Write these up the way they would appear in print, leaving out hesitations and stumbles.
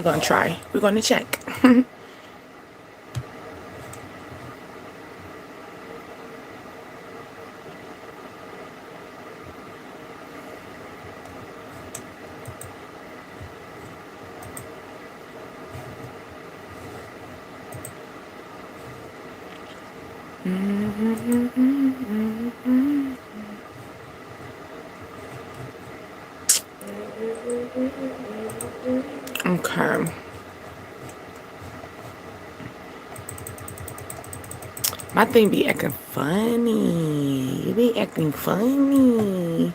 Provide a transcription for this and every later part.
gonna try. We're gonna check. Okay. My thing be acting funny. You be acting funny.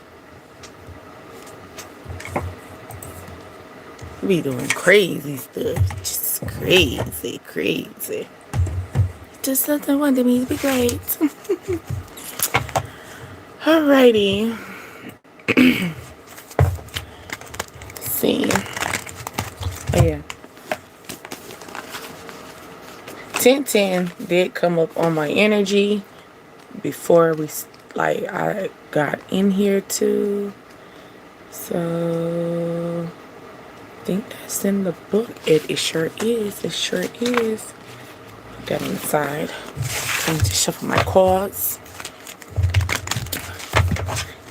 You be doing crazy stuff. Just crazy, crazy. Just doesn't want me to be great. Alrighty. Let's see. Oh yeah. 1010 did come up on my energy before I got in here too. So I think that's in the book. It sure is. It sure is. Put that inside. I need to shuffle my cards.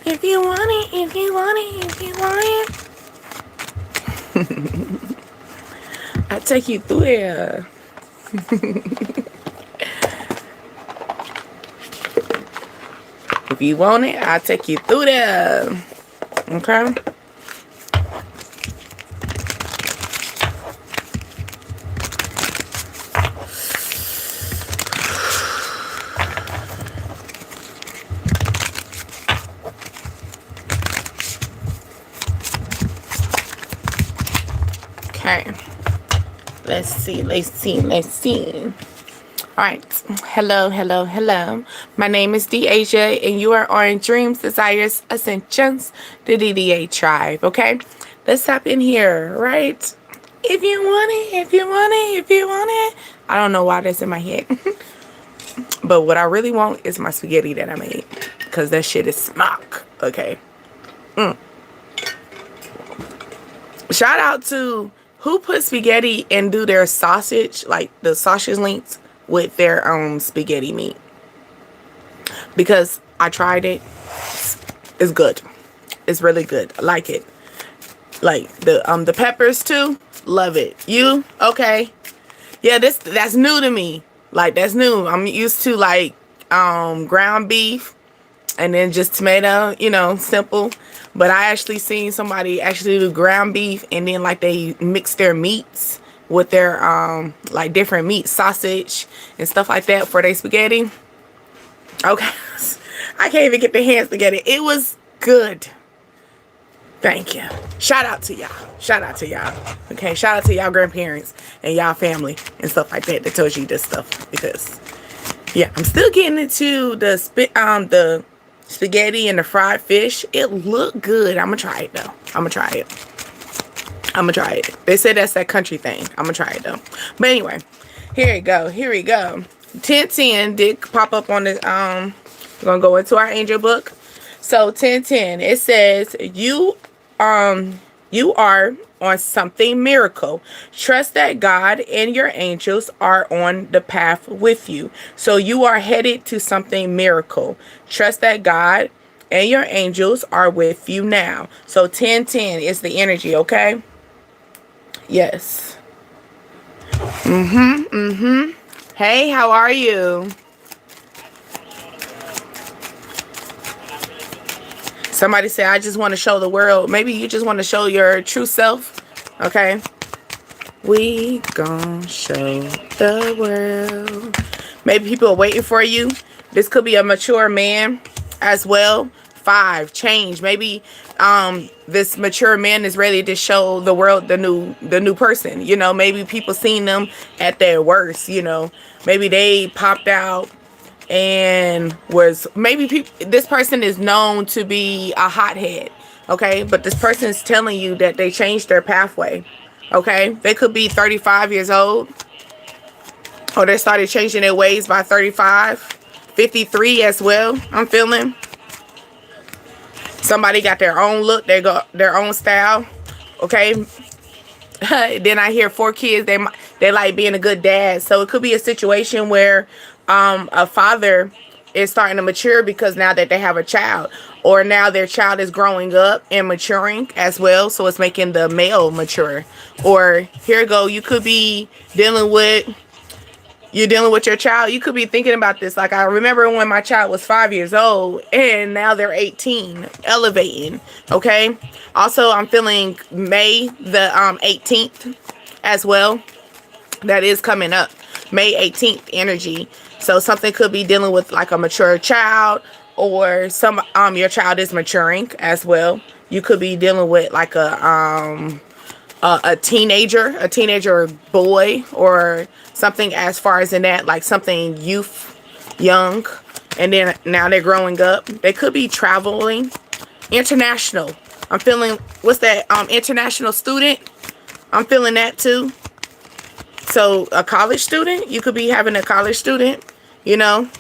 If you want it, if you want it, if you want it. I'll take you through there. If you want it, I'll take you through there. Okay? Okay. Let's see. Alright. Hello. My name is Deasia, and you are on Dreams, Desires, Ascensions, the DDA tribe. Okay? Let's hop in here, right? If you want it, if you want it, if you want it. I don't know why that's in my head. But what I really want is my spaghetti that I made. Because that shit is smock. Okay? Shout out to who put spaghetti and do their sausage, like the sausage links with their spaghetti meat. Because I tried it. It's good. It's really good. I like it. Like the peppers too. Love it. You? Okay. Yeah, that's new to me. Like that's new. I'm used to like ground beef and then just tomato, you know, simple. But I actually seen somebody actually do ground beef and then like they mix their meats with their like different meat, sausage and stuff like that for their spaghetti. Okay. I can't even get the hands together. It was good. Thank you. Shout out to y'all. Shout out to y'all. Okay, shout out to y'all grandparents and y'all family and stuff like that that tells you this stuff. Because yeah, I'm still getting into the spaghetti and the fried fish. It looked good. I'm gonna try it though. I'm gonna try it. They said that's that country thing. I'm gonna try it though. But anyway, here we go. 1010 did pop up on this. We're gonna go into our angel book. So 1010, it says you are on something miracle. Trust that God and your angels are on the path with you. So you are headed to something miracle. Trust that God and your angels are with you now. So 1010 is the energy, okay? Yes. Hey, how are you? Somebody said, I just want to show the world. Maybe you just want to show your true self. Okay. We gon' show the world. Maybe people are waiting for you. This could be a mature man as well. 5, change. Maybe this mature man is ready to show the world the new person. You know, maybe people seen them at their worst, you know. Maybe they popped out and was this person is known to be a hothead, okay, but this person is telling you that they changed their pathway. Okay, they could be 35 years old or they started changing their ways by 35, 53 as well. I'm feeling somebody got their own look, they got their own style. Okay, Then I hear 4 kids. They like being a good dad. So it could be a situation where a father is starting to mature because now that they have a child, or now their child is growing up and maturing as well. So it's making the male mature. Or here you go. You could be dealing with you're dealing with your child. You could be thinking about this. Like, I remember when my child was 5 years old and now they're 18, elevating. Okay. Also, I'm feeling May the 18th as well. That is coming up. May 18th energy. So something could be dealing with like a mature child, or some your child is maturing as well. You could be dealing with like a teenager boy, or something as far as in that, like something young, and then now they're growing up. They could be traveling, international. I'm feeling, what's that, international student? I'm feeling that too. So a college student, you could be having a college student, you know.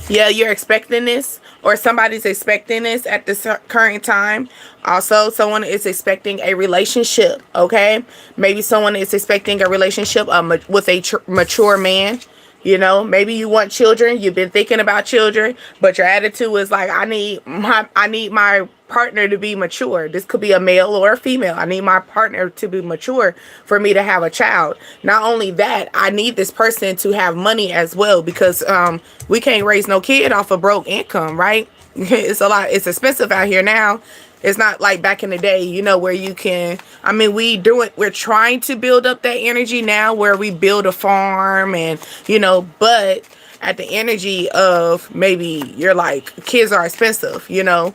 Yeah, you're expecting this, or somebody's expecting this at this current time. Also, someone is expecting a relationship, okay? Maybe someone is expecting a relationship with a mature man. You know, maybe you want children. You've been thinking about children, but your attitude is like, I need my partner to be mature. This could be a male or a female. I need my partner to be mature for me to have a child. Not only that, I need this person to have money as well, because we can't raise no kid off of broke income, right? It's a lot. It's expensive out here now. It's not like back in the day, you know, where you can, I mean, we're trying to build up that energy now where we build a farm and, you know, but at the energy of maybe you're like, kids are expensive, you know.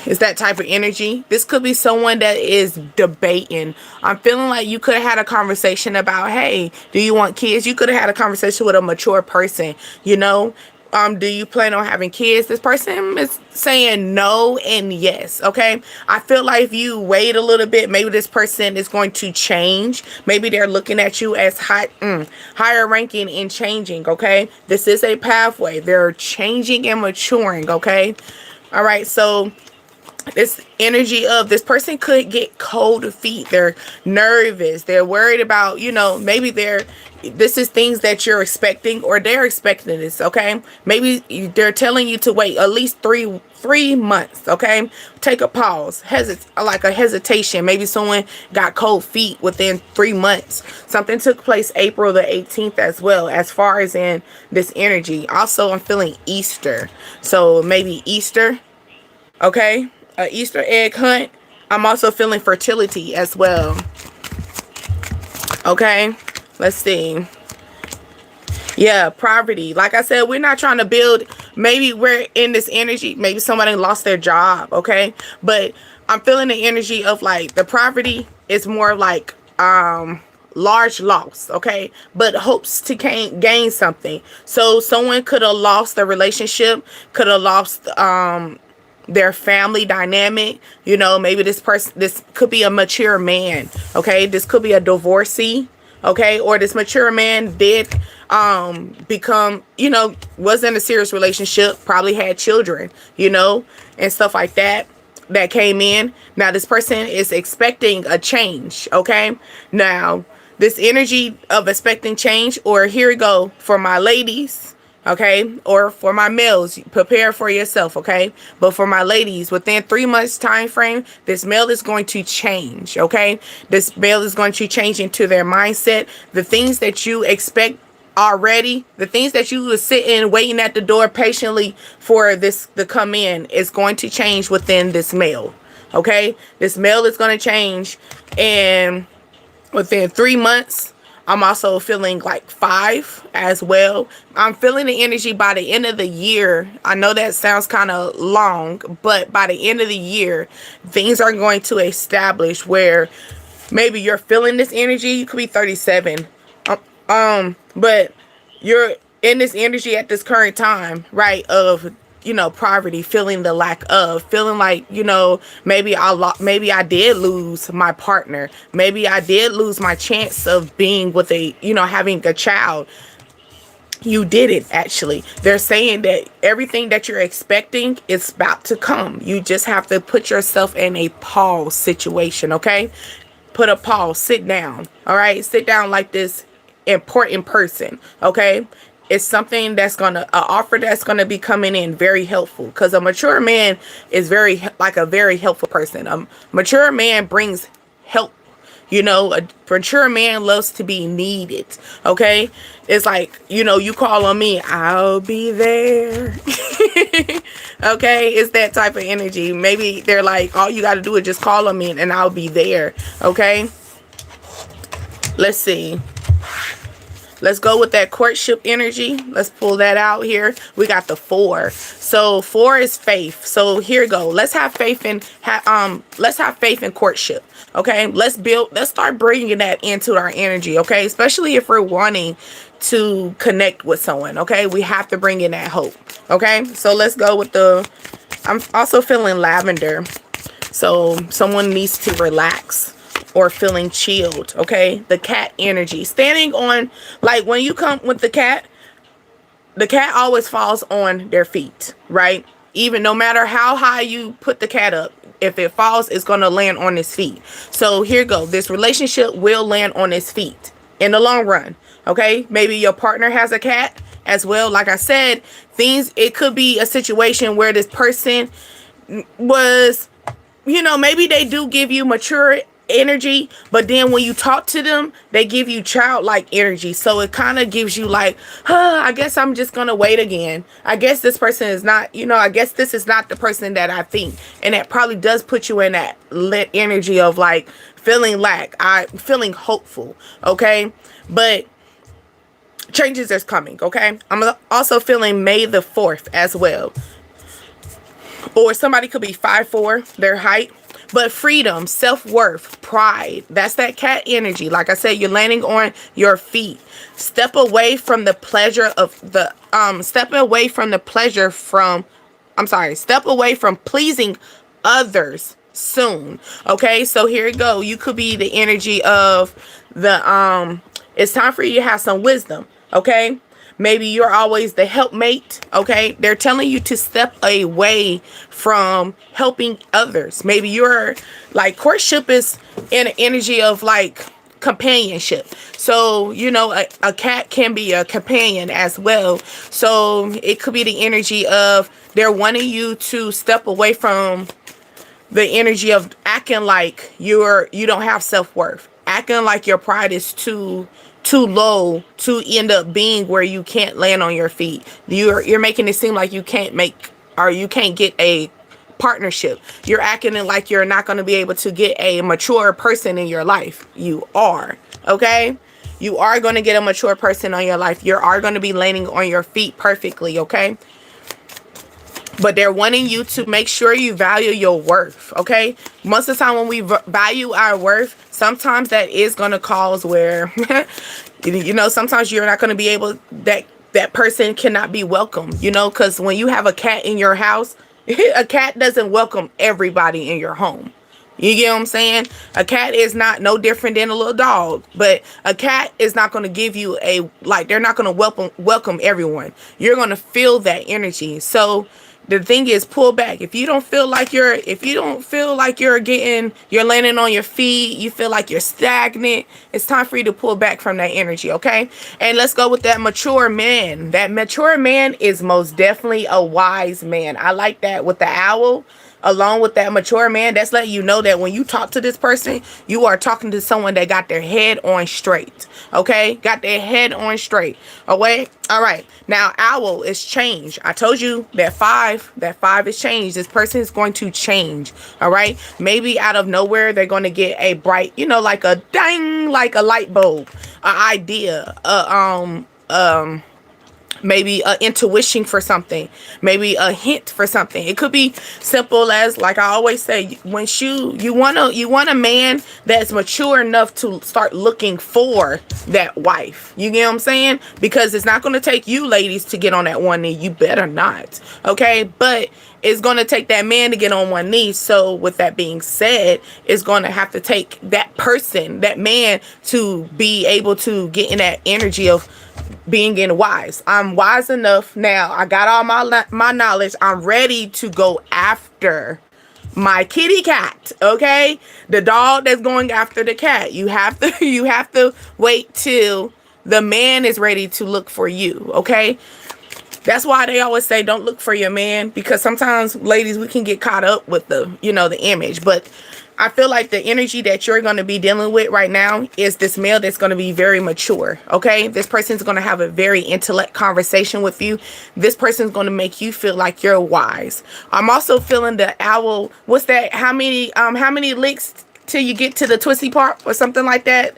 It's that type of energy. This could be someone that is debating. I'm feeling like you could have had a conversation about, hey, do you want kids? You could have had a conversation with a mature person, you know. Do you plan on having kids? This person is saying no and yes. Okay. I feel like if you wait a little bit, maybe this person is going to change. Maybe they're looking at you as higher ranking and changing. Okay. This is a pathway. They're changing and maturing. Okay. All right. So this energy of this person could get cold feet. They're nervous. They're worried about, you know, maybe this is things that you're expecting, or they're expecting this. Okay. Maybe they're telling you to wait at least three months. Okay. Take a pause, like a hesitation. Maybe someone got cold feet within 3 months. Something took place April the 18th as well, as far as in this energy. Also, I'm feeling Easter. So maybe Easter. Okay. Easter egg hunt. I'm also feeling fertility as well. Okay, let's see. Yeah, poverty. Like I said, we're not trying to build. Maybe we're in this energy. Maybe somebody lost their job. Okay, but I'm feeling the energy of like the poverty is more like large loss. Okay, but hopes to gain something. So someone could have lost the relationship. Could have lost their family dynamic. You know, maybe this could be a mature man. Okay, this could be a divorcee. Okay, or this mature man did become, you know, was in a serious relationship, probably had children, you know, and stuff like that came in. Now this person is expecting a change. Okay, now this energy of expecting change, or here we go for my ladies. Okay, or for my males, prepare for yourself. Okay, but for my ladies, within 3 months time frame, this male is going to change. Okay, this male is going to change into their mindset. The things that you expect already, the things that you was sitting waiting at the door patiently for this to come in, is going to change within this male. Okay, this male is going to change, and within 3 months. I'm also feeling like 5 as well. I'm feeling the energy by the end of the year. I know that sounds kind of long, but by the end of the year, things are going to establish where maybe you're feeling this energy. You could be 37. But you're in this energy at this current time, right, of, you know, poverty, feeling the lack of, feeling like, you know, maybe I did lose my partner. Maybe I did lose my chance of being with having a child. You didn't, actually. They're saying that everything that you're expecting is about to come. You just have to put yourself in a pause situation. Okay. put a pause, sit down. All right, sit down like this important person. Okay, it's something that's gonna, an offer that's gonna be coming in very helpful, because a mature man is very, like, a very helpful person. A mature man brings help. You know, a mature man loves to be needed. Okay, it's like, you know, you call on me, I'll be there. Okay, it's that type of energy. Maybe they're like, all you got to do is just call on me and I'll be there. Okay, let's see. Let's go with that courtship energy. Let's pull that out here. We got the 4. So 4 is faith. So here we go. Let's have faith in let's have faith in courtship. Okay, let's start bringing that into our energy. Okay, especially if we're wanting to connect with someone. Okay, we have to bring in that hope. Okay, so let's go with the, I'm also feeling lavender. So someone needs to relax or feeling chilled. Okay, the cat energy, standing on, like, when you come with the cat always falls on their feet, right? Even no matter how high you put the cat up, if it falls, it's going to land on its feet. So here go, this relationship will land on its feet in the long run. Okay, maybe your partner has a cat as well. Like I said, it could be a situation where this person was, you know, maybe they do give you mature energy, but then when you talk to them, they give you childlike energy. So it kind of gives you like, I guess I'm just gonna wait again. I guess this person is not, you know, I guess this is not the person that I think. And that probably does put you in that lit energy of like feeling feeling hopeful. Okay, but changes is coming. Okay, I'm also feeling May the 4th as well, or somebody could be 5'4", their height. But freedom, self-worth, pride, that's that cat energy. Like I said, you're landing on your feet. Step away from the pleasure step away from pleasing others soon. Okay, so here you go. You could be the energy of the, it's time for you to have some wisdom. Okay, maybe you're always the helpmate. Okay, they're telling you to step away from helping others. Maybe you're like, courtship is in an energy of like companionship. So, you know, a cat can be a companion as well. So it could be the energy of they're wanting you to step away from the energy of acting like you don't have self-worth, acting like your pride is too low to end up being where you can't land on your feet. You're making it seem like you can't get a partnership. You're acting like you're not going to be able to get a mature person in your life. You are. Okay, you are going to get a mature person on your life. You are going to be landing on your feet perfectly. Okay, but they're wanting you to make sure you value your worth. Okay, most of the time when we value our worth, sometimes that is going to cause where you know, sometimes you're not going to be able, that person cannot be welcome, you know, because when you have a cat in your house, a cat doesn't welcome everybody in your home. You get what I'm saying? A cat is not no different than a little dog, but a cat is not going to give you they're not going to welcome everyone. You're going to feel that energy. So the thing is, pull back. If you don't feel like you're landing on your feet, you feel like you're stagnant, it's time for you to pull back from that energy. Okay, and let's go with that mature man. That mature man is most definitely a wise man. I like that with the owl. Along with that mature man, that's letting you know that when you talk to this person, you are talking to someone that got their head on straight. Okay, got their head on straight. Away. All right, now owl is change. I told you that five is change. This person is going to change. All right, maybe out of nowhere they're going to get a bright, you know, like a dang, like a light bulb, an idea, maybe a intuition for something, maybe a hint for something. It could be simple as, like I always say, when you want a man that's mature enough to start looking for that wife. You get what I'm saying? Because it's not going to take you ladies to get on that one knee. You better not. Okay, but it's going to take that man to get on one knee. So with that being said, it's going to have to take that person, that man, to be able to get in that energy of being in wise. I'm wise enough now. I got all my knowledge. I'm ready to go after my kitty cat, okay? The dog that's going after the cat. You have to you have to wait till the man is ready to look for you, okay? That's why they always say don't look for your man, because sometimes ladies, we can get caught up with the, the image. But I feel like the energy that you're going to be dealing with right now is this male that's going to be very mature. Okay. This person's going to have a very intellect conversation with you. This person's going to make you feel like you're wise. I'm also feeling the owl. What's that? How many licks till you get to the twisty part or something like that?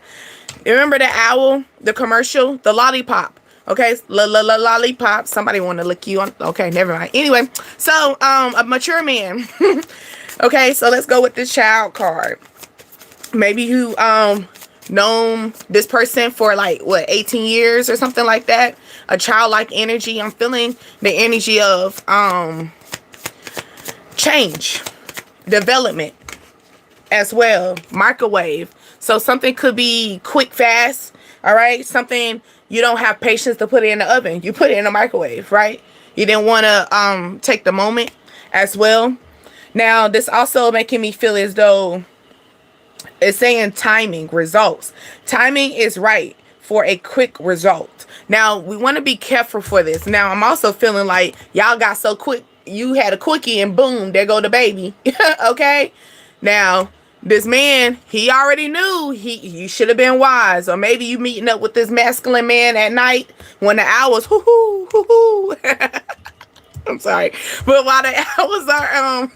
You remember the owl, the commercial, the lollipop. Okay, lollipop. Somebody want to lick you on. Okay, never mind. Anyway, so a mature man. Okay, so let's go with this child card. Maybe you known this person for like what, 18 years or something like that. A childlike energy. I'm feeling the energy of change, development as well. Microwave. So something could be quick, fast. All right, something you don't have patience to put it in the oven. You put it in the microwave, right? You didn't want to take the moment as well. Now, this also making me feel as though it's saying timing, results. Timing is right for a quick result. Now, we want to be careful for this. Now, I'm also feeling like y'all got so quick. You had a quickie and boom, there go the baby. Okay? Now, this man, he already knew you should have been wise. Or maybe you meeting up with this masculine man at night when the owls, hoo-hoo. I'm sorry. But while the owls are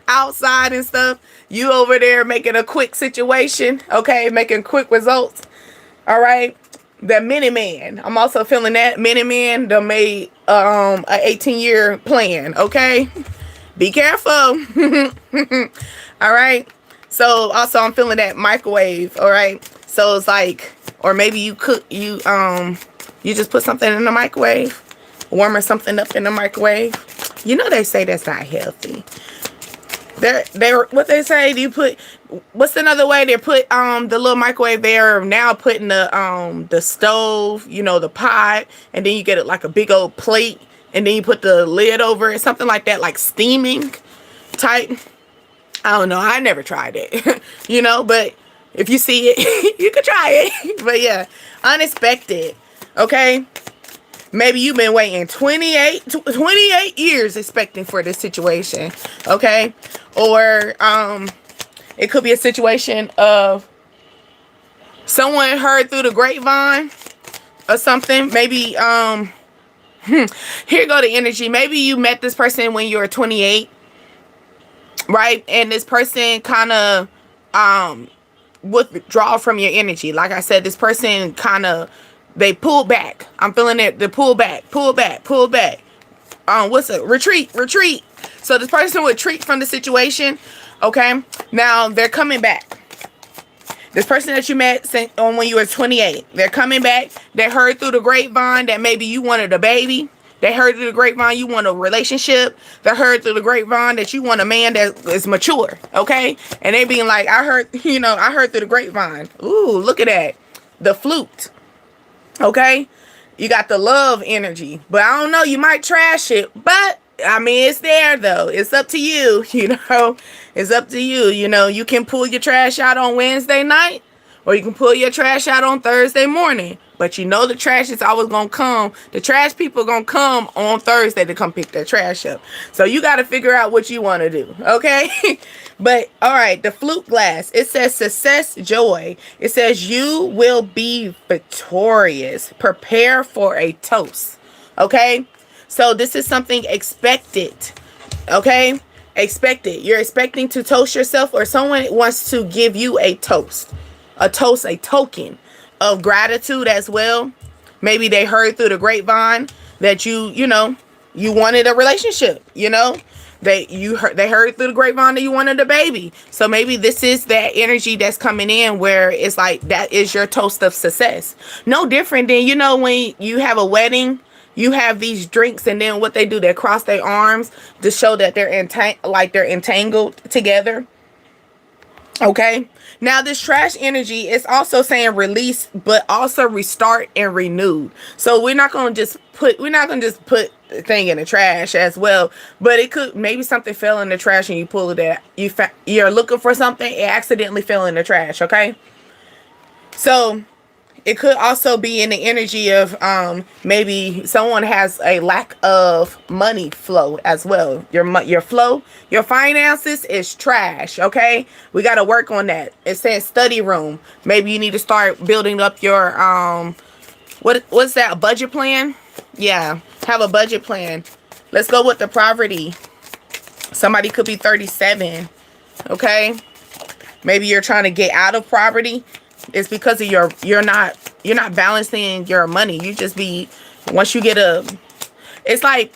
outside and stuff, you over there making a quick situation, okay? Making quick results. All right? The mini man. I'm also feeling that mini man done made a 18-year plan, okay? Be careful. All right? So also I'm feeling that microwave, all right? So it's like, or maybe you just put something in the microwave, warming something up in the microwave. You know they say that's not healthy. They're what they say, do you put, what's another way they put the little microwave there, now putting the stove, the pot, and then you get it like a big old plate, and then you put the lid over it, something like that, like steaming type. I don't know. I never tried it, but if you see it, you could try it. But yeah, unexpected. Okay. Maybe you've been waiting 28 years expecting for this situation. Okay. Or, it could be a situation of someone heard through the grapevine or something. Maybe, here go the energy. Maybe you met this person when you were 28. Right? And this person kind of withdraw from your energy. Like I said, this person kind of, they pull back. I'm feeling it. They pull back. What's it? Retreat. So this person would retreat from the situation. Okay. Now they're coming back. This person that you met when you were 28, they're coming back. They heard through the grapevine that maybe you wanted a baby. They heard through the grapevine you want a relationship. They heard through the grapevine that you want a man that is mature, okay? And they being like, I heard through the grapevine. Ooh, look at that. The flute, okay? You got the love energy. But I don't know, you might trash it. But, I mean, it's there, though. It's up to you, It's up to you, You can pull your trash out on Wednesday night, or you can pull your trash out on Thursday morning. But the trash is always going to come. The trash people are going to come on Thursday to come pick their trash up. So you got to figure out what you want to do. Okay? But, all right, the flute glass. It says success, joy. It says you will be victorious. Prepare for a toast. Okay? So this is something expected. Okay? Expected. You're expecting to toast yourself, or someone wants to give you a toast. A toast, a token of gratitude as well. Maybe they heard through the grapevine that you wanted a relationship, they heard through the grapevine that you wanted a baby. So maybe this is that energy that's coming in where it's like that is your toast of success. No different than when you have a wedding, you have these drinks, and then what they do, they cross their arms to show that they're entangled together. Okay, Now this trash energy is also saying release, but also restart and renewed. So we're not gonna just put the thing in the trash as well. But it could, maybe something fell in the trash and you pull it out. You're looking for something, it accidentally fell in the trash. Okay. So it could also be in the energy of maybe someone has a lack of money flow as well. Your flow, your finances is trash. Okay, we got to work on that. It says study room. Maybe you need to start building up your what's that, a budget plan? Yeah, have a budget plan. Let's go with the poverty. Somebody could be 37. Okay, maybe you're trying to get out of poverty. It's because of you're not balancing your money. You just be, once you get it's like,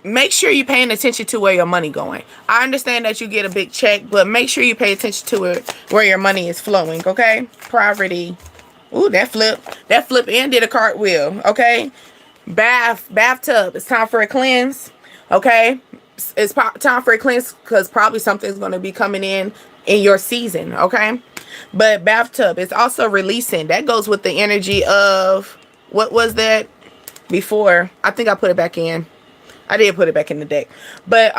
make sure you're paying attention to where your money going. I understand that you get a big check, but make sure you pay attention to it, where your money is flowing. Okay, poverty. Ooh, that flip and did a cartwheel. Okay, bathtub. It's time for a cleanse. Okay, it's time for a cleanse because probably something's going to be coming in your season. Okay, but bathtub is also releasing. That goes with the energy of, what was that before? I think I put it back in. I did put it back in the deck. But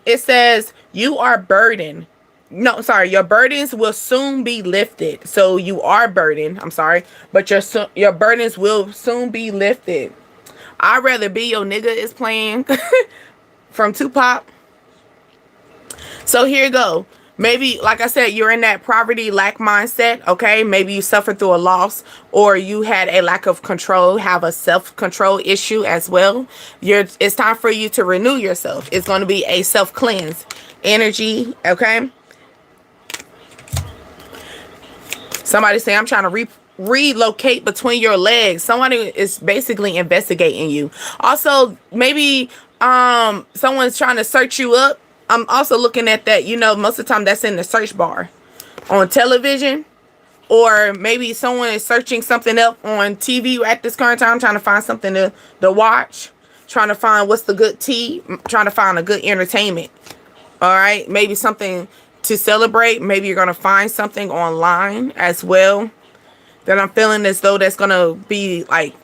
it says you are burdened. No, sorry, your burdens will soon be lifted. So you are burdened. I'm sorry, but your burdens will soon be lifted. I'd rather be your nigga is playing from Tupac. So here you go. Maybe, like I said, you're in that poverty lack mindset. Okay, maybe you suffered through a loss, or you had a lack of control, have a self-control issue as well. It's time for you to renew yourself. It's going to be a self-cleanse energy. Okay, somebody say, I'm trying to relocate between your legs. Somebody is basically investigating you. Also, maybe someone's trying to search you up. I'm also looking at that, most of the time that's in the search bar on television, or maybe someone is searching something up on TV at this current time, trying to find something to watch, trying to find what's the good tea, trying to find a good entertainment. All right, maybe something to celebrate. Maybe you're going to find something online as well that I'm feeling as though that's going to be like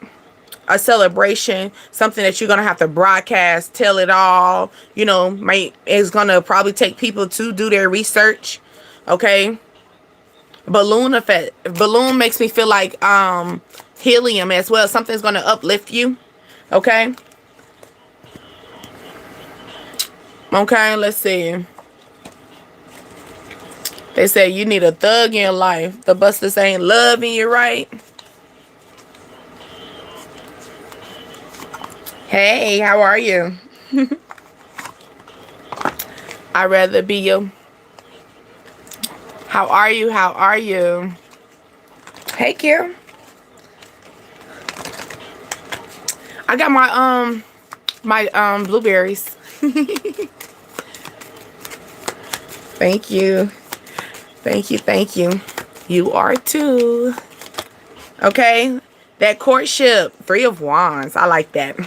a celebration, something that you're gonna have to broadcast, tell it all. It's gonna probably take people to do their research. Okay, balloon effect. Balloon makes me feel like helium as well. Something's gonna uplift you. Okay. Okay, let's see. They say you need a thug in your life. The busters ain't loving you right. Hey, how are you? I'd rather be you. How are you? How are you? Hey, Kim. I got my blueberries. Thank you. Thank you. Thank you. You are too. Okay. That courtship, 3 of Wands. I like that.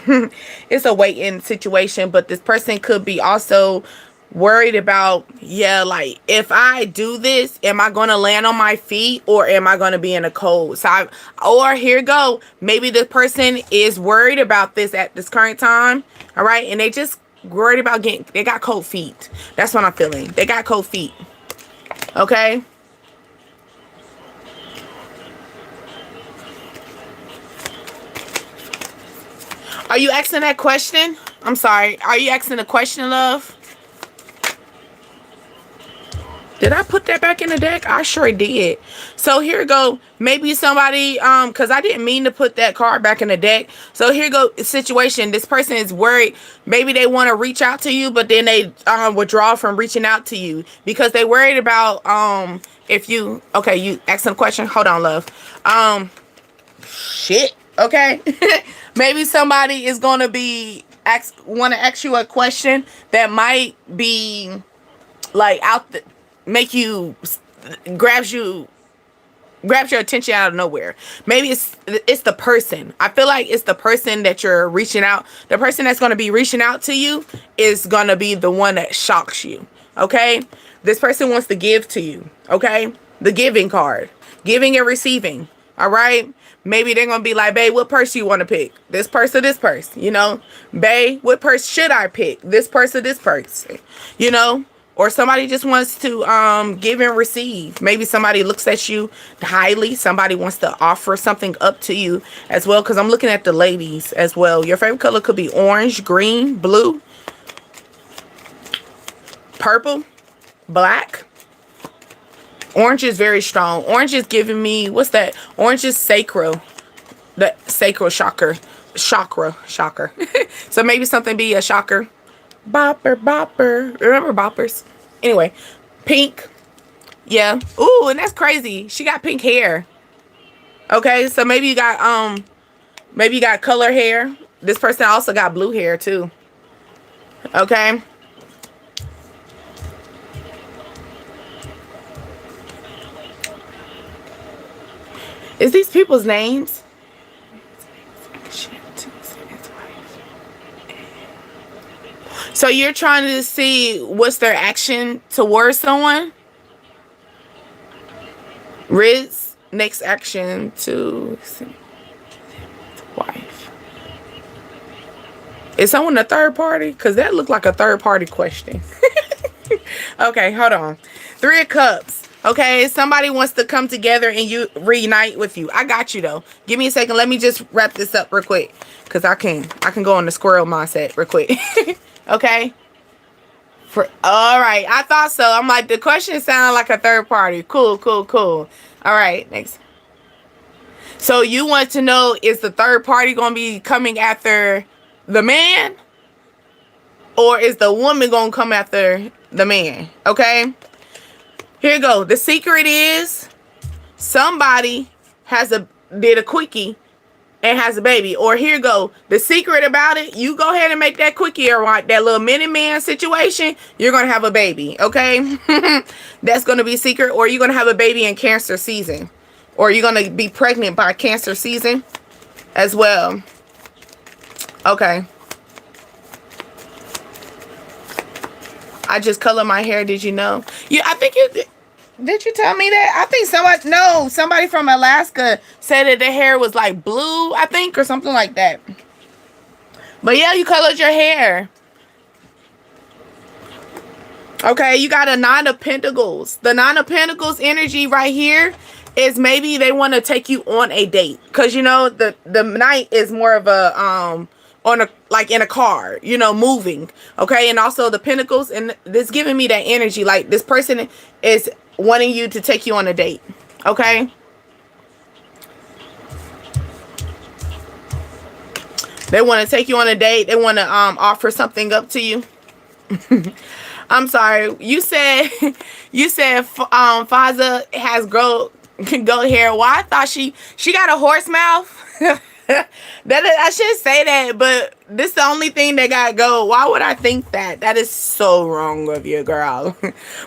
It's a waiting situation, but this person could be also worried about, like, if I do this, am I going to land on my feet, or am I going to be in a cold? Or here you go. Maybe the person is worried about this at this current time. All right. And they just worried about they got cold feet. That's what I'm feeling. They got cold feet. Okay. Are you asking that question? I'm sorry. Are you asking a question, love? Did I put that back in the deck? I sure did. So here we go. Maybe somebody, because I didn't mean to put that card back in the deck. So here go situation. This person is worried. Maybe they want to reach out to you, but then they withdraw from reaching out to you because they worried about if you, okay, you asking a question. Hold on, love. Shit. Okay. Maybe somebody is going to be want to ask you a question that might be like make you grabs your attention out of nowhere. Maybe it's the person. I feel like it's the person that you're reaching out. The person that's going to be reaching out to you is going to be the one that shocks you. Okay. This person wants to give to you. Okay. The giving card. Giving and receiving. All right. Maybe they're going to be like, babe, what purse you want to pick? This purse or this purse? You know, babe, what purse should I pick? This purse or this purse? You know, or somebody just wants to give and receive. Maybe somebody looks at you highly. Somebody wants to offer something up to you as well. Because I'm looking at the ladies as well. Your favorite color could be orange, green, blue, purple, black. Orange is very strong. Orange is giving me, what's that? Orange is sacral. The sacral chakra. Chakra. So maybe something be a chakra. Bopper. Remember boppers? Anyway, pink. Yeah. Ooh, and that's crazy. She got pink hair. Okay, so maybe you got color hair. This person also got blue hair too. Okay. Is these people's names? So you're trying to see what's their action towards someone? Riz, next action to wife. Is someone a third party? Because that looked like a third party question. Okay, hold on. 3 of Cups. Okay, somebody wants to come together and you reunite with you. I got you though. Give me a second. Let me just wrap this up real quick. Because I can go on the squirrel mindset real quick. Okay. All right. I thought so. I'm like, the question sounded like a third party. Cool. All right. Next. So you want to know, is the third party going to be coming after the man? Or is the woman going to come after the man? Okay. Here you go. The secret is somebody did a quickie and has a baby. Or here you go. The secret about it, you go ahead and make that quickie or like that little mini man situation, you're going to have a baby. Okay. That's going to be secret. Or you're going to have a baby in Cancer season. Or you're going to be pregnant by Cancer season as well. Okay. I just color my hair. Did you know? I think you did. You tell me that? I think somebody from Alaska said that their hair was like blue, I think, or something like that. But yeah, you colored your hair. Okay, you got a 9 of Pentacles. The 9 of Pentacles energy right here is maybe they want to take you on a date. Because, you know, the Knight is more of a in a car, you know, moving. Okay, and also the Pentacles, and this giving me that energy like this person is wanting you to take you on a date. Okay, they want to take you on a date. They want to offer something up to you. I'm sorry, you said Faza has goat hair. Well, I thought she got a horse mouth. I should say that, but this is the only thing that got gold. Why would I think that? That is so wrong of you, girl.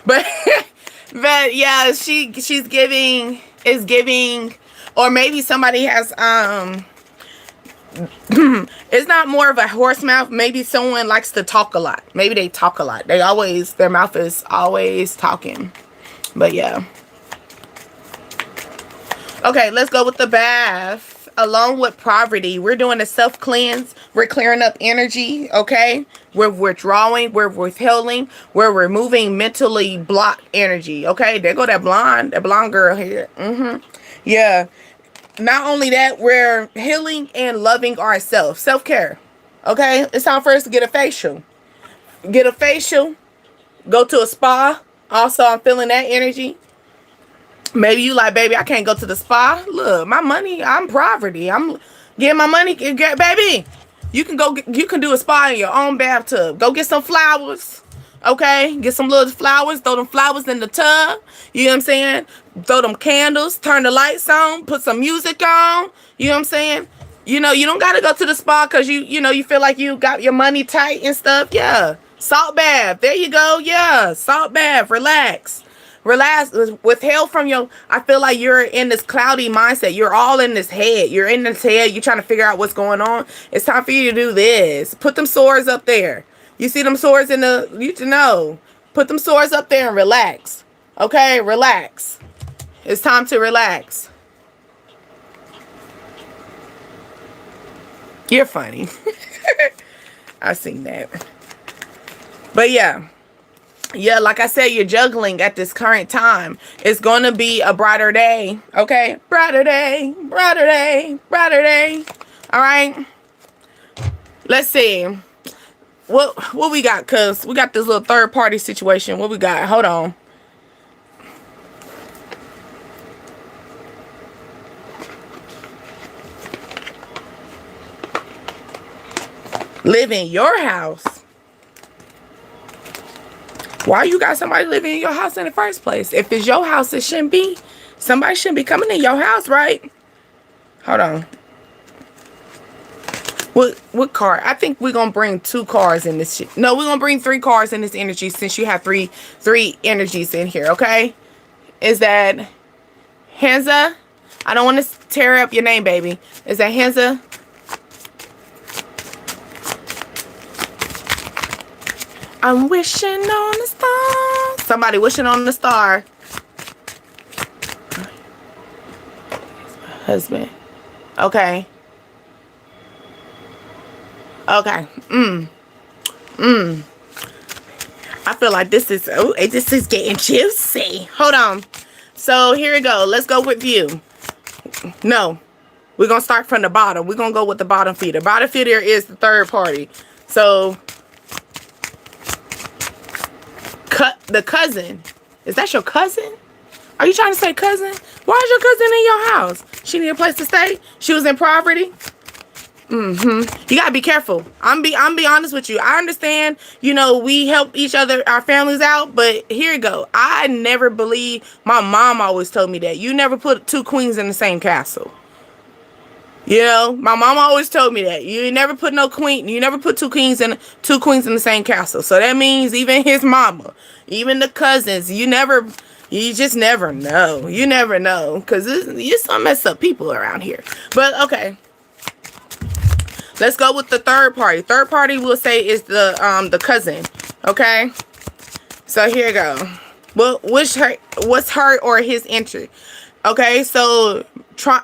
but yeah, she's giving, or maybe somebody has it's not more of a horse mouth. Maybe someone likes to talk a lot. Maybe they talk a lot. Their mouth is always talking. But yeah. Okay, let's go with the bath. Along with poverty, we're doing a self-cleanse. We're clearing up energy, okay? We're withdrawing, we're withholding, we're removing mentally blocked energy, okay? There go that blonde girl here. Yeah. Not only that, we're healing and loving ourselves. Self-care, okay? It's time for us to get a facial. Go to a spa. Also, I'm feeling that energy. Maybe you like, baby, I can't go to the spa. Look, my money, I'm poverty. I'm getting my money. Baby, you can do a spa in your own bathtub. Go get some flowers. Okay? Get some little flowers. Throw them flowers in the tub. You know what I'm saying? Throw them candles. Turn the lights on. Put some music on. You know what I'm saying? You know, you don't got to go to the spa because you feel like you got your money tight and stuff. Yeah. Salt bath. There you go. Yeah. Salt bath. Relax, withheld from I feel like you're in this cloudy mindset. You're all in this head. You're trying to figure out what's going on. It's time for you to do this. Put them swords up there. You see them swords put them swords up there and relax. Okay, relax. It's time to relax. You're funny. I've seen that. But yeah. Yeah, like I said, you're juggling at this current time. It's going to be a brighter day. Okay? Brighter day. Brighter day. Brighter day. All right? Let's see. What we got? Because we got this little third party situation. What we got? Hold on. Live in your house. Why you got somebody living in your house in the first place? If it's your house, it shouldn't be. Somebody shouldn't be coming in your house, right? Hold on. What card? I think we're gonna bring 2 cards in this shit. No, we're gonna bring 3 cards in this energy since you have three energies in here, okay? Is that Hansa? I don't want to tear up your name, baby. Is that Hansa? I'm wishing on a star. Somebody wishing on the star. Husband. Okay. Okay. I feel like this is getting juicy. Hold on. So here we go. Let's go with you. No. We're going to start from the bottom. We're going to go with the bottom feeder. Bottom feeder is the third party. So the cousin. Is that your cousin? Are you trying to say cousin? Why is your cousin in your house? She need a place to stay? She was in poverty? You gotta be careful. I'm be honest with you. I understand, you know, we help each other, our families out, but here you go. I never believe, my mom always told me that you never put 2 queens in the same castle. You know, my mom always told me that you never put no queen, you never put 2 queens in the same castle. So that means even his mama, even the cousins, you just never know. You never know, because you're some messed up people around here. But okay. Let's go with the third party. Third party we'll say is the cousin. Okay. So here you go. Well, what's her or his entry? Okay, so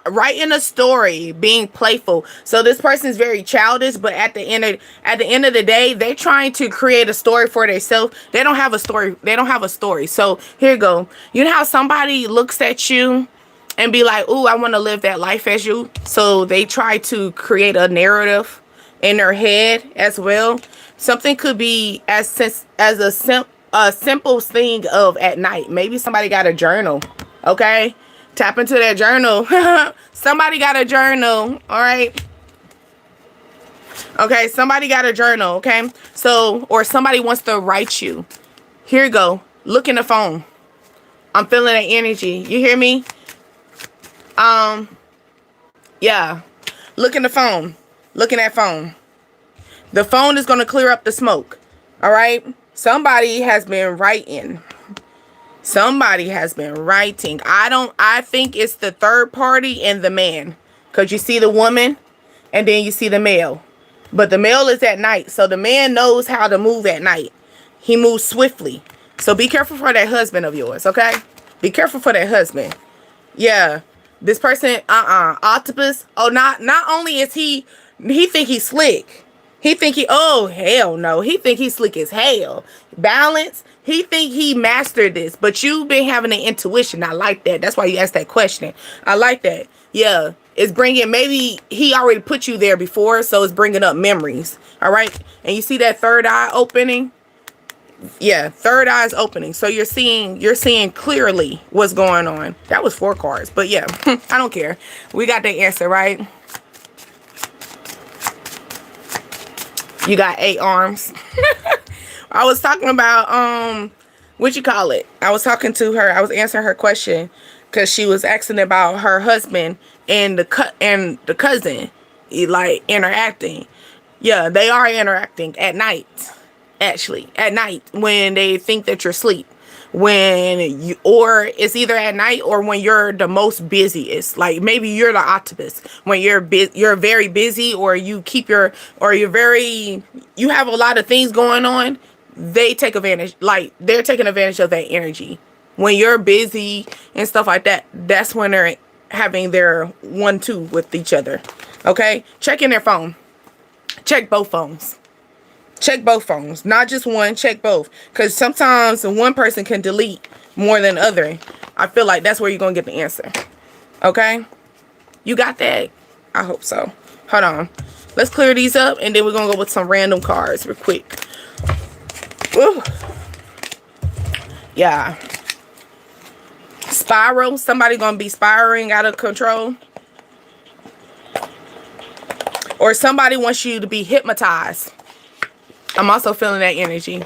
writing a story, being playful. So this person is very childish, but at the end of the day, they're trying to create a story for themselves. They don't have a story. They don't have a story. So here you go. You know how somebody looks at you and be like, "Ooh, I want to live that life as you." So they try to create a narrative in their head as well. Something could be as a simple thing of at night. Maybe somebody got a journal. Okay, tap into that journal. Somebody got a journal. All right. Okay, somebody got a journal. Okay, so or somebody wants to write you. Here you go. Look in the phone. I'm feeling that energy. You hear me? Yeah. Look in the phone. Look in that phone. The phone is going to clear up the smoke. All right? Somebody has been writing. Somebody has been writing. I think it's the third party and the man. Because you see the woman and then you see the male. But the male is at night. So the man knows how to move at night. He moves swiftly. So be careful for that husband of yours, okay? Be careful for that husband. Yeah. This person, octopus. Oh, not only is he think he's slick. Oh, hell no. He think he's slick as hell. Balance. He think he mastered this. But you've been having an intuition. I like that. That's why you asked that question. I like that. Yeah. It's bringing, maybe he already put you there before, so it's bringing up memories. All right. And you see that third eye opening? Yeah, third eye is opening. So you're seeing clearly what's going on. That was 4 cards, but yeah, I don't care. We got the answer, right? You got 8 arms. I was talking about what you call it? I was talking to her. I was answering her question because she was asking about her husband and the cousin, like interacting. Yeah, they are interacting at night. Actually, at night when they think that you're asleep, or it's either at night or when you're the most busiest. Like maybe you're the octopus when you're very busy, or you have a lot of things going on. They take advantage, like they're taking advantage of that energy. when you're busy and stuff like that, that's when they're having their 1-2 with each other. Okay, check in their phone. Check both phones. Check both phones, not just one. Check both, because sometimes one person can delete more than the other. I feel like that's where you're gonna get the answer. Okay, you got that? I hope so. Hold on, let's clear these up, and then we're gonna go with some random cards real quick. Ooh. Yeah. Spiral. Somebody gonna be spiraling out of control, or somebody wants you to be hypnotized. I'm also feeling that energy.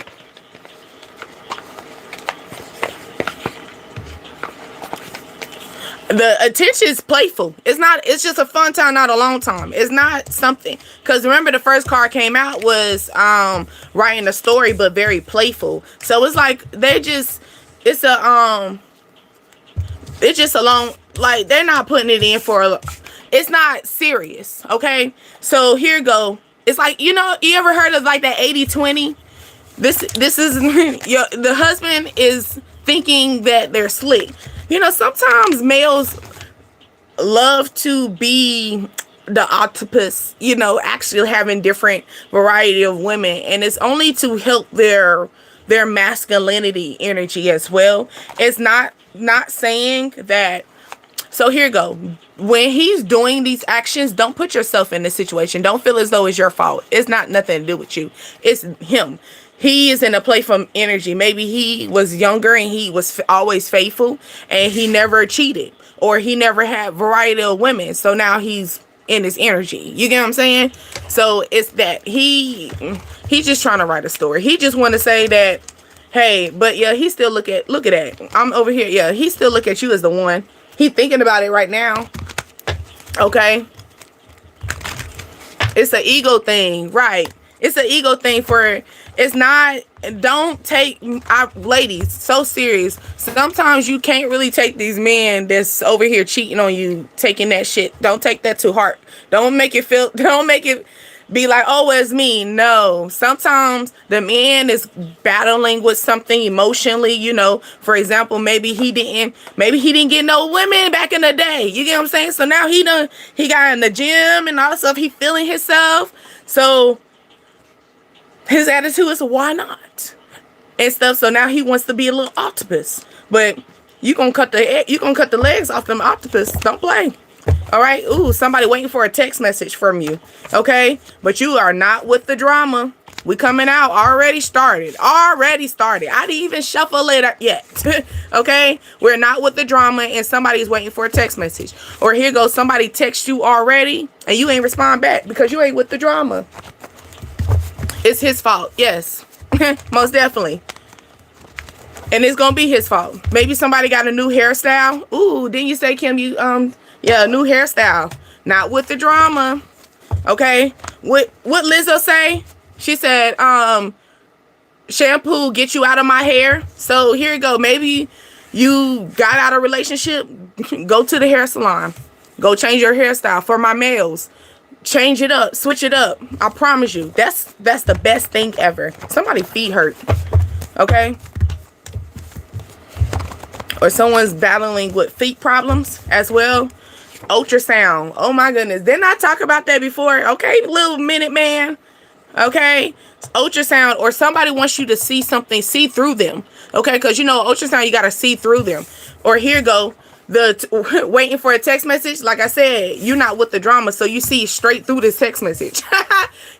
The attention is playful. It's just a fun time, not a long time. It's not something, because remember the first card came out was writing a story, but very playful. So it's like it's just a long, like, they're not putting it in for it's not serious. Okay, so here you go. It's like, you ever heard of like that 80-20? This is the husband is thinking that they're slick. Sometimes males love to be the octopus, actually having different variety of women, and it's only to help their masculinity energy as well. It's not saying that. So here you go. When he's doing these actions, don't put yourself in this situation. Don't feel as though it's your fault. It's not nothing to do with you. It's him. He is in a playful energy. Maybe he was younger and he was always faithful and he never cheated, or he never had variety of women. So now he's in his energy. You get what I'm saying? So it's that he's just trying to write a story. He just want to say that, hey, but yeah, he still look at that. I'm over here. Yeah, he still look at you as the one. He thinking about it right now. Okay. It's an ego thing, right? It's an ego thing it's not, don't take our ladies so serious. Sometimes you can't really take these men that's over here cheating on you, taking that shit. Don't take that to heart. Don't make it be like, oh, it's me. No, sometimes the man is battling with something emotionally, for example, maybe he didn't get no women back in the day. You get what I'm saying? So now he got in the gym and all that stuff. He feeling himself. So his attitude is, why not? And stuff. So now he wants to be a little octopus, but you gonna cut the legs off them octopus. Don't play. All right. Ooh, somebody waiting for a text message from you. Okay. But you are not with the drama. We coming out. Already started. I didn't even shuffle it yet. Okay. We're not with the drama, and somebody's waiting for a text message. Or here goes, somebody text you already and you ain't respond back because you ain't with the drama. It's his fault. Yes. Most definitely. And it's gonna be his fault. Maybe somebody got a new hairstyle. Ooh, didn't you say, Kim, yeah, new hairstyle. Not with the drama. Okay. What Lizzo say? She said, shampoo get you out of my hair. So here you go. Maybe you got out of a relationship. Go to the hair salon. Go change your hairstyle. For my males, change it up, switch it up. I promise you, that's the best thing ever. Somebody's feet hurt. Okay. Or someone's battling with feet problems as well. Ultrasound. Oh my goodness. Didn't I talk about that before? Okay, little minute man. Okay. Ultrasound, or somebody wants you to see something, see through them. Okay, because ultrasound, you got to see through them. Or here go. Waiting for a text message. Like I said, you're not with the drama, so you see straight through this text message.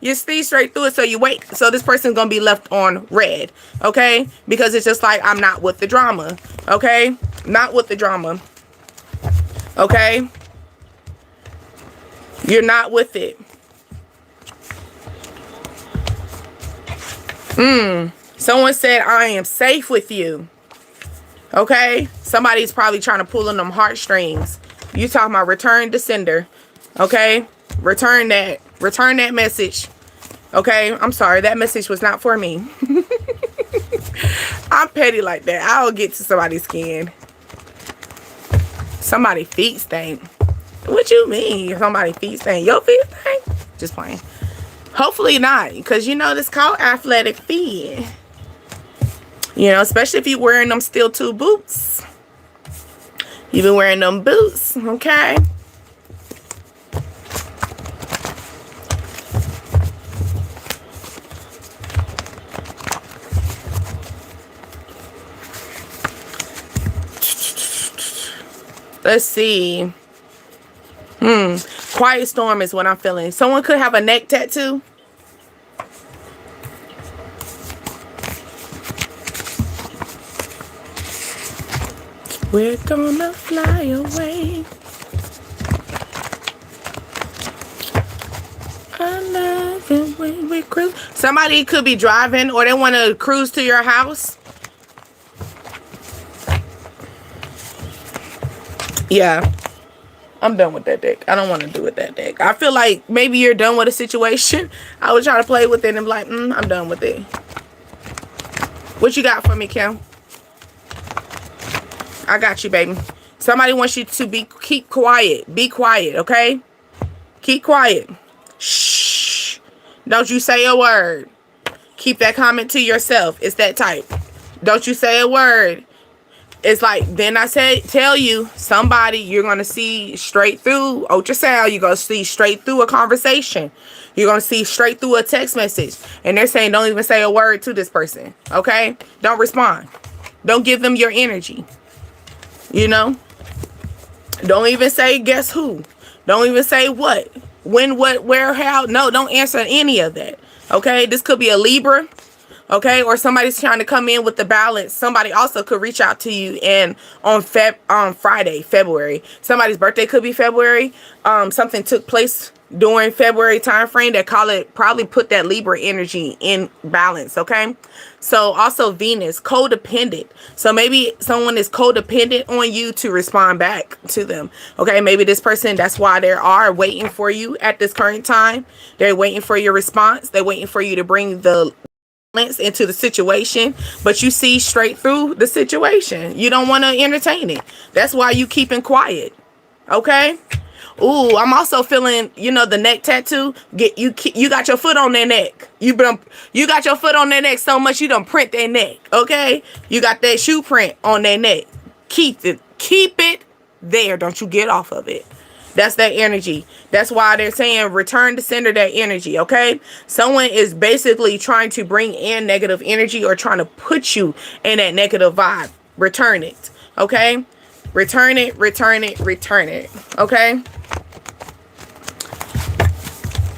You see straight through it, so you wait. So this person's gonna be left on red, okay? Because it's just like, I'm not with the drama, okay? Not with the drama, okay? You're not with it. Someone said, I am safe with you. Okay, somebody's probably trying to pull on them heartstrings. You talking about return to sender. Okay, return that message. Okay, I'm sorry, that message was not for me. I'm petty like that. I'll get to somebody's skin. Somebody feet stink. What you mean? Somebody feet stink? Your feet stink? Just playing. Hopefully not, because this called athletic feet. You know, especially if you're wearing them steel toe boots. You've been wearing them boots, okay? Let's see. Quiet storm is what I'm feeling. Someone could have a neck tattoo. We're gonna fly away. I love it when we cruise. Somebody could be driving or they want to cruise to your house. Yeah. I'm done with that deck. I don't want to do with that deck. I feel like maybe you're done with a situation. I was trying to play with it and be like, I'm done with it. What you got for me, Kim? I got you, baby. Somebody wants you to keep quiet. Be quiet, okay? Keep quiet. Shh. Don't you say a word. Keep that comment to yourself. It's that type. Don't you say a word. It's like, then I tell you, somebody, you're going to see straight through ultrasound. You're going to see straight through a conversation. You're going to see straight through a text message. And they're saying, don't even say a word to this person. Okay? Don't respond. Don't give them your energy. You know? Don't even say, guess who? Don't even say what, when, what, where, how. No, don't answer any of that. Okay? This could be a Libra. Okay, or somebody's trying to come in with the balance. Somebody also could reach out to you and on Friday, February. Somebody's birthday could be February. Something took place during February time frame that probably put that Libra energy in balance. Okay, so also Venus, codependent. So maybe someone is codependent on you to respond back to them. Okay, maybe this person, that's why they are waiting for you at this current time. They're waiting for your response. They're waiting for you to bring the into the situation, but you see straight through the situation. You don't want to entertain it. That's why you keeping quiet. Okay. Ooh, I'm also feeling, you know, the neck tattoo. You got your foot on their neck. You got your foot on their neck so much you don't print their neck. Okay. You got that shoe print on their neck. Keep it there. Don't you get off of it. That's that energy. That's why they're saying return to sender that energy, okay? Someone is basically trying to bring in negative energy or trying to put you in that negative vibe. Return it, okay? Return it, return it, return it, okay?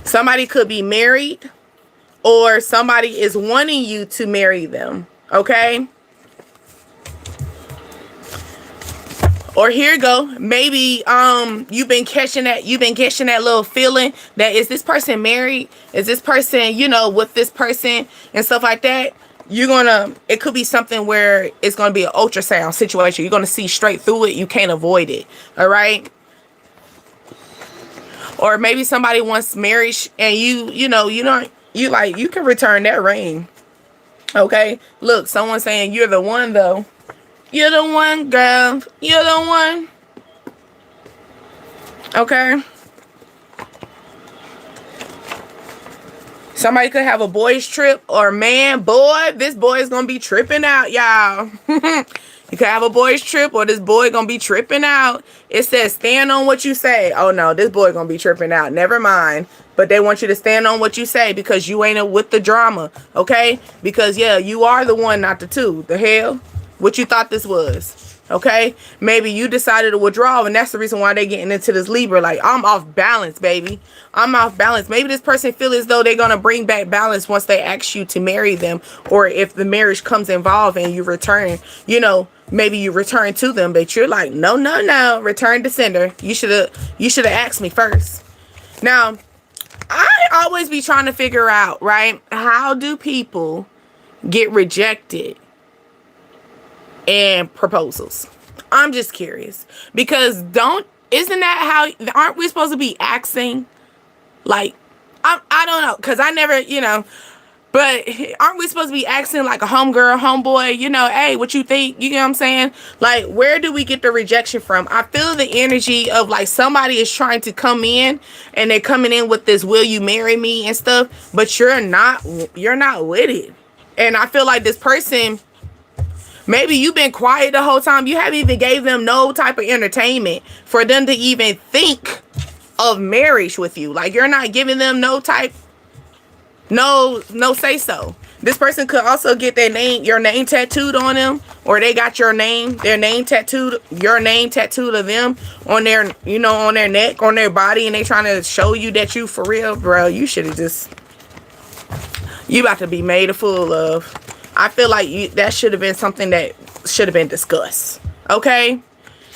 Somebody could be married or somebody is wanting you to marry them, okay? Or here you go. Maybe you've been catching that little feeling that, is this person married? Is this person, you know, with this person and stuff like that? It could be something where it's gonna be an ultrasound situation. You're gonna see straight through it. You can't avoid it. All right. Or maybe somebody wants marriage and you can return that ring. Okay. Look, someone's saying you're the one though. You're the one, girl. You're the one. Okay. Somebody could have a boys trip or man, boy. This boy is going to be tripping out, y'all. You could have a boys trip or this boy going to be tripping out. It says stand on what you say. Oh, no, this boy going to be tripping out. Never mind. But they want you to stand on what you say because you ain't with the drama. Okay. Because, yeah, you are the one, not the two. The hell? What you thought this was, okay? Maybe you decided to withdraw, and that's the reason why they're getting into this Libra. Like, I'm off balance, baby. I'm off balance. Maybe this person feel as though they're going to bring back balance once they ask you to marry them, or if the marriage comes involved and you return, you know, maybe you return to them, but you're like, no, return to sender. You should have asked me first. Now, I always be trying to figure out, right? How do people get rejected and proposals? I'm just curious because isn't that how, aren't we supposed to be asking? Like, I don't know, because I never, you know, but aren't we supposed to be asking like a homegirl, homeboy, you know, hey, what you think? You know what I'm saying? Like, where do we get the rejection from? I feel the energy of like somebody is trying to come in and they're coming in with this, will you marry me and stuff, but you're not with it. And I feel like this person Maybe you've been quiet the whole time. You haven't even gave them no type of entertainment for them to even think of marriage with you. Like, you're not giving them no type, no say so. This person could also get your name tattooed on them, or they got their name tattooed of them on their, on their neck, on their body, and they trying to show you that you for real, bro. You should have you about to be made a fool of. I feel like that should have been something that should have been discussed. Okay?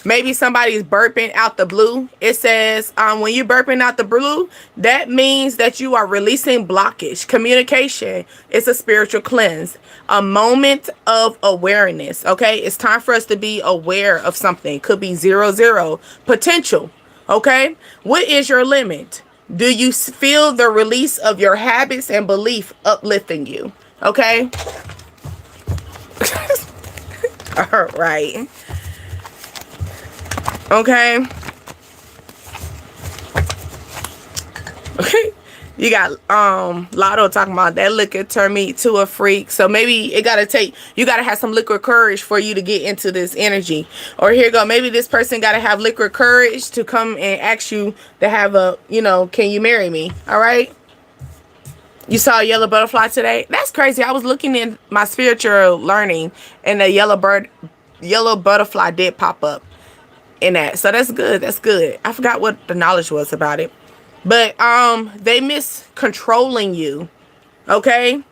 Maybe somebody's burping out the blue. It says, when you're burping out the blue, that means that you are releasing blockage. Communication is a spiritual cleanse. A moment of awareness. Okay? It's time for us to be aware of something. It could be 0, potential. Okay? What is your limit? Do you feel the release of your habits and belief uplifting you? Okay? All right. Okay. Okay. You got Lotto talking about that liquor turned me to a freak. So maybe you gotta have some liquid courage for you to get into this energy. Or here you go, maybe this person gotta have liquid courage to come and ask you to have can you marry me? All right. You saw a yellow butterfly today? That's crazy. I was looking in my spiritual learning, and the yellow butterfly did pop up in that. So that's good. That's good. I forgot what the knowledge was about it. But they miss controlling you. Okay?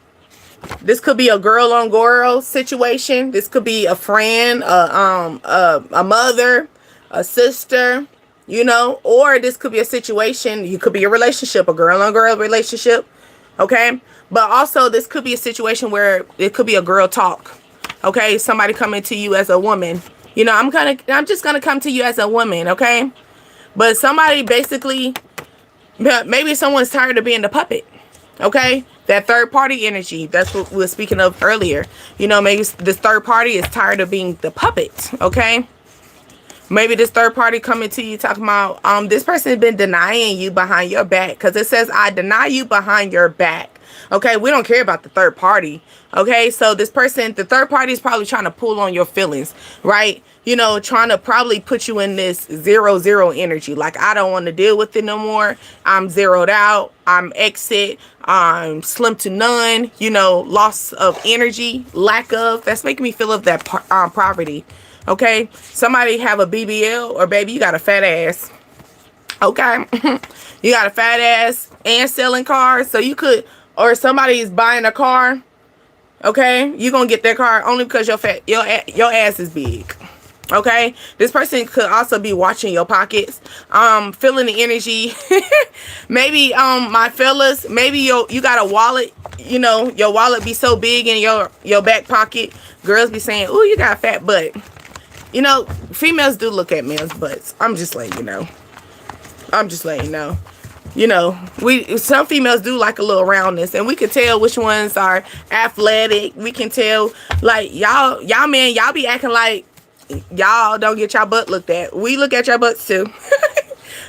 This could be a girl on girl situation. This could be a friend, a mother, a sister, or this could be a situation. You could be a relationship, a girl on girl relationship. Okay, but also this could be a situation where it could be a girl talk. Okay, somebody coming to you as a woman. I'm just gonna come to you as a woman. Okay, but somebody basically, maybe someone's tired of being the puppet. Okay, that third party energy. That's what we were speaking of earlier. Maybe this third party is tired of being the puppet. Okay. Maybe this third party coming to you talking about this person has been denying you behind your back, because it says I deny you behind your back. Okay, we don't care about the third party. Okay, so the third party is probably trying to pull on your feelings, right? Trying to probably put you in this 0 energy. Like, I don't want to deal with it no more. I'm zeroed out. I'm exit. I'm slim to none. Loss of energy, lack of. That's making me feel of that poverty. Okay, somebody have a BBL, or baby, you got a fat ass. Okay, you got a fat ass and selling cars, so you could, or somebody's buying a car. Okay, you gonna get that car only because your ass is big. Okay, this person could also be watching your pockets, feeling the energy. Maybe my fellas, maybe you got a wallet. Your wallet be so big in your back pocket. Girls be saying, "Ooh, you got a fat butt." Females do look at men's butts. I'm just letting you know. Some females do like a little roundness, and we can tell which ones are athletic. We can tell, like, y'all men, y'all be acting like y'all don't get your butt looked at. We look at your butts too.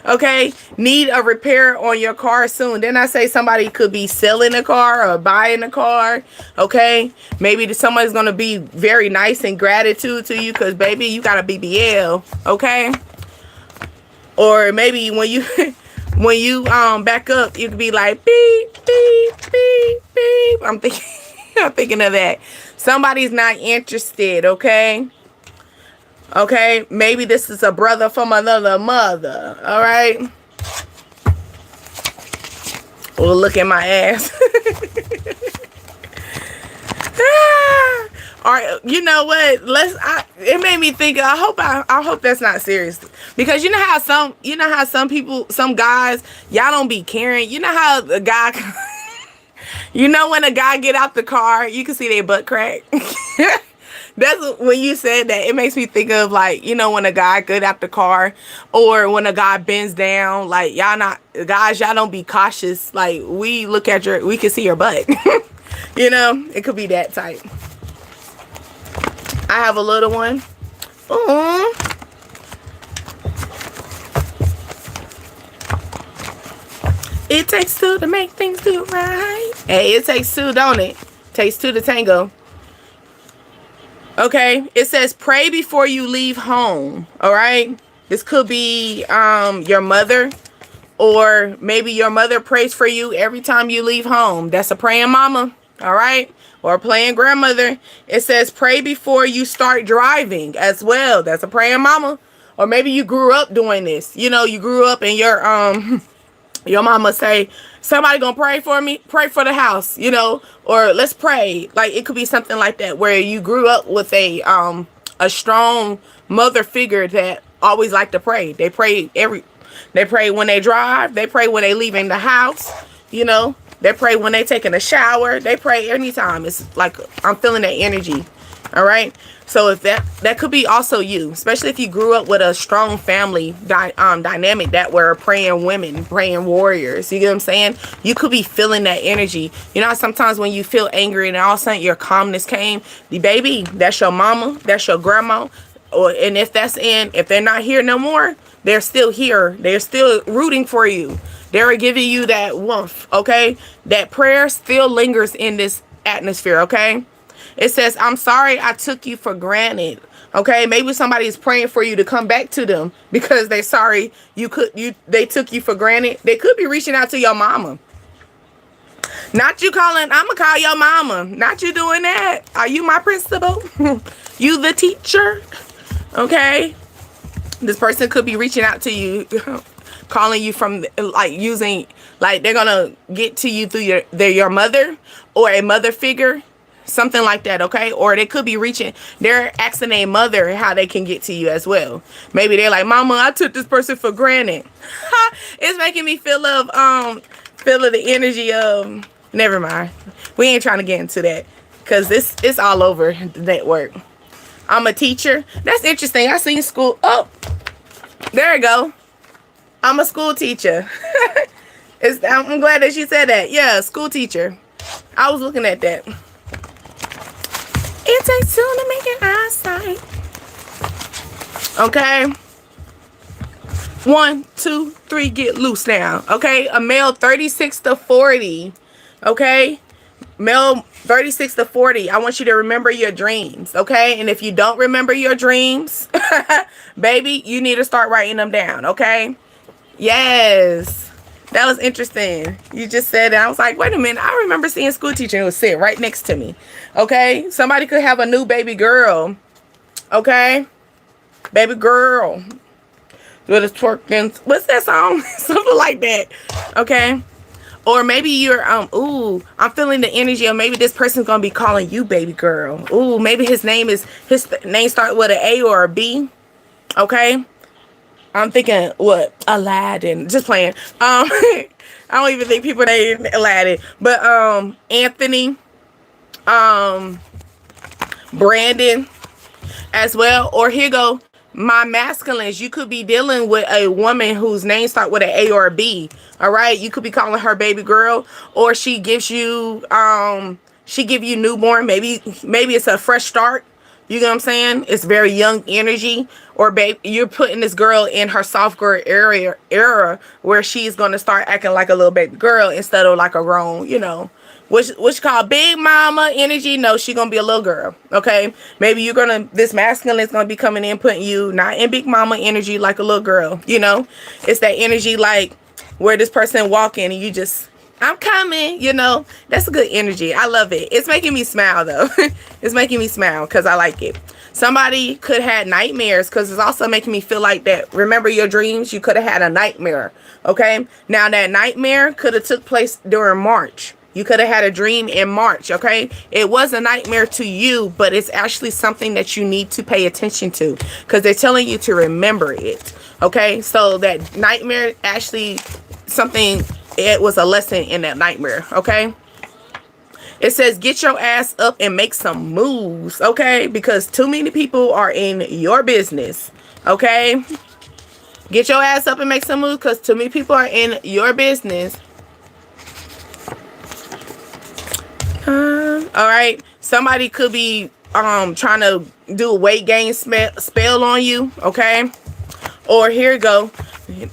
Okay, need a repair on your car soon. Then I say somebody could be selling a car or buying a car. Okay, maybe somebody's gonna be very nice and gratitude to you because baby, you got a BBL. Okay, or maybe when you back up, you could be like beep beep beep beep. I'm thinking of that. Somebody's not interested. Okay, maybe this is a brother from another mother. All right. Well, look at my ass. All right, you know what? It made me think. I hope that's not serious, because you know how some people, some guys, y'all don't be caring. You know how the guy, when a guy get out the car, you can see their butt crack. That's when you said that, it makes me think of, like, when a guy get out the car, or when a guy bends down, like, y'all don't be cautious. Like, we can see your butt. It could be that type. I have a little one. Ooh. It takes two to make things do right. Hey, it takes two, don't it? Takes two to tango. Okay, it says pray before you leave home. All right, this could be your mother, or maybe your mother prays for you every time you leave home. That's a praying mama. All right, or a praying grandmother. It says pray before you start driving as well. That's a praying mama. Or maybe you grew up doing this. You know, you grew up and your mama say, somebody gonna pray for me, pray for the house, you know, or let's pray. Like, it could be something like that where you grew up with a strong mother figure that always like to pray. They pray when they drive, they pray when they leaving the house, you know, they pray when they taking a shower, they pray anytime. It's like, I'm feeling that energy. All right. So if that could be also you, especially if you grew up with a strong family dynamic that were praying women, praying warriors. You get what I'm saying? You could be feeling that energy. You know, sometimes when you feel angry and all of a sudden your calmness came, the baby, that's your mama, that's your grandma, and if they're not here no more, they're still here. They're still rooting for you. They're giving you that warmth. Okay, that prayer still lingers in this atmosphere. Okay. It says, I'm sorry I took you for granted. Okay, maybe somebody is praying for you to come back to them because they're sorry they took you for granted. They could be reaching out to your mama. Not you calling, I'm gonna call your mama. Not you doing that. Are you my principal? You the teacher? Okay. This person could be reaching out to you, calling you from, like, using, like, they're gonna get to you through your mother or a mother figure. Something like that, okay? Or they could be they're asking a mother how they can get to you as well. Maybe they're like, Mama, I took this person for granted. It's making me feel the energy of, never mind. We ain't trying to get into that because it's all over the network. I'm a teacher. That's interesting. I seen school. Oh, there you go. I'm a school teacher. I'm glad that she said that. Yeah, school teacher. I was looking at that. It takes two to make an eyesight. Okay. 1, 2, 3, get loose now. Okay. A male 36 to 40. Okay. Male 36 to 40. I want you to remember your dreams. Okay. And if you don't remember your dreams, baby, you need to start writing them down. Okay. Yes. That was interesting. You just said that. I was like, wait a minute. I remember seeing school teacher who was sitting right next to me. Okay. Somebody could have a new baby girl. Okay. Baby girl. With a twerking. What's that song? Something like that. Okay. Or maybe you're, ooh, I'm feeling the energy of maybe this person's going to be calling you baby girl. Ooh, maybe his name starts with an A or a B. Okay. I'm thinking, what? Aladdin. Just playing. I don't even think people named Aladdin. But Anthony, Brandon as well. Or here go, my masculines. You could be dealing with a woman whose name starts with an A or a B. All right. You could be calling her baby girl. Or she gives you, give you newborn. Maybe it's a fresh start. You know what I'm saying? It's very young energy. Or babe, you're putting this girl in her soft girl era where she's going to start acting like a little baby girl instead of like a grown, you know, what's called big mama energy. No, she's going to be a little girl. Okay. Maybe this masculine is going to be coming in, putting you not in big mama energy like a little girl. You know, it's that energy like where this person walk in and you just, I'm coming, you know. That's a good energy. I love it. It's making me smile though. It's making me smile because I like it. Somebody could have nightmares because it's also making me feel like that. Remember your dreams? You could have had a nightmare. Okay. Now that nightmare could have took place during March. You could have had a dream in March. Okay. It was a nightmare to you, but it's actually something that you need to pay attention to because they're telling you to remember it. Okay. So that nightmare actually it was a lesson in that nightmare. Okay. It says, get your ass up and make some moves. Okay. Because too many people are in your business. Okay. Get your ass up and make some moves because too many people are in your business. All right. Somebody could be trying to do a weight gain spell on you. Okay. Or here you go.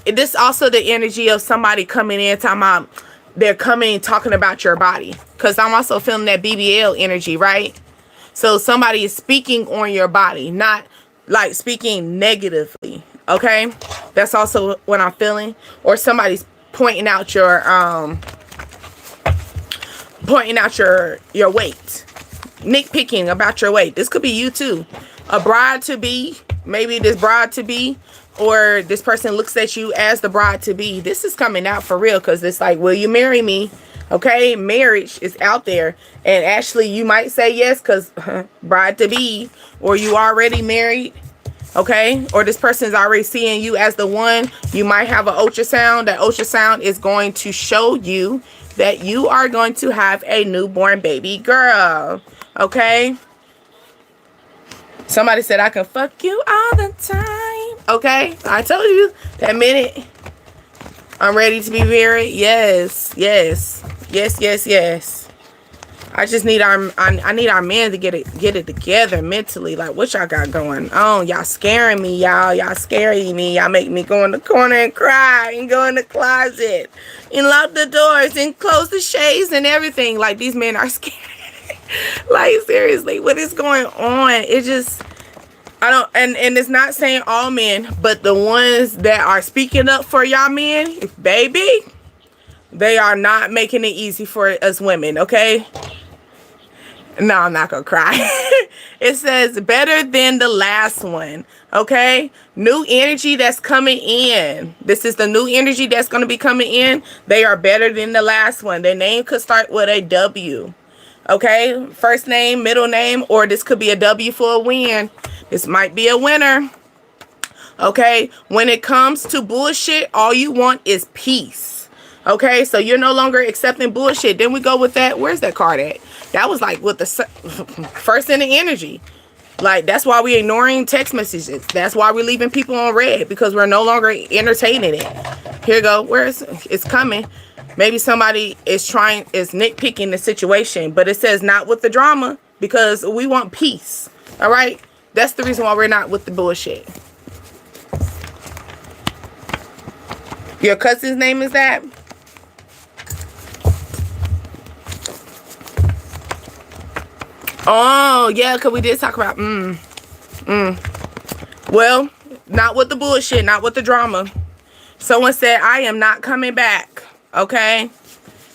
This also the energy of somebody coming in talking about they're coming talking about your body because I'm also feeling that BBL energy, right? So somebody is speaking on your body, not like speaking negatively. Okay, that's also what I'm feeling. Or somebody's pointing out your weight, nitpicking about your weight. This could be you too. A bride to be, maybe this bride to be, or this person looks at you as the bride to be. This is coming out for real, because it's like, will you marry me? Okay, marriage is out there, and actually you might say yes, because bride to be, or you already married. Okay, or this person is already seeing you as the one. You might have an ultrasound. That ultrasound is going to show you that you are going to have a newborn baby girl. Okay, somebody said I can fuck you all the time. Okay, I told you that minute I'm ready to be married. Yes, yes, yes, yes, yes. I just need I need our men to get it together mentally. Like, what y'all got going on? Y'all scaring me, y'all. Y'all scaring me. Y'all make me go in the corner and cry and go in the closet and lock the doors and close the shades and everything. Like, these men are scared. Like, seriously, what is going on? It just, I don't, and it's not saying all men, but the ones that are speaking up for y'all men, baby, they are not making it easy for us women, okay? No, I'm not gonna cry. It says better than the last one. Okay, new energy that's coming in. This is the new energy that's going to be coming in. They are better than the last one. Their name could start with a W. Okay, first name, middle name, or this could be a W for a win. This might be a winner. Okay, when it comes to bullshit, all you want is peace. Okay, so you're no longer accepting bullshit. Then we go with that. Where's that card at? That was like with the first in the energy. Like, that's why we're ignoring text messages. That's why we're leaving people on red, because we're no longer entertaining it. Here you go. Where is it's coming? Maybe somebody is nitpicking the situation, but it says not with the drama, because we want peace. All right. That's the reason why we're not with the bullshit. Your cousin's name is that? Oh, yeah, because we did talk about, Well, not with the bullshit, not with the drama. Someone said, I am not coming back, okay?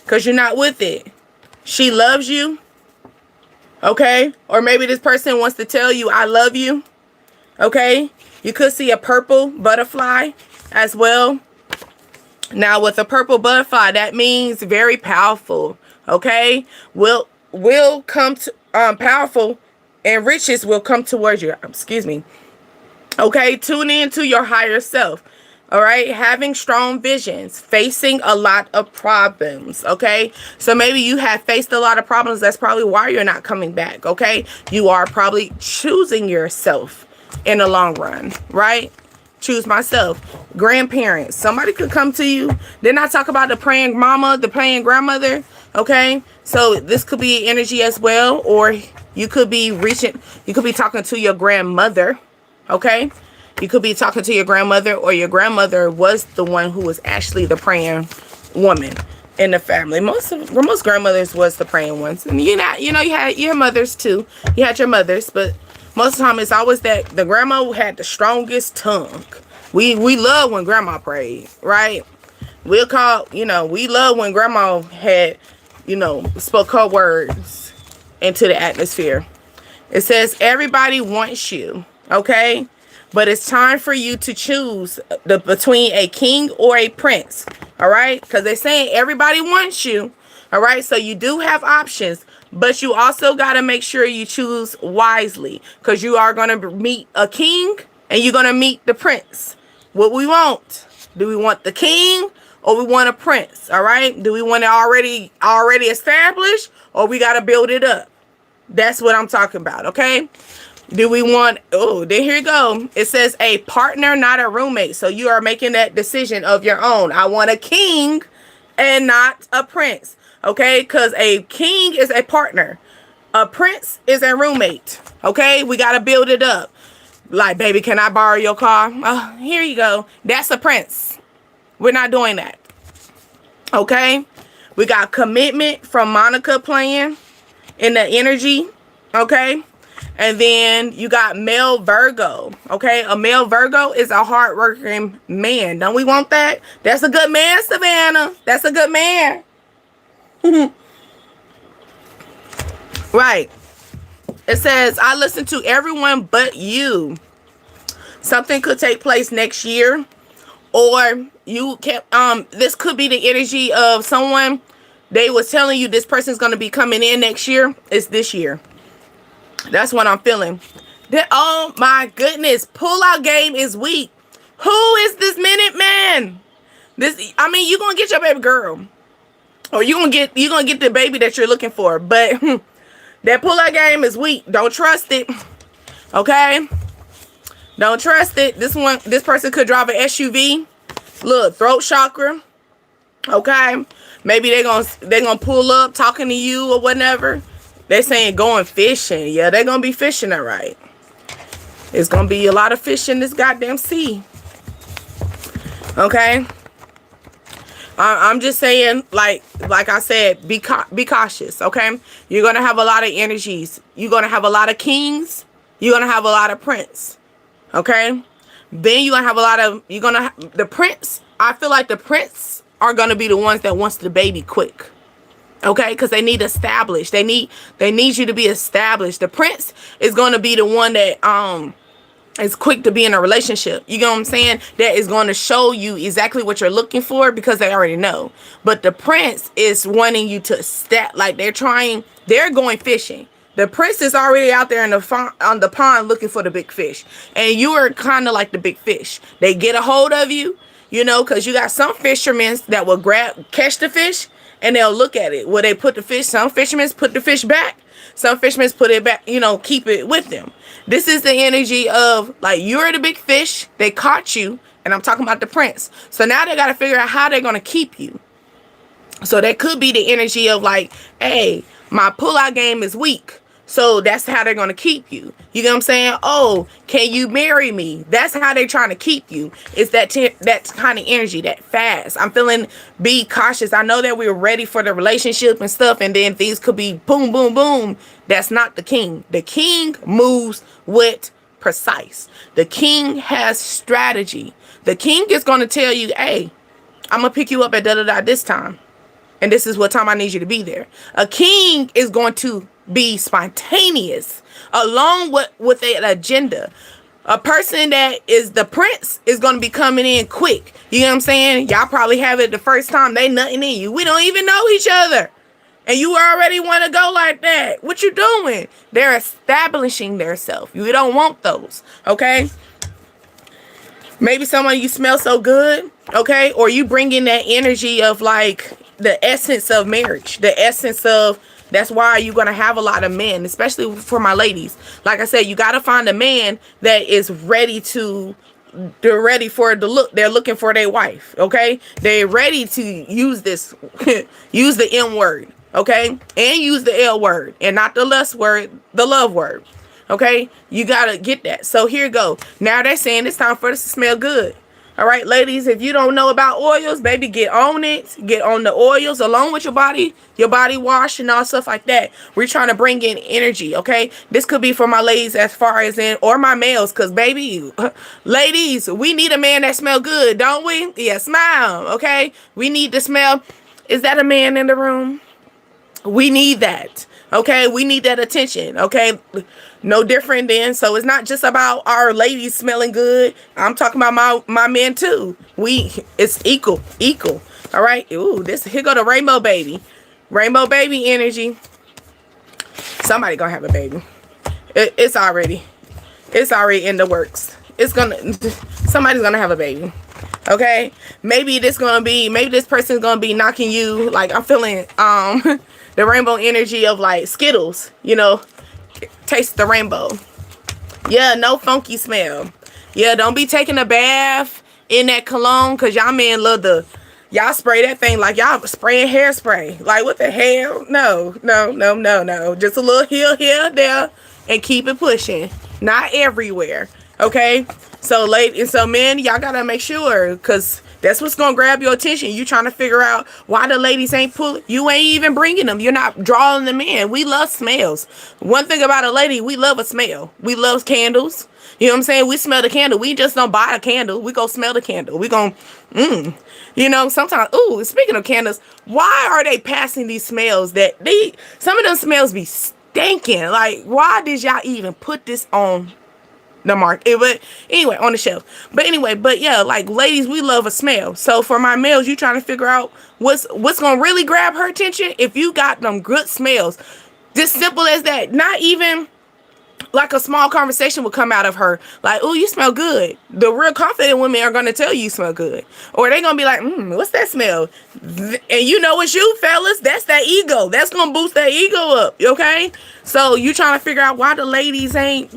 Because you're not with it. She loves you, okay? Or maybe this person wants to tell you, I love you, okay? You could see a purple butterfly as well. Now, with a purple butterfly, that means very powerful, okay? Will come to powerful, and riches will come towards you. Excuse me. Okay, tune in to your higher self. All right, having strong visions, facing a lot of problems. Okay, so maybe you have faced a lot of problems. That's probably why you're not coming back. Okay, you are probably choosing yourself in the long run, right? Choose myself. Grandparents, somebody could come to you. Then I talk about the praying mama, the praying grandmother. Okay, so this could be energy as well, or you could be talking to your grandmother. Okay, you could be talking to your grandmother, or your grandmother was the one who was actually the praying woman in the family. Most grandmothers was the praying ones, and you had your mothers too. You had your mothers, but most of the time it's always that the grandma had the strongest tongue. We love when grandma prayed, right? We love when grandma had, spoke her words into the atmosphere. It says everybody wants you, okay? But it's time for you to choose between a king or a prince, all right? Because they're saying everybody wants you, all right? So you do have options, but you also got to make sure you choose wisely, because you are going to meet a king and you're going to meet the prince. What we want? Do we want the king or we want a prince? All right. Do we want it already established, or we got to build it up? That's what I'm talking about. Okay. Do we want, then here you go. It says a partner, not a roommate. So you are making that decision of your own. I want a king and not a prince. Okay. Because a king is a partner. A prince is a roommate. Okay. We got to build it up. Like, baby, can I borrow your car? Oh, here you go. That's a prince. We're not doing that. Okay. We got commitment from Monica playing in the energy. Okay. And then you got male Virgo. Okay, a male Virgo is a hardworking man. Don't we want that? That's a good man, Savannah. That's a good man. Right. It says, I listen to everyone but you. Something could take place next year. Or you kept this could be the energy of someone. They was telling you this person's gonna be coming in next year. It's this year. That's what I'm feeling. Oh my goodness, pull-out game is weak. Who is this Minute Man? I mean, you're gonna get your baby girl. Or you're gonna get the baby that you're looking for. But that pull-out game is weak. Don't trust it. Okay? Don't trust it. This person could drive an SUV. Look, throat chakra. Okay? Maybe they're gonna pull up talking to you or whatever. They're saying going fishing. Yeah, they're gonna be fishing, all right. It's gonna be a lot of fish in this goddamn sea. Okay? I'm just saying, like I said, be cautious, okay? You're gonna have a lot of energies. You're gonna have a lot of kings. You're gonna have a lot of prince. Okay? Then you're gonna have a lot of, the prince, I feel like the prince are gonna be the ones that wants the baby quick. Okay? Because they need established. They need you to be established. The prince is gonna be the one that is quick to be in a relationship. You know what I'm saying? That is going to show you exactly what you're looking for because they already know. But the prince is wanting you to like they're going fishing. The prince is already out there on the pond looking for the big fish. And you are kind of like the big fish. They get a hold of you, you know, because you got some fishermen that will catch the fish and they'll look at it. Will they put the fish? Some fishermen put the fish back. Some fishermen put it back, you know, keep it with them. This is the energy of, like, you're the big fish. They caught you. And I'm talking about the prince. So now they got to figure out how they're going to keep you. So that could be the energy of, like, hey, my pull-out game is weak. So that's how they're going to keep you. You know what I'm saying? Oh, can you marry me? That's how they're trying to keep you. It's that kind of energy, that fast. I'm feeling, be cautious. I know that we're ready for the relationship and stuff. And then things could be boom, boom, boom. That's not the king. The king moves with precise. The king has strategy. The king is going to tell you, hey, I'm going to pick you up at da-da-da this time. And this is what time I need you to be there. A king is going to be spontaneous along with an agenda. A person that is the prince is going to be coming in quick. You know what I'm saying? Y'all probably have it the first time. They nothing in you. We don't even know each other. And you already want to go like that. What you doing? They're establishing themselves. You don't want those. Okay? Maybe someone you smell so good. Okay? Or you bring in that energy of like the essence of marriage. The essence of, that's why you're going to have a lot of men, especially for my ladies. Like I said, you got to find a man that is ready they're ready for the look. They're looking for their wife. Okay? They're ready to use this, use the M word. Okay? And use the L word and not the lust word, the love word. Okay? You got to get that. So here you go. Now they're saying it's time for this to smell good. All right, ladies, if you don't know about oils, baby, get on it. Get on the oils along with your body wash and all stuff like that. We're trying to bring in energy, okay? This could be for my ladies as far as in, or my males, because, baby, ladies, we need a man that smell good, don't we? Yeah, smile, okay? We need to smell. Is that a man in the room? We need that, okay? We need that attention, okay? No different then. So it's not just about our ladies smelling good. I'm talking about my men too. It's equal. All right. Ooh, here go the rainbow baby. Rainbow baby energy. Somebody gonna have a baby. It's already in the works. Somebody's gonna have a baby. Okay. Maybe this person's gonna be knocking you, like, I'm feeling the rainbow energy of like Skittles, you know. Taste the rainbow. Yeah, no funky smell. Yeah, don't be taking a bath in that cologne, because y'all men love y'all spray that thing like y'all spraying hairspray. Like, what the hell? No. Just a little here, there, and keep it pushing. Not everywhere. Okay? So men, y'all gotta make sure, because That's what's gonna grab your attention. You trying to figure out why the ladies ain't pulling. You ain't even bringing them. You're not drawing them in. We love smells. One thing about a lady, we love a smell. We love candles. You know what I'm saying? We smell the candle. We just don't buy a candle. We go smell the candle. We gon' You know, sometimes, ooh, speaking of candles, why are they passing these smells that some of them smells be stinking? Like, why did y'all even put this on the market? But anyway, on the shelf. But anyway, but yeah, like, ladies, we love a smell. So for my males, you trying to figure out what's gonna really grab her attention? If you got them good smells, just simple as that. Not even like a small conversation will come out of her, like, oh, you smell good. The real confident women are going to tell you smell good. Or they're going to be like, what's that smell? And you know it's you, fellas. That's that ego. That's going to boost that ego up, okay? So you trying to figure out why the ladies ain't...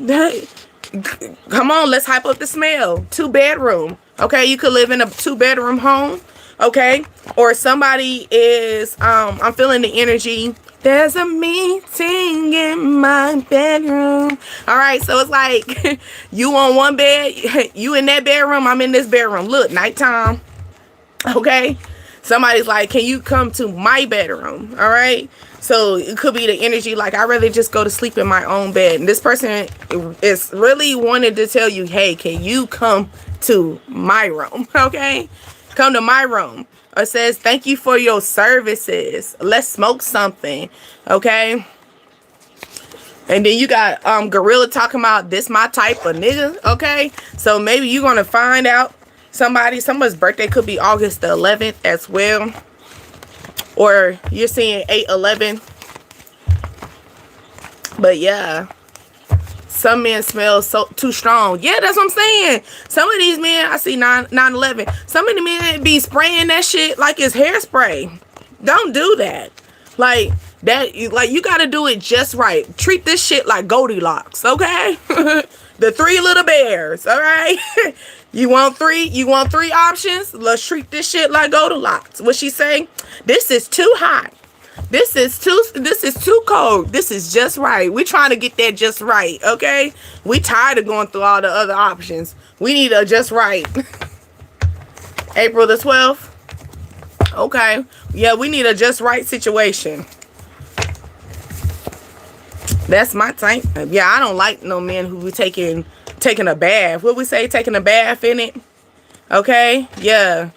Come on, let's hype up the smell. 2-bedroom, okay? You could live in a 2-bedroom home, okay? Or somebody is, I'm feeling the energy... There's a meeting in my bedroom. All right, so it's like you on one bed, you in that bedroom, I'm in this bedroom. Look, nighttime. Okay, somebody's like, can you come to my bedroom? All right, so it could be the energy like, I'd rather just go to sleep in my own bed. And this person is really wanted to tell you, hey, can you come to my room? Okay, come to my room. Or says, thank you for your services. Let's smoke something. Okay. And then you got Gorilla talking about this my type of nigga. Okay. So maybe you're gonna find out someone's birthday could be August the 11th as well. Or you're seeing 8/11. But yeah. Some men smell so too strong. Yeah, that's what I'm saying. Some of these men, I see 9/11. Some of the men be spraying that shit like it's hairspray. Don't do that. Like that. Like, you gotta do it just right. Treat this shit like Goldilocks, okay? The 3 little bears. All right. You want three? You want 3 options? Let's treat this shit like Goldilocks. What she say? This is too hot. This is too cold. This is just right. We trying to get that just right, okay? We tired of going through all the other options. We need a just right. April the 12th. Okay. Yeah, we need a just right situation. That's my type. Yeah, I don't like no men who be taking a bath. What we say? Taking a bath in it? Okay? Yeah.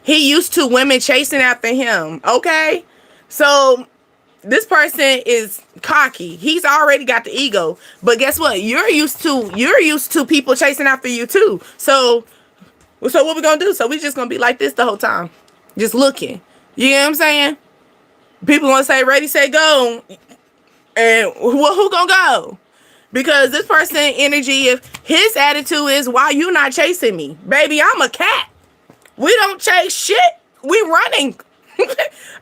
He used to women chasing after him. Okay? So this person is cocky. He's already got the ego. But guess what? You're used to people chasing after you too. So what we gonna do? So we just gonna be like this the whole time. Just looking. You know what I'm saying? People gonna say ready, say go. And who gonna go? Because this person energy, if his attitude is, why you not chasing me? Baby, I'm a cat. We don't chase shit. We running.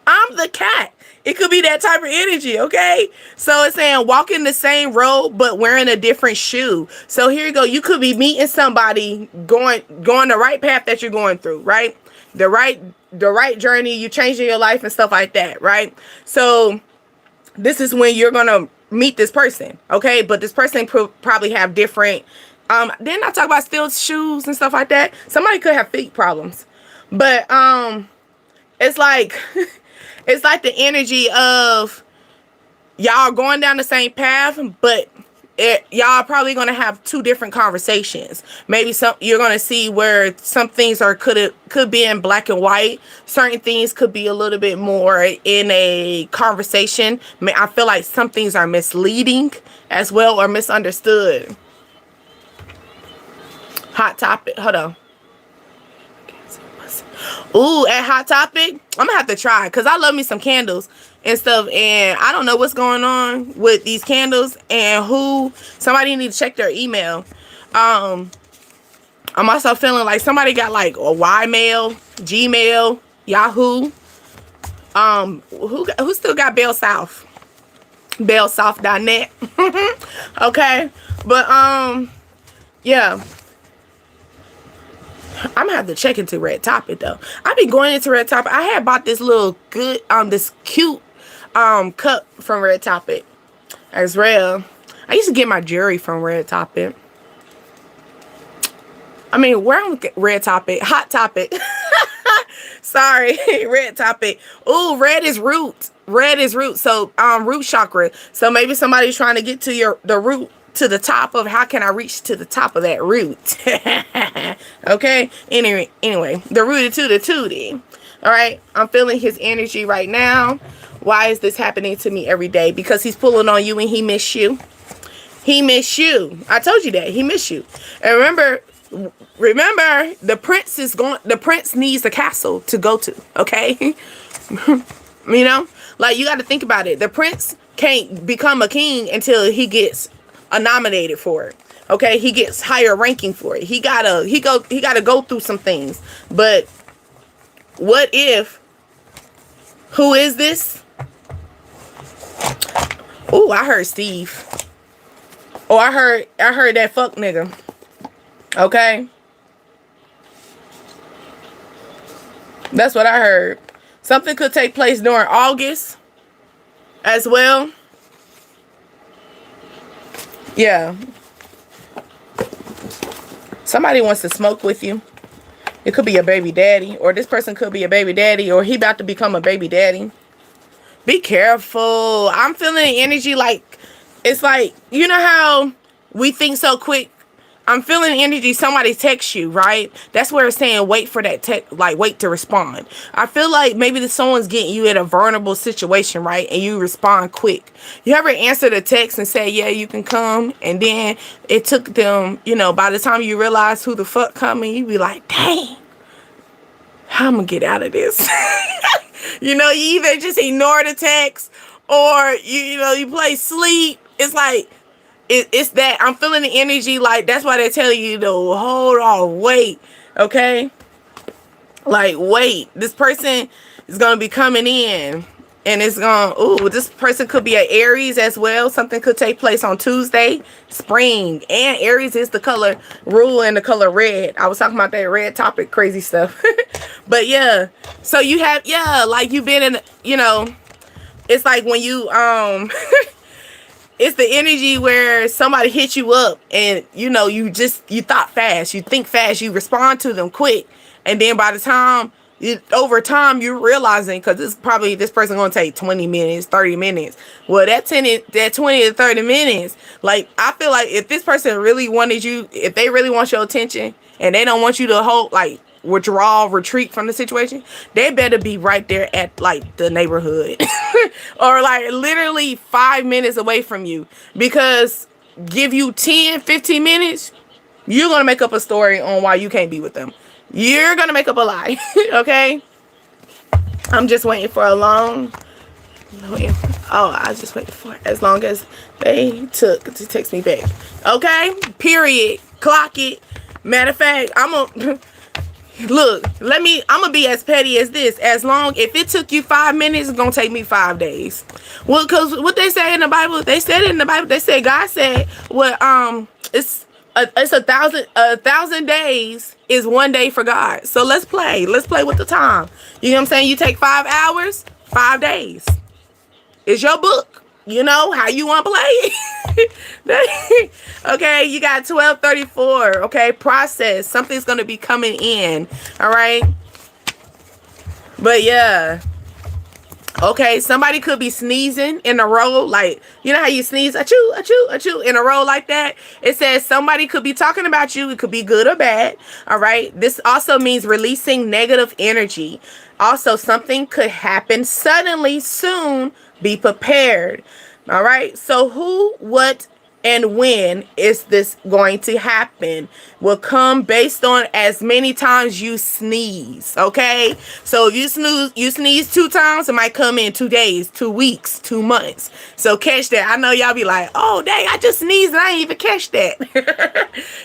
I'm the cat. It could be that type of energy, okay? So it's saying walk in the same road, but wearing a different shoe. So here you go. You could be meeting somebody going the right path that you're going through, right? The right journey. You changing your life and stuff like that, right? So this is when you're gonna meet this person, okay? But this person probably have different. Didn't I talk about steel shoes and stuff like that? Somebody could have feet problems, but it's like it's like the energy of y'all going down the same path, but y'all probably gonna have 2 different conversations. Maybe you're gonna see where some things could be in black and white. Certain things could be a little bit more in a conversation. I feel like some things are misleading as well or misunderstood. Hot topic. Hold on. Ooh, at Hot Topic, I'm gonna have to try because I love me some candles and stuff, and I don't know what's going on with these candles and somebody need to check their email. I'm also feeling like somebody got like a Ymail, Gmail, Yahoo. Who still got Bell South? BellSouth.net. Okay, but yeah. I'm gonna have to check into Red Topic though. I've been going into Red Topic. I had bought this little good this cute cup from Red Topic as well. I used to get my jewelry from Red Topic. I mean, where I'm red topic, hot topic. Sorry, red topic. Ooh, red is root. Red is root. So root chakra. So maybe somebody's trying to get to the root, to the top of, how can I reach to the top of that root? Okay. Anyway, the rooted to the tootie. All right. I'm feeling his energy right now. Why is this happening to me every day? Because he's pulling on you and he miss you. He miss you. I told you that. He miss you. And remember, the prince needs a castle to go to. Okay. You know, like, you got to think about it. The prince can't become a king until he gets nominated for it. Okay. He gets higher ranking for it. He gotta go through some things. But what if, who is this? Oh, I heard Steve. Oh, I heard that fuck nigga. Okay. That's what I heard. Something could take place during August as well. Yeah. Somebody wants to smoke with you. It could be a baby daddy, or this person could be a baby daddy, or he about to become a baby daddy. Be careful. I'm feeling the energy like, it's like, you know how we think so quick? I'm feeling the energy. Somebody texts you, right? That's where it's saying wait for that text, like wait to respond. I feel like maybe someone's getting you in a vulnerable situation, right? And you respond quick. You ever answer the text and say, yeah, you can come? And then it took them, you know, by the time you realize who the fuck coming, you be like, dang, how I'm gonna get out of this? You know, you either just ignore the text or you play sleep. It's like, it's that I'm feeling the energy. Like, that's why they tell you to hold on, wait. Okay. Like, wait, this person is going to be coming in and it's going to, this person could be an Aries as well. Something could take place on Tuesday, spring, and Aries is the color rule and the color red. I was talking about that red topic, crazy stuff. But yeah, so you have, yeah, like you've been in, you know, it's like when you, it's the energy where somebody hits you up and, you know, you thought fast, you think fast, you respond to them quick. And then by the time, over time, you're realizing, because this person going to take 20 minutes, 30 minutes. Well, that 20 to 30 minutes, like, I feel like if this person really wanted you, if they really want your attention and they don't want you to hold, like, retreat from the situation, they better be right there at, like, the neighborhood or, like, literally 5 minutes away from you, because give you 10, 15 minutes, you're going to make up a story on why you can't be with them. You're going to make up a lie. Okay. I'm just waiting for a long, I just waited for as long as they took to text me back. Okay. Period. Clock it. Matter of fact, look, I'm gonna be as petty as this. As long, if it took you 5 minutes, it's gonna take me 5 days. Well, because what they say in the Bible, they said God said, well, it's 1,000 days is 1 day for God. So let's play with the time. You know what I'm saying? You take 5 hours, 5 days. It's your book. You know how you want to play it. Okay, you got 12:34. Okay, process. Something's going to be coming in. All right. But yeah. Okay, somebody could be sneezing in a row. Like, you know how you sneeze, achoo, achoo, achoo, in a row like that? It says somebody could be talking about you. It could be good or bad. All right. This also means releasing negative energy. Also, something could happen suddenly, soon. Be prepared. All right. So who, what, and when is this going to happen will come based on as many times you sneeze. Okay. So if you sneeze 2 times, it might come in 2 days, 2 weeks, 2 months. So catch that. I know y'all be like, oh dang, I just sneezed and I didn't even catch that.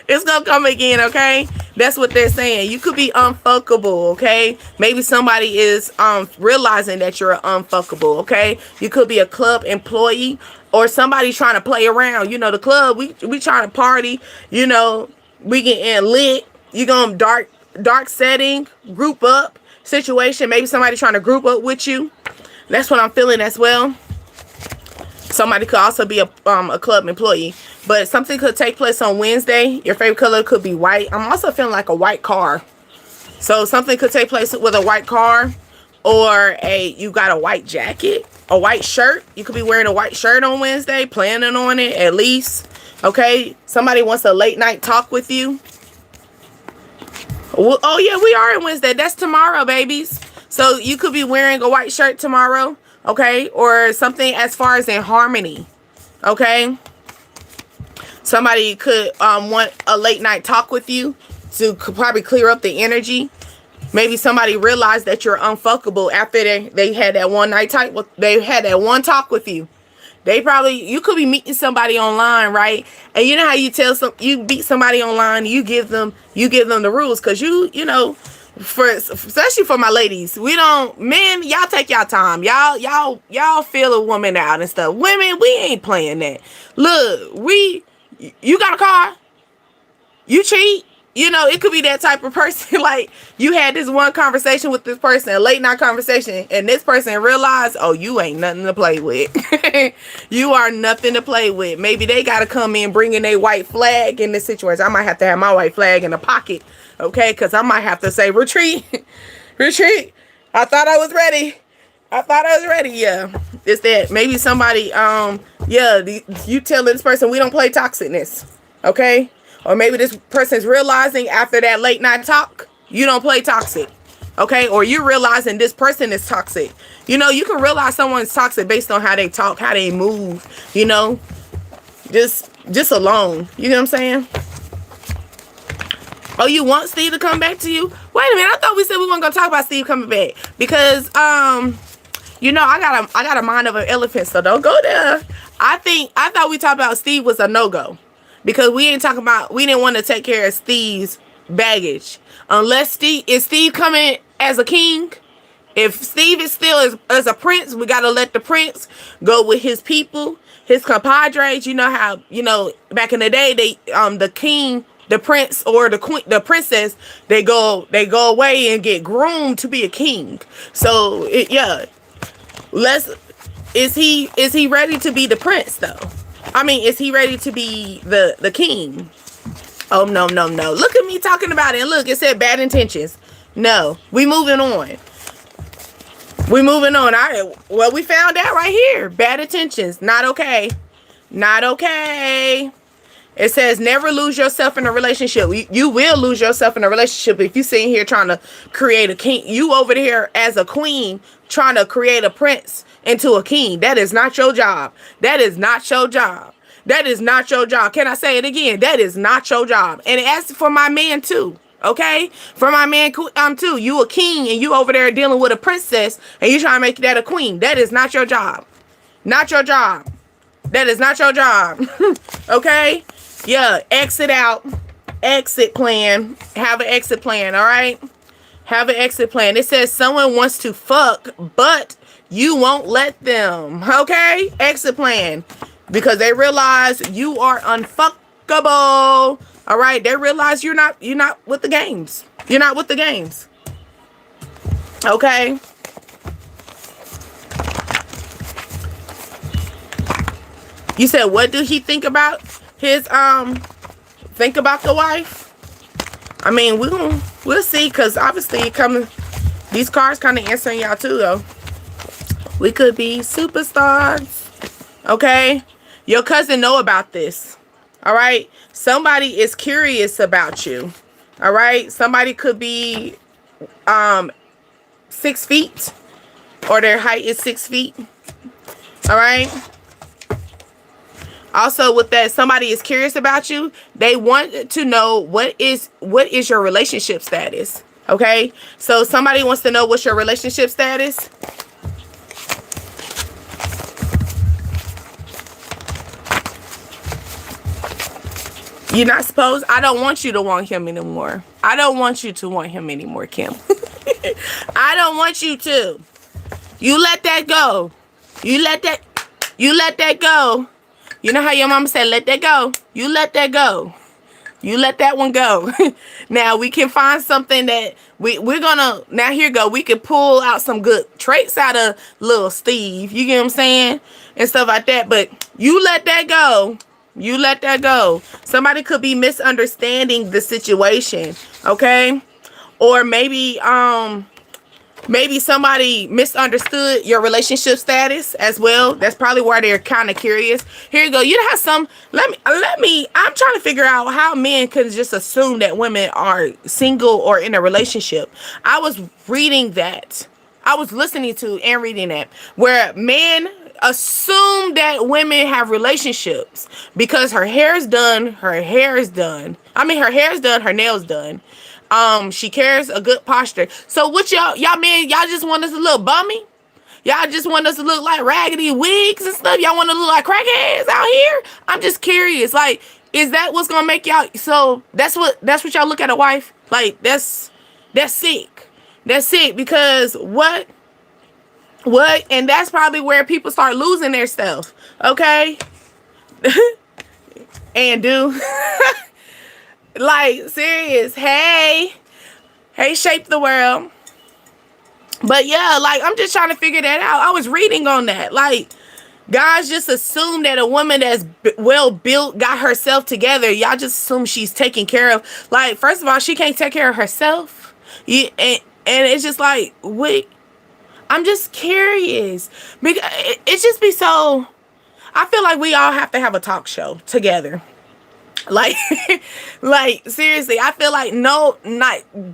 It's gonna come again. Okay. That's what they're saying. You could be unfuckable. Okay. Maybe somebody is realizing that you're unfuckable. Okay. You could be a club employee, or somebody's trying to play around. You know, the club, we trying to party, you know, we getting lit. You going dark setting, group up situation. Maybe somebody trying to group up with you. That's what I'm feeling as well. Somebody could also be a club employee, but something could take place on Wednesday. Your favorite color could be white. I'm also feeling like a white car. So something could take place with a white car, or you got a white jacket, a white shirt. You could be wearing a white shirt on Wednesday, planning on it at least. Okay, somebody wants a late night talk with you. Well, oh yeah, we are on Wednesday. That's tomorrow, babies. So you could be wearing a white shirt tomorrow, okay? Or something as far as in harmony, okay? Somebody could want a late night talk with you to probably clear up the energy. Maybe somebody realized that you're unfuckable after they had that one night talk. They had that one talk with you. You could be meeting somebody online, right? And you know how you beat somebody online, you give them the rules, because you know, especially for my ladies, men, y'all take y'all time. Y'all feel a woman out and stuff. Women, we ain't playing that. Look, you got a car, you cheat. You know, it could be that type of person. Like, you had this one conversation with this person, a late night conversation, and this person realized, oh, you ain't nothing to play with. You are nothing to play with. Maybe they got to come in bringing their white flag in this situation. I might have to have my white flag in the pocket, okay? Because I might have to say, retreat. Retreat. I thought I was ready. Yeah, it's that. Maybe somebody, you telling this person, we don't play toxicness, okay? Or maybe this person's realizing after that late night talk, you don't play toxic. Okay? Or you're realizing this person is toxic. You know, you can realize someone's toxic based on how they talk, how they move, you know. Just alone. You know what I'm saying? Oh, you want Steve to come back to you? Wait a minute. I thought we said we weren't gonna talk about Steve coming back. Because you know, I got a mind of an elephant, so don't go there. I thought we talked about Steve was a no-go. Because we didn't want to take care of Steve's baggage. Unless Steve coming as a king? If Steve is still as a prince, we got to let the prince go with his people, his compadres. You know how, you know, back in the day, the king, the prince, or the queen, the princess, they go away and get groomed to be a king. So, is he ready to be the prince, though? I mean, is he ready to be the king? Oh, no. Look at me talking about it. And look, it said bad intentions. No, we moving on. Well, we found out right here. Bad intentions. Not okay. Not okay. It says never lose yourself in a relationship. You will lose yourself in a relationship if you sitting here trying to create a king. You over there as a queen trying to create a prince into a king. That is not your job. That is not your job. That is not your job. Can I say it again? That is not your job. And as for my man too, okay? For my man too, you a king and you over there dealing with a princess and you trying to make that a queen. That is not your job. Not your job. That is not your job. Okay? Yeah, exit out. Exit plan. Have an exit plan, all right? Have an exit plan. It says someone wants to fuck, but you won't let them. Okay? Exit plan. Because they realize you are unfuckable. All right? They realize you're not with the games. You're not with the games. Okay? You said, what did he think about his think about the wife? I mean, we'll see, because obviously these cards kind of answering y'all too, though. We could be superstars. Okay? Your cousin know about this. All right? Somebody is curious about you. All right? Somebody could be 6 feet, or their height is 6 feet. All right? Also, with that, somebody is curious about you. They want to know what is your relationship status. Okay? So somebody wants to know what's your relationship status. You're not supposed. I don't want you to want him anymore. I don't want you to want him anymore, Kim. I don't want you to. You let that go. You let that go. You know how your mama said, let that go. You let that go. You let that one go. Now we can find something that we're gonna, now here go. We can pull out some good traits out of little Steve. You get what I'm saying? And stuff like that. But you let that go. You let that go. Somebody could be misunderstanding the situation. Okay? Or maybe somebody misunderstood your relationship status as well. That's probably why they're kind of curious. Here you go. You know how some, I'm trying to figure out how men can just assume that women are single or in a relationship. I was reading that. I was listening to and reading that, where men assume that women have relationships because her hair is done, her nails done. She carries a good posture. So what y'all men, y'all just want us to look bummy? Y'all just want us to look like raggedy wigs and stuff? Y'all want to look like crackheads out here? I'm just curious. Like, is that what's gonna make y'all? So that's what y'all look at a wife? Like, that's sick. That's sick because what? And that's probably where people start losing their stuff. Okay. And do. Like, serious. Hey, Shape the World. But yeah, like, I'm just trying to figure that out. I was reading on that. Like, guys just assume that a woman that's well built, got herself together, y'all just assume she's taken care of. Like, first of all, she can't take care of herself. And it's just like, wait, I'm just curious. Because it just be so, I feel like we all have to have a talk show together. Like, like, seriously, I feel like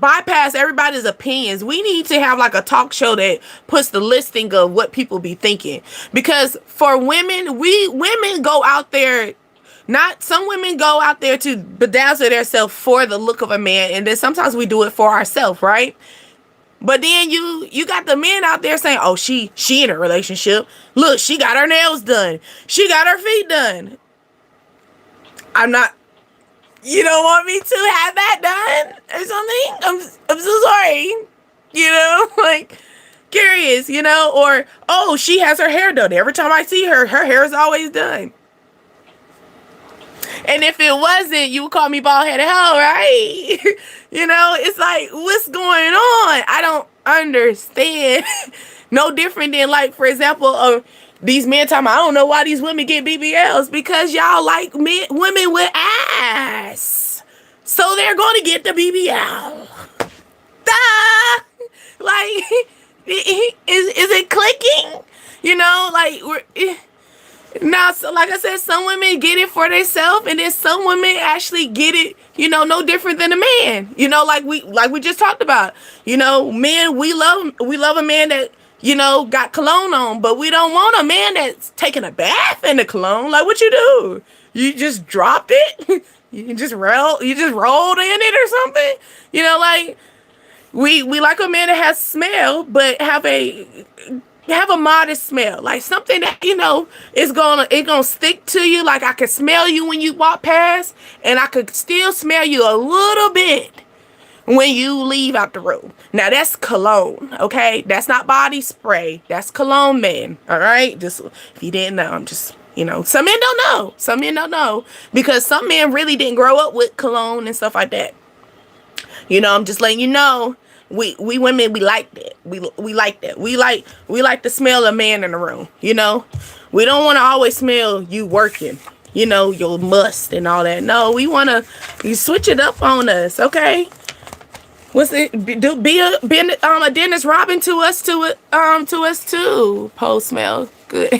bypass everybody's opinions. We need to have like a talk show that puts the listing of what people be thinking. Because for women, women go out there, some women go out there to bedazzle themselves for the look of a man. And then sometimes we do it for ourselves, right? But then you got the men out there saying, oh, she in a relationship. Look, she got her nails done. She got her feet done. You don't want me to have that done or something? I'm so sorry. Like, curious, or, oh, she has her hair done. Every time I see her hair is always done. And if it wasn't, you would call me bald-headed hoe, right? It's like, what's going on? I don't understand. No different than, like, for example, these men talking about, I don't know why these women get BBLs, because y'all like women with ass. So they're going to get the BBL. Like, is it clicking? Now, so like I said, some women get it for themselves, and then some women actually get it, no different than a man. Like we just talked about. Men, we love a man that, got cologne on, but we don't want a man that's taking a bath in the cologne. Like, what you do? You just dropped it? You just rolled in it or something? Like, we like a man that has smell, but have a modest smell. Like, something that, it's gonna stick to you. Like, I could smell you when you walk past, and I could still smell you a little bit when you leave out the room. Now, that's cologne, okay? That's not body spray. That's cologne, man. All right? Just, if you didn't know, I'm just, some men don't know. Some men don't know, because some men really didn't grow up with cologne and stuff like that. I'm just letting you know. We women, we like that. We like that. We like the smell of man in the room. We don't want to always smell you working. Your must and all that. No, we want to switch it up on us, okay? What's it? Be a Dennis Robin to us too. Pole smell good.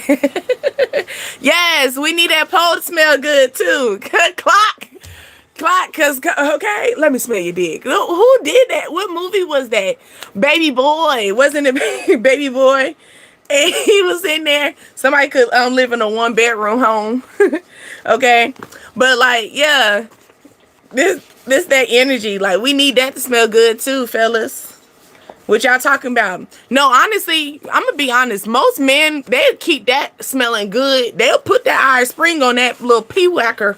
Yes, we need that pole smell good too. Clock, cause okay. Let me smell your dick. Who did that? What movie was that? Baby Boy, wasn't it? Baby Boy, and he was in there. Somebody could live in a 1-bedroom home. Okay, but like, yeah, this that energy. Like, we need that to smell good too, fellas. What y'all talking about? No, honestly, I'm gonna be honest. Most men, they'll keep that smelling good. They'll put that Irish Spring on that little pea whacker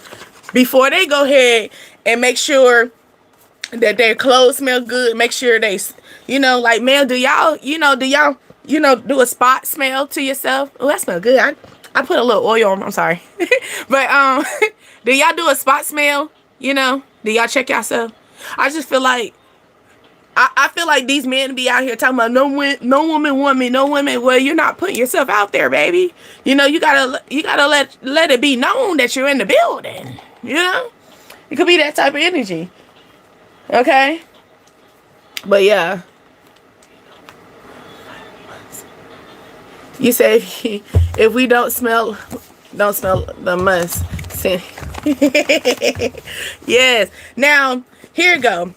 before they go ahead and make sure that their clothes smell good. Make sure they, like, man, do y'all do a spot smell to yourself? Oh, that smells good. I put a little oil on. I'm sorry, but do y'all do a spot smell? You know, do y'all check yourself? I just feel like I feel like these men be out here talking about no woman want me, no women. Well, you're not putting yourself out there, baby. You know, you gotta let it be known that you're in the building. You know, it could be that type of energy. Okay, but yeah, you say if we don't smell the must. Yes. Now here you go.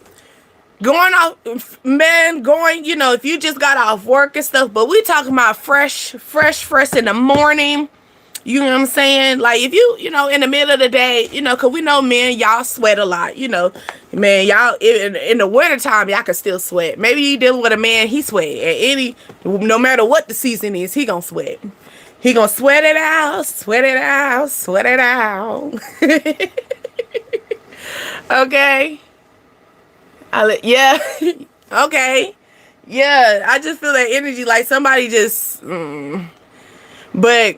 Going off, man, you know, if you just got off work and stuff, but we talking about fresh in the morning. You know what I'm saying? Like if you know, in the middle of the day, you know, cause we know men, y'all sweat a lot, you know, man, y'all in the wintertime, y'all can still sweat. Maybe you dealing with a man, he sweat at no matter what the season is, he gonna sweat. He gonna sweat it out, sweat it out, sweat it out. Okay. Yeah. Okay. Yeah. I just feel that energy like somebody just. But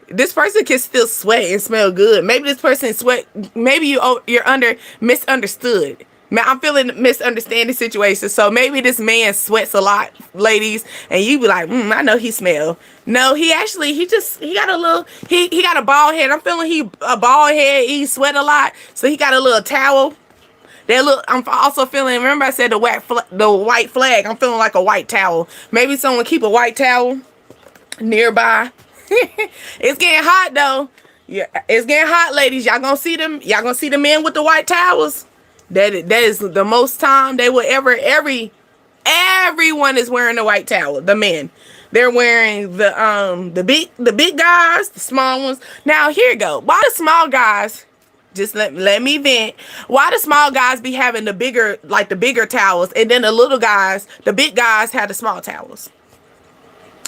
this person can still sweat and smell good. Maybe this person sweat. Maybe you're misunderstood. Man, I'm feeling misunderstanding situation. So maybe this man sweats a lot, ladies, and you be like, I know he smell. No, he got a little. He got a bald head. I'm feeling he a bald head. He sweat a lot, so he got a little towel. I'm also feeling, remember I said the white flag. I'm feeling like a white towel. Maybe someone keep a white towel nearby. It's getting hot though. Yeah, it's getting hot, ladies. Y'all gonna see them. Y'all gonna see the men with the white towels. That is the most time they will ever. Everyone is wearing the white towel. The men. They're wearing the big guys, the small ones. Now here you go. Why the small guys? Just let me vent. Why the small guys be having the bigger towels, and then the big guys have the small towels?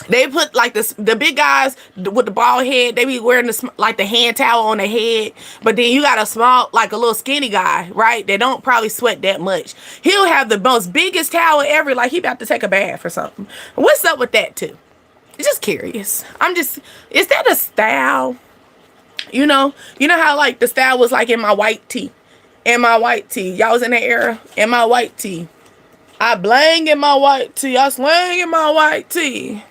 They put like the big guys with the bald head, they be wearing the hand towel on their head. But then you got a little skinny guy, right? They don't probably sweat that much. He'll have the most biggest towel ever, like he about to take a bath or something. What's up with that too? Just curious. Is that a style? You know how like the style was like in my white tee. Y'all was in that era. In my white tee. I blang in my white tee. I slang in my white tee.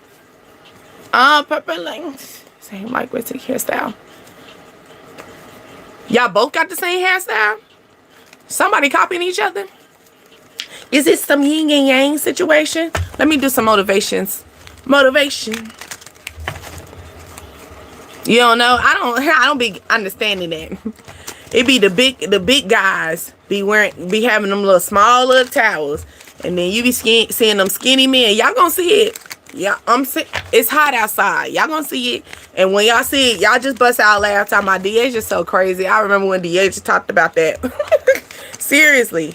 Purple lines. Same like with the hairstyle. Y'all both got the same hairstyle? Somebody copying each other? Is it some yin and yang situation? Let me do some motivations. Motivation. You don't know? I don't be understanding that. It be the big guys be having them small little towels, and then you be seeing them skinny men. Y'all gonna see it. Yeah, it's hot outside. Y'all gonna see it, and when y'all see it, y'all just bust out laugh. Talking about DH is so crazy. I remember when DH talked about that. Seriously,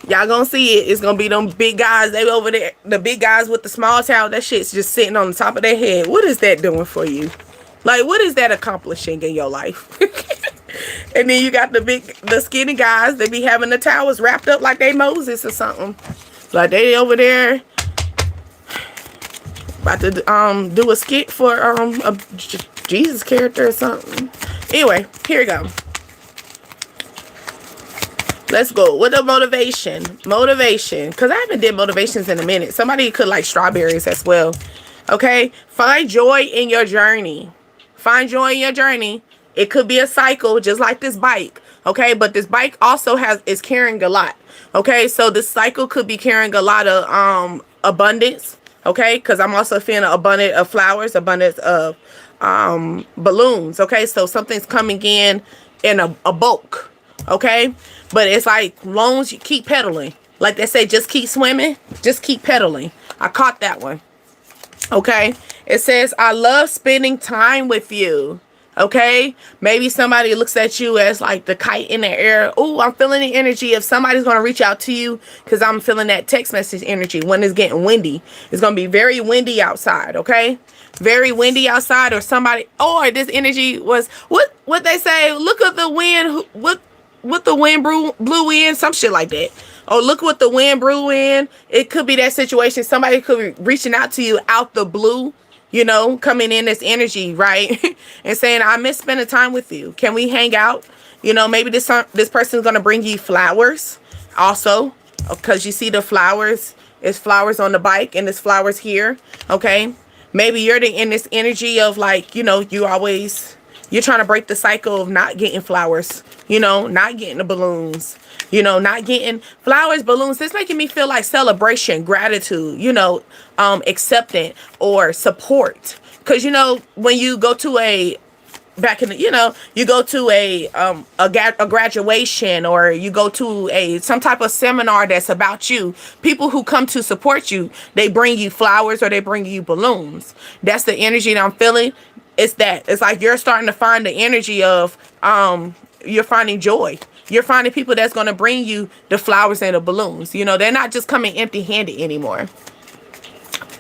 y'all gonna see it. It's gonna be them big guys. They over there, the big guys with the small towel. That shit's just sitting on the top of their head. What is that doing for you? Like, what is that accomplishing in your life? And then you got the skinny guys. They be having the towels wrapped up like they Moses or something. Like they over there about to do a skit for a Jesus character or something. Anyway, here we go. Let's go with the motivation. Because I haven't did motivations in a minute. Somebody could like strawberries as well. Okay? Find joy in your journey. Find joy in your journey. It could be a cycle, just like this bike. Okay? But this bike also is carrying a lot. Okay? So this cycle could be carrying a lot of abundance. Okay? Because I'm also feeling abundance of flowers, abundance of balloons. Okay? So something's coming in a bulk. Okay? But it's like, long as you keep pedaling. Like they say, just keep swimming. Just keep pedaling. I caught that one. Okay? It says, I love spending time with you. Okay? Maybe somebody looks at you as like the kite in the air. Oh, I'm feeling the energy if somebody's going to reach out to you, because I'm feeling that text message energy when it's getting windy. It's going to be very windy outside. Okay? Very windy outside, or this energy was, what they say, look at the wind, what the wind blew in, some shit like that. Oh, look what the wind blew in. It could be that situation. Somebody could be reaching out to you out the blue. you know, coming in this energy, right? And saying, I miss spending time with you. Can we hang out? You know, maybe this person's going to bring you flowers also, because you see the flowers. It's flowers on the bike and there's flowers here. Okay. Maybe you're in this energy of like, you know, you're trying to break the cycle of not getting flowers, you know, not getting the balloons, you know, not getting flowers, balloons. This making me feel like celebration, gratitude, you know, acceptance or support. Because, you know, when you go to you know, you go to a graduation, or you go to some type of seminar that's about you, people who come to support you, they bring you flowers or they bring you balloons. That's the energy that I'm feeling. It's like you're starting to find the energy of you're finding joy. You're finding people that's going to bring you the flowers and the balloons. You know, they're not just coming empty handed anymore.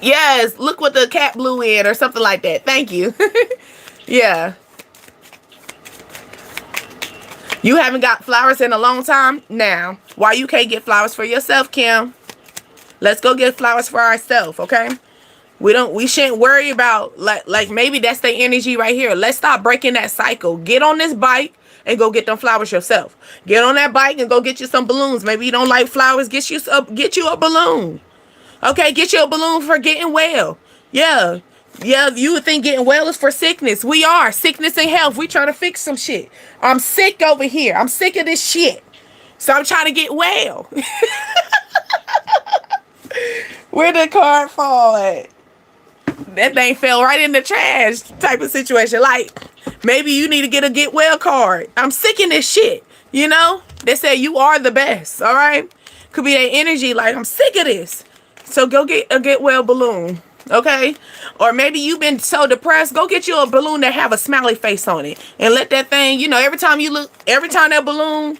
Yes, look what the cat blew in, or something like that. Thank you. Yeah. You haven't got flowers in a long time? Now, why you can't get flowers for yourself, Kim? Let's go get flowers for ourselves, okay? We shouldn't worry about, like maybe that's the energy right here. Let's stop breaking that cycle. Get on this bike and go get them flowers yourself. Get on that bike and go get you some balloons. Maybe you don't like flowers, get you a balloon. Okay, get you a balloon for getting well. Yeah. Yeah, you would think getting well is for sickness. We are. Sickness and health. We trying to fix some shit. I'm sick over here. I'm sick of this shit. So I'm trying to get well. Where did the card fall at? That thing fell right in the trash type of situation. Like, maybe you need to get well card. I'm sick of this shit. You know? They say you are the best. All right? Could be that energy like, I'm sick of this. So go get a get well balloon. Okay? Or maybe you've been so depressed, go get you a balloon that have a smiley face on it. And let that thing, you know, every time that balloon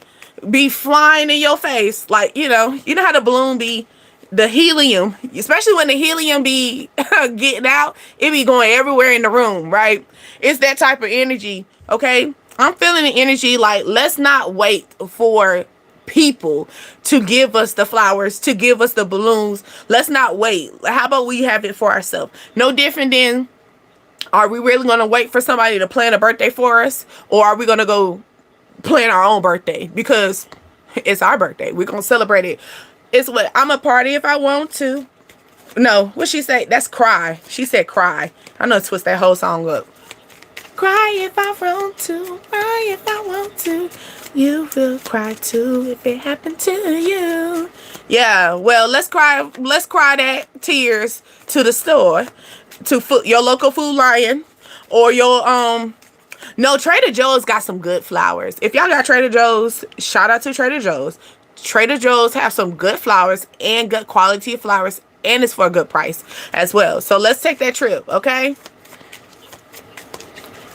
be flying in your face, like, you know how the balloon be, the helium, especially when the helium be getting out, it be going everywhere in the room, right? It's that type of energy, okay? I'm feeling the energy like, let's not wait for people to give us the flowers, to give us the balloons. Let's not wait. How about we have it for ourselves? No different than, are we really going to wait for somebody to plan a birthday for us? Or are we going to go plan our own birthday? Because it's our birthday. We're going to celebrate it. It's what, I'm a party if I want to. No, what she say? That's cry. She said cry. I know, twist that whole song up. Cry if I want to, cry if I want to. You will cry too if it happened to you. Yeah, well, let's cry that tears to the store, to your local Food Lion, or your no, Trader Joe's got some good flowers. If y'all got Trader Joe's, shout out to Trader Joe's. Trader Joe's have some good flowers and good quality flowers, and it's for a good price as well. So let's take that trip, okay?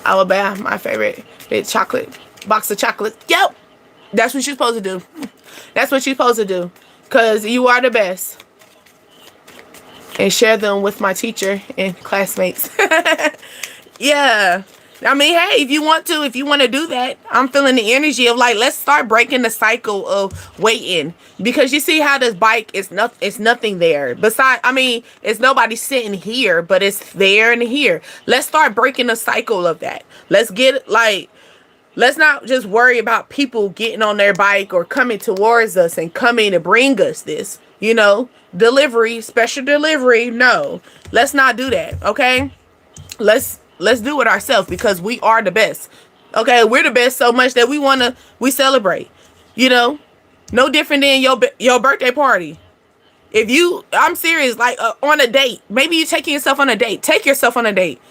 Alabama, my favorite, big chocolate box of chocolate. Yep, that's what you're supposed to do. That's what you're supposed to do, because you are the best. And share them with my teacher and classmates. Yeah, I mean, hey, if you want to do that, I'm feeling the energy of like, let's start breaking the cycle of waiting, because you see how this bike is nothing there. Besides, I mean, it's nobody sitting here, but it's there and here. Let's start breaking the cycle of that. Let's not just worry about people getting on their bike or coming towards us and coming to bring us this, you know, delivery, special delivery. No, let's not do that. Okay. Let's do it ourselves, because we are the best. Okay, we're the best so much that we celebrate. You know, no different than your birthday party. I'm serious, like on a date. Maybe you're taking yourself on a date. Take yourself on a date.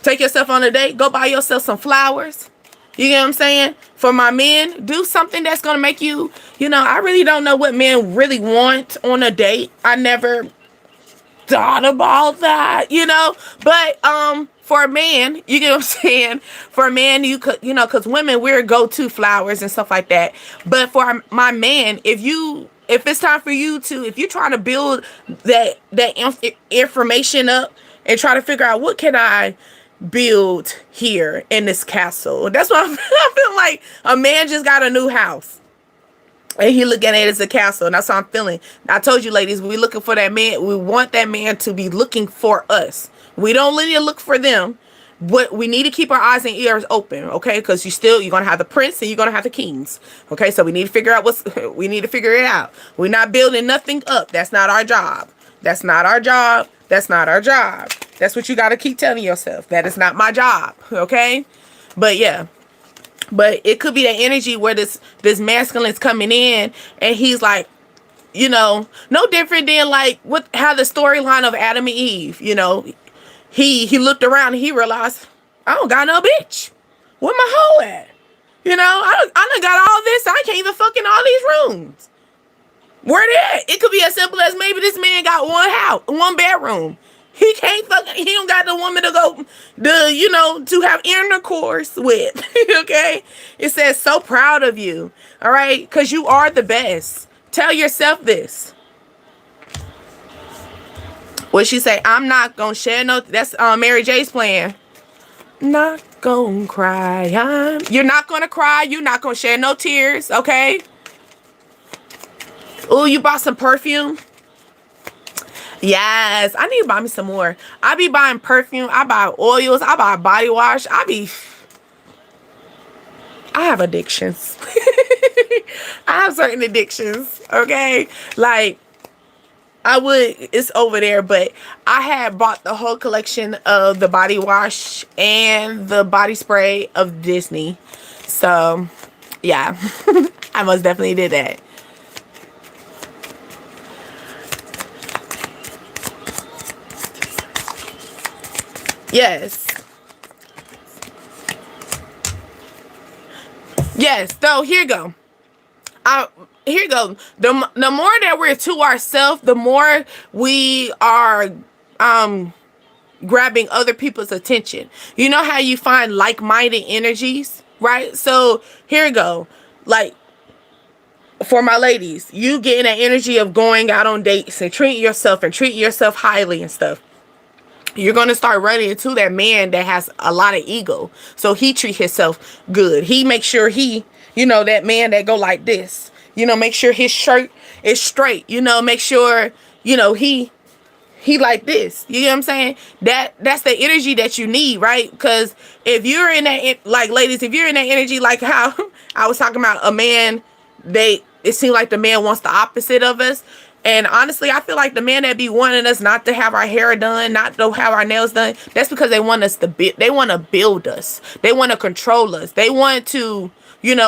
Take yourself on a date. Go buy yourself some flowers. You get what I'm saying? For my men, do something that's gonna make you. You know, I really don't know what men really want on a date. I never thought about that, you know, but for a man, you get what I'm saying, for a man, you could, you know, because women, we're go-to flowers and stuff like that. But for my man, if it's time for you to, if you're trying to build that information up and try to figure out, what can I build here in this castle? That's what I feel like. A man just got a new house and he looking at it as a castle, and that's how I'm feeling. I told you, ladies, we looking for that man. We want that man to be looking for us. We don't need to look for them. But we need to keep our eyes and ears open, okay? Because you're gonna have the prince and you're gonna have the kings, okay? So we need to figure out we need to figure it out. We're not building nothing up. That's not our job. That's not our job. That's not our job. That's what you got to keep telling yourself. That is not my job, okay? But yeah, but it could be that energy where this masculine's coming in and he's like, no different than like how the storyline of Adam and Eve, he looked around and he realized, I don't got no bitch. Where my hoe at? I done got all this. I can't even fuck in all these rooms. Where they at? It could be as simple as maybe this man got one bedroom. He can't he don't got the woman to go, to have intercourse with. Okay? It says, so proud of you. All right? Because you are the best. Tell yourself this. What she say? I'm not gonna share no. That's Mary J's plan. Not gonna cry. You're not gonna cry. You're not gonna shed no tears. Okay. Oh, you bought some perfume? Yes. I need to buy me some more. I be buying perfume. I buy oils. I buy body wash. I have addictions. I have certain addictions. Okay. Like, it's over there, but I had bought the whole collection of the body wash and the body spray of Disney. So, yeah, I most definitely did that. Yes. Yes. So, here you go. Here you go. The more that we're to ourselves, the more we are grabbing other people's attention. You know how you find like-minded energies, right? So here you go. Like, for my ladies, you getting that energy of going out on dates and treating yourself highly and stuff. You're going to start running into that man that has a lot of ego. So he treat himself good. He makes sure that man that go like this, make sure his shirt is straight, make sure, he like this. You know what I'm saying? That's the energy that you need, right? Because if you're in that, like, ladies, if you're in that energy, like how I was talking about a man, it seems like the man wants the opposite of us. And honestly, I feel like the man that be wanting us not to have our hair done, not to have our nails done, that's because they want us to they want to build us. They want to control us. They want to, be in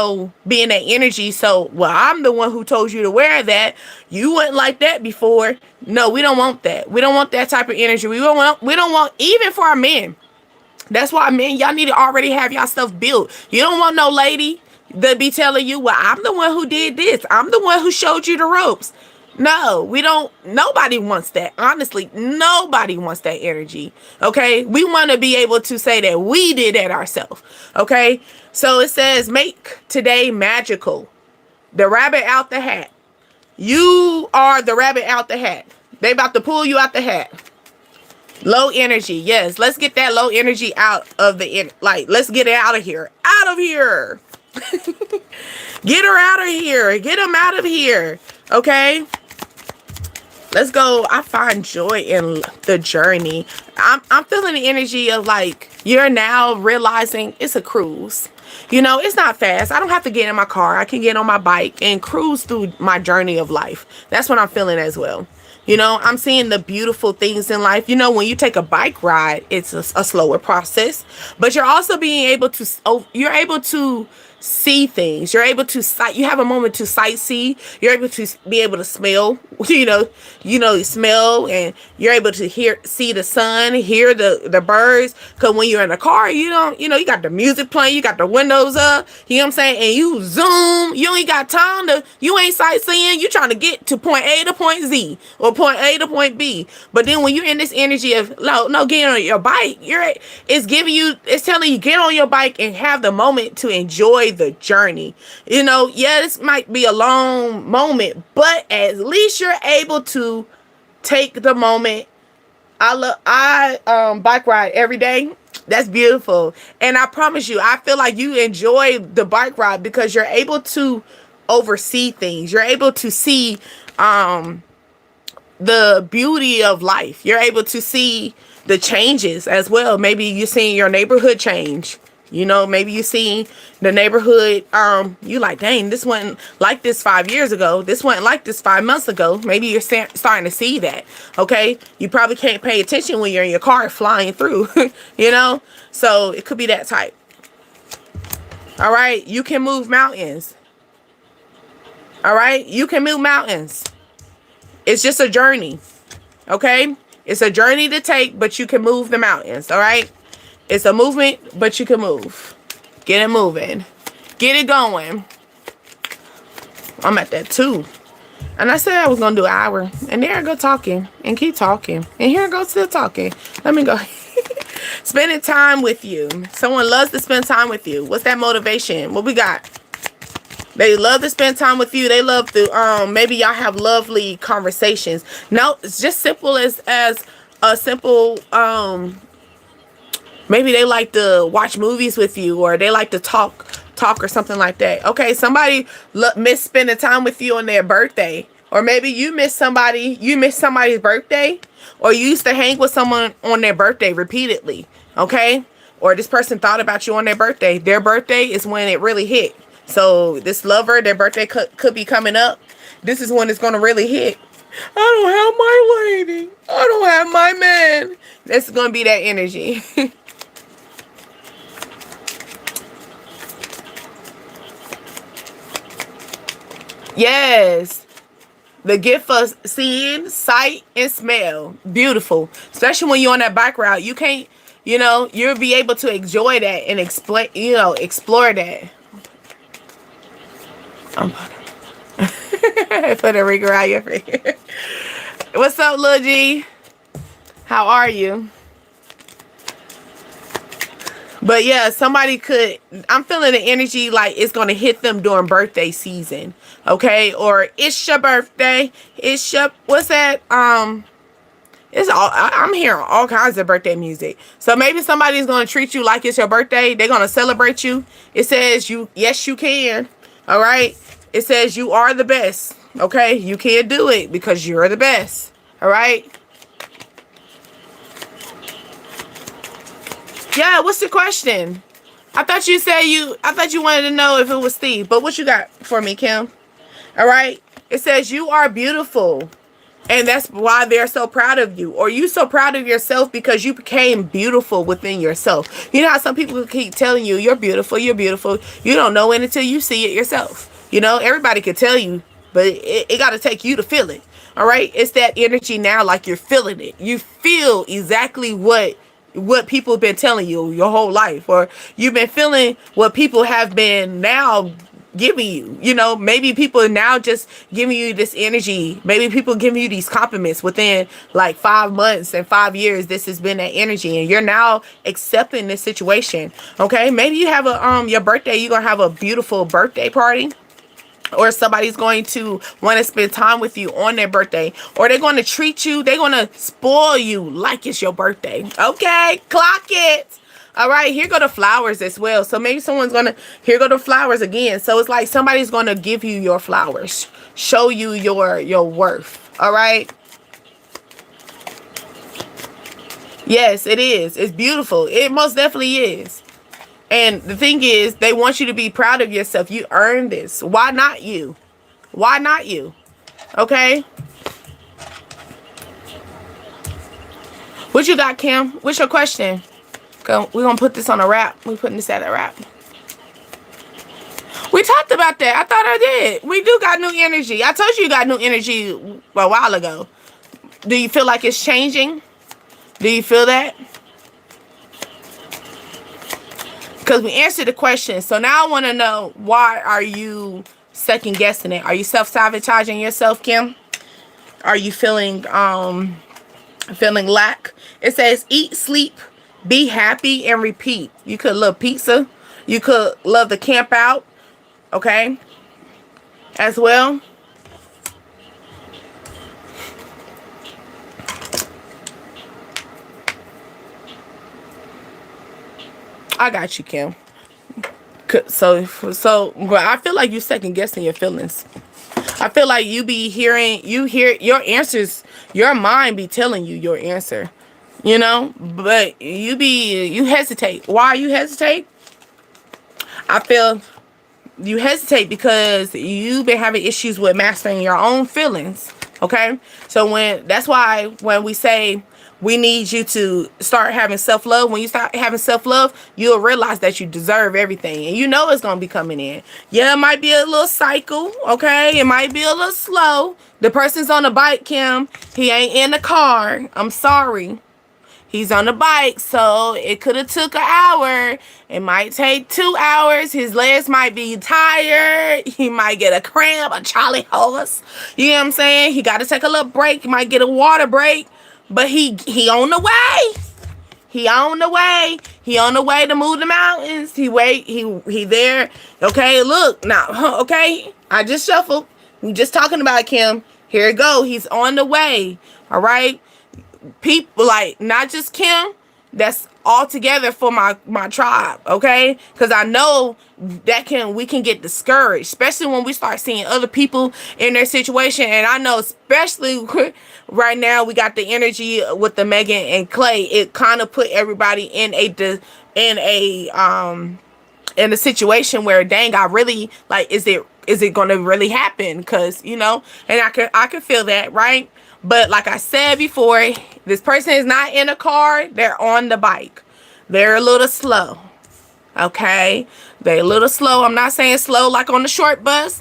that energy. So, well, I'm the one who told you to wear that. You weren't like that before. No, we don't want that. We don't want that type of energy. We don't want, even for our men. That's why, men, y'all need to already have y'all stuff built. You don't want no lady that be telling you, well, I'm the one who did this. I'm the one who showed you the ropes. No, we don't. Nobody wants that. Honestly, nobody wants that energy. Okay. We want to be able to say that we did that ourselves. Okay. So it says, make today magical. The rabbit out the hat. You are the rabbit out the hat. They about to pull you out the hat. Low energy. Yes. Let's get that low energy out of let's get it out of here. Out of here. Get her out of here. Get him out of here. Okay. Let's go. I find joy in the journey. I'm feeling the energy of like, you're now realizing it's a cruise. It's not fast. I don't have to get in my car. I can get on my bike and cruise through my journey of life. That's what I'm feeling as well. I'm seeing the beautiful things in life. When you take a bike ride, it's a slower process, but you're also being able to, you're able to see things. You're able to you have a moment to sightsee. You're able to be able to smell, smell, and you're able to see the sun, hear the birds. Cause when you're in a car, you got the music playing, you got the windows up, you know what I'm saying? And you zoom, you ain't got time you ain't sightseeing, you trying to get to point A to point Z or point A to point B. But then when you're in this energy of, no, getting on your bike, it's telling you, get on your bike and have the moment to enjoy the journey. This might be a long moment, but at least you're able to take the moment. I bike ride every day. That's beautiful. And I promise you, I feel like you enjoy the bike ride because you're able to oversee things. You're able to see the beauty of life. You're able to see the changes as well. Maybe you're seeing your neighborhood change. You know, maybe you see the neighborhood, you like, dang, this wasn't like this 5 years ago. This wasn't like this 5 months ago. Maybe you're starting to see that, okay? You probably can't pay attention when you're in your car flying through, you know? So it could be that type. All right? You can move mountains. All right? You can move mountains. It's just a journey, okay? It's a journey to take, but you can move the mountains, all right? It's a movement, but you can move. Get it moving. Get it going. I'm at that 2. And I said I was going to do an hour. And there I go talking. And keep talking. And here I go still talking. Let me go. Spending time with you. Someone loves to spend time with you. What's that motivation? What we got? They love to spend time with you. They love to, maybe y'all have lovely conversations. No, it's just simple as a simple, maybe they like to watch movies with you, or they like to talk or something like that. Okay, somebody miss spending time with you on their birthday. Or maybe you miss somebody's birthday, or you used to hang with someone on their birthday repeatedly. Okay? Or this person thought about you on their birthday. Their birthday is when it really hit. So this lover, their birthday could be coming up. This is when it's going to really hit. I don't have my lady. I don't have my man. This is going to be that energy. Yes. The gift of seeing, sight, and smell. Beautiful. Especially when you're on that bike route. You can't, you'll be able to enjoy that and explain, explore that. Put a ring around your finger. What's up, Lil G? How are you? But yeah, somebody could, I'm feeling the energy like it's going to hit them during birthday season. Okay? Or it's your birthday. It's your, what's that? It's all, I'm hearing all kinds of birthday music. So maybe somebody's going to treat you like it's your birthday. They're going to celebrate you. It says yes, you can. All right? It says you are the best. Okay? You can't do it because you're the best. All right? Yeah, what's the question? I thought you wanted to know if it was Steve. But what you got for me, Kim? All right? It says you are beautiful. And that's why they're so proud of you. Or you so proud of yourself because you became beautiful within yourself. You know how some people keep telling you, you're beautiful, you're beautiful. You don't know it until you see it yourself. Everybody can tell you, but it got to take you to feel it. All right? It's that energy now, like you're feeling it. You feel exactly what people have been telling you your whole life, or you've been feeling what people have been now giving you. Maybe people are now just giving you this energy. Maybe people giving you these compliments within like 5 months and 5 years. This has been that energy, and you're now accepting this situation. Okay, maybe you have your birthday. You're gonna have a beautiful birthday party. Or somebody's going to want to spend time with you on their birthday. Or they're going to treat you. They're going to spoil you like it's your birthday. Okay, clock it. All right, here go the flowers as well. So maybe someone's going to, here go the flowers again. So it's like somebody's going to give you your flowers. Show you your worth. All right. Yes, it is. It's beautiful. It most definitely is. And the thing is, they want you to be proud of yourself. You earned this. Why not you? Why not you? Okay? What you got, Kim? What's your question? We're going to put this on a wrap. We're putting this at a wrap. We talked about that. I thought I did. We do got new energy. I told you got new energy a while ago. Do you feel like it's changing? Do you feel that? Because we answered the question. So now I want to know, why are you second guessing it? Are you self-sabotaging yourself, Kim? Are you feeling lack? It says eat, sleep, be happy, and repeat. You could love pizza. You could love to camp out. Okay? As well. I got you, Kim. So, but I feel like you second guessing your feelings. I feel like you hear your answers. Your mind be telling you your answer. you know, but you hesitate. Why you hesitate? I feel you hesitate because you've been having issues with mastering your own feelings. Okay, so that's why when we say we need you to start having self-love, when you start having self-love, you'll realize that you deserve everything, and you know it's gonna be coming in. Yeah, it might be a little cycle. Okay, it might be a little slow. The person's on the bike, Kim. He ain't in the car. I'm sorry. He's on the bike, so it could have took an hour. It might take 2 hours. His legs might be tired. He might get a cramp, a Charlie horse. You know what I'm saying? He got to take a little break. He might get a water break, but he on the way. He on the way. He on the way to move the mountains. He there. Okay, look now. Okay, I just shuffled. We just talking about Kim. Here it go. He's on the way. All right. People, like, not just Kim, that's all together for my tribe. Okay, because I know that we can get discouraged, especially when we start seeing other people in their situation. And I know especially right now we got the energy with the Megan and Clay. It kind of put everybody in a situation where, dang, I really, like, is it going to really happen? Because, you know, and I can feel that, right? But like I said before, this person is not in a car. They're on the bike. They're a little slow. Okay? They're a little slow. I'm not saying slow like on the short bus,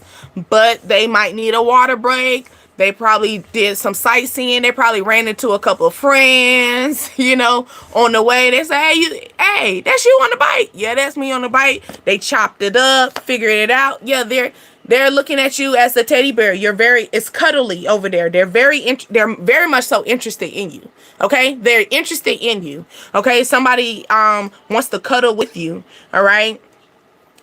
but they might need a water break. They probably did some sightseeing. They probably ran into a couple of friends, you know, on the way. They say, hey, that's you on the bike. Yeah, that's me on the bike. They chopped it up, figured it out. Yeah, they're looking at you as a teddy bear. It's cuddly over there. They're they're very much so interested in you. Okay? They're interested in you. Okay? Somebody wants to cuddle with you. All right?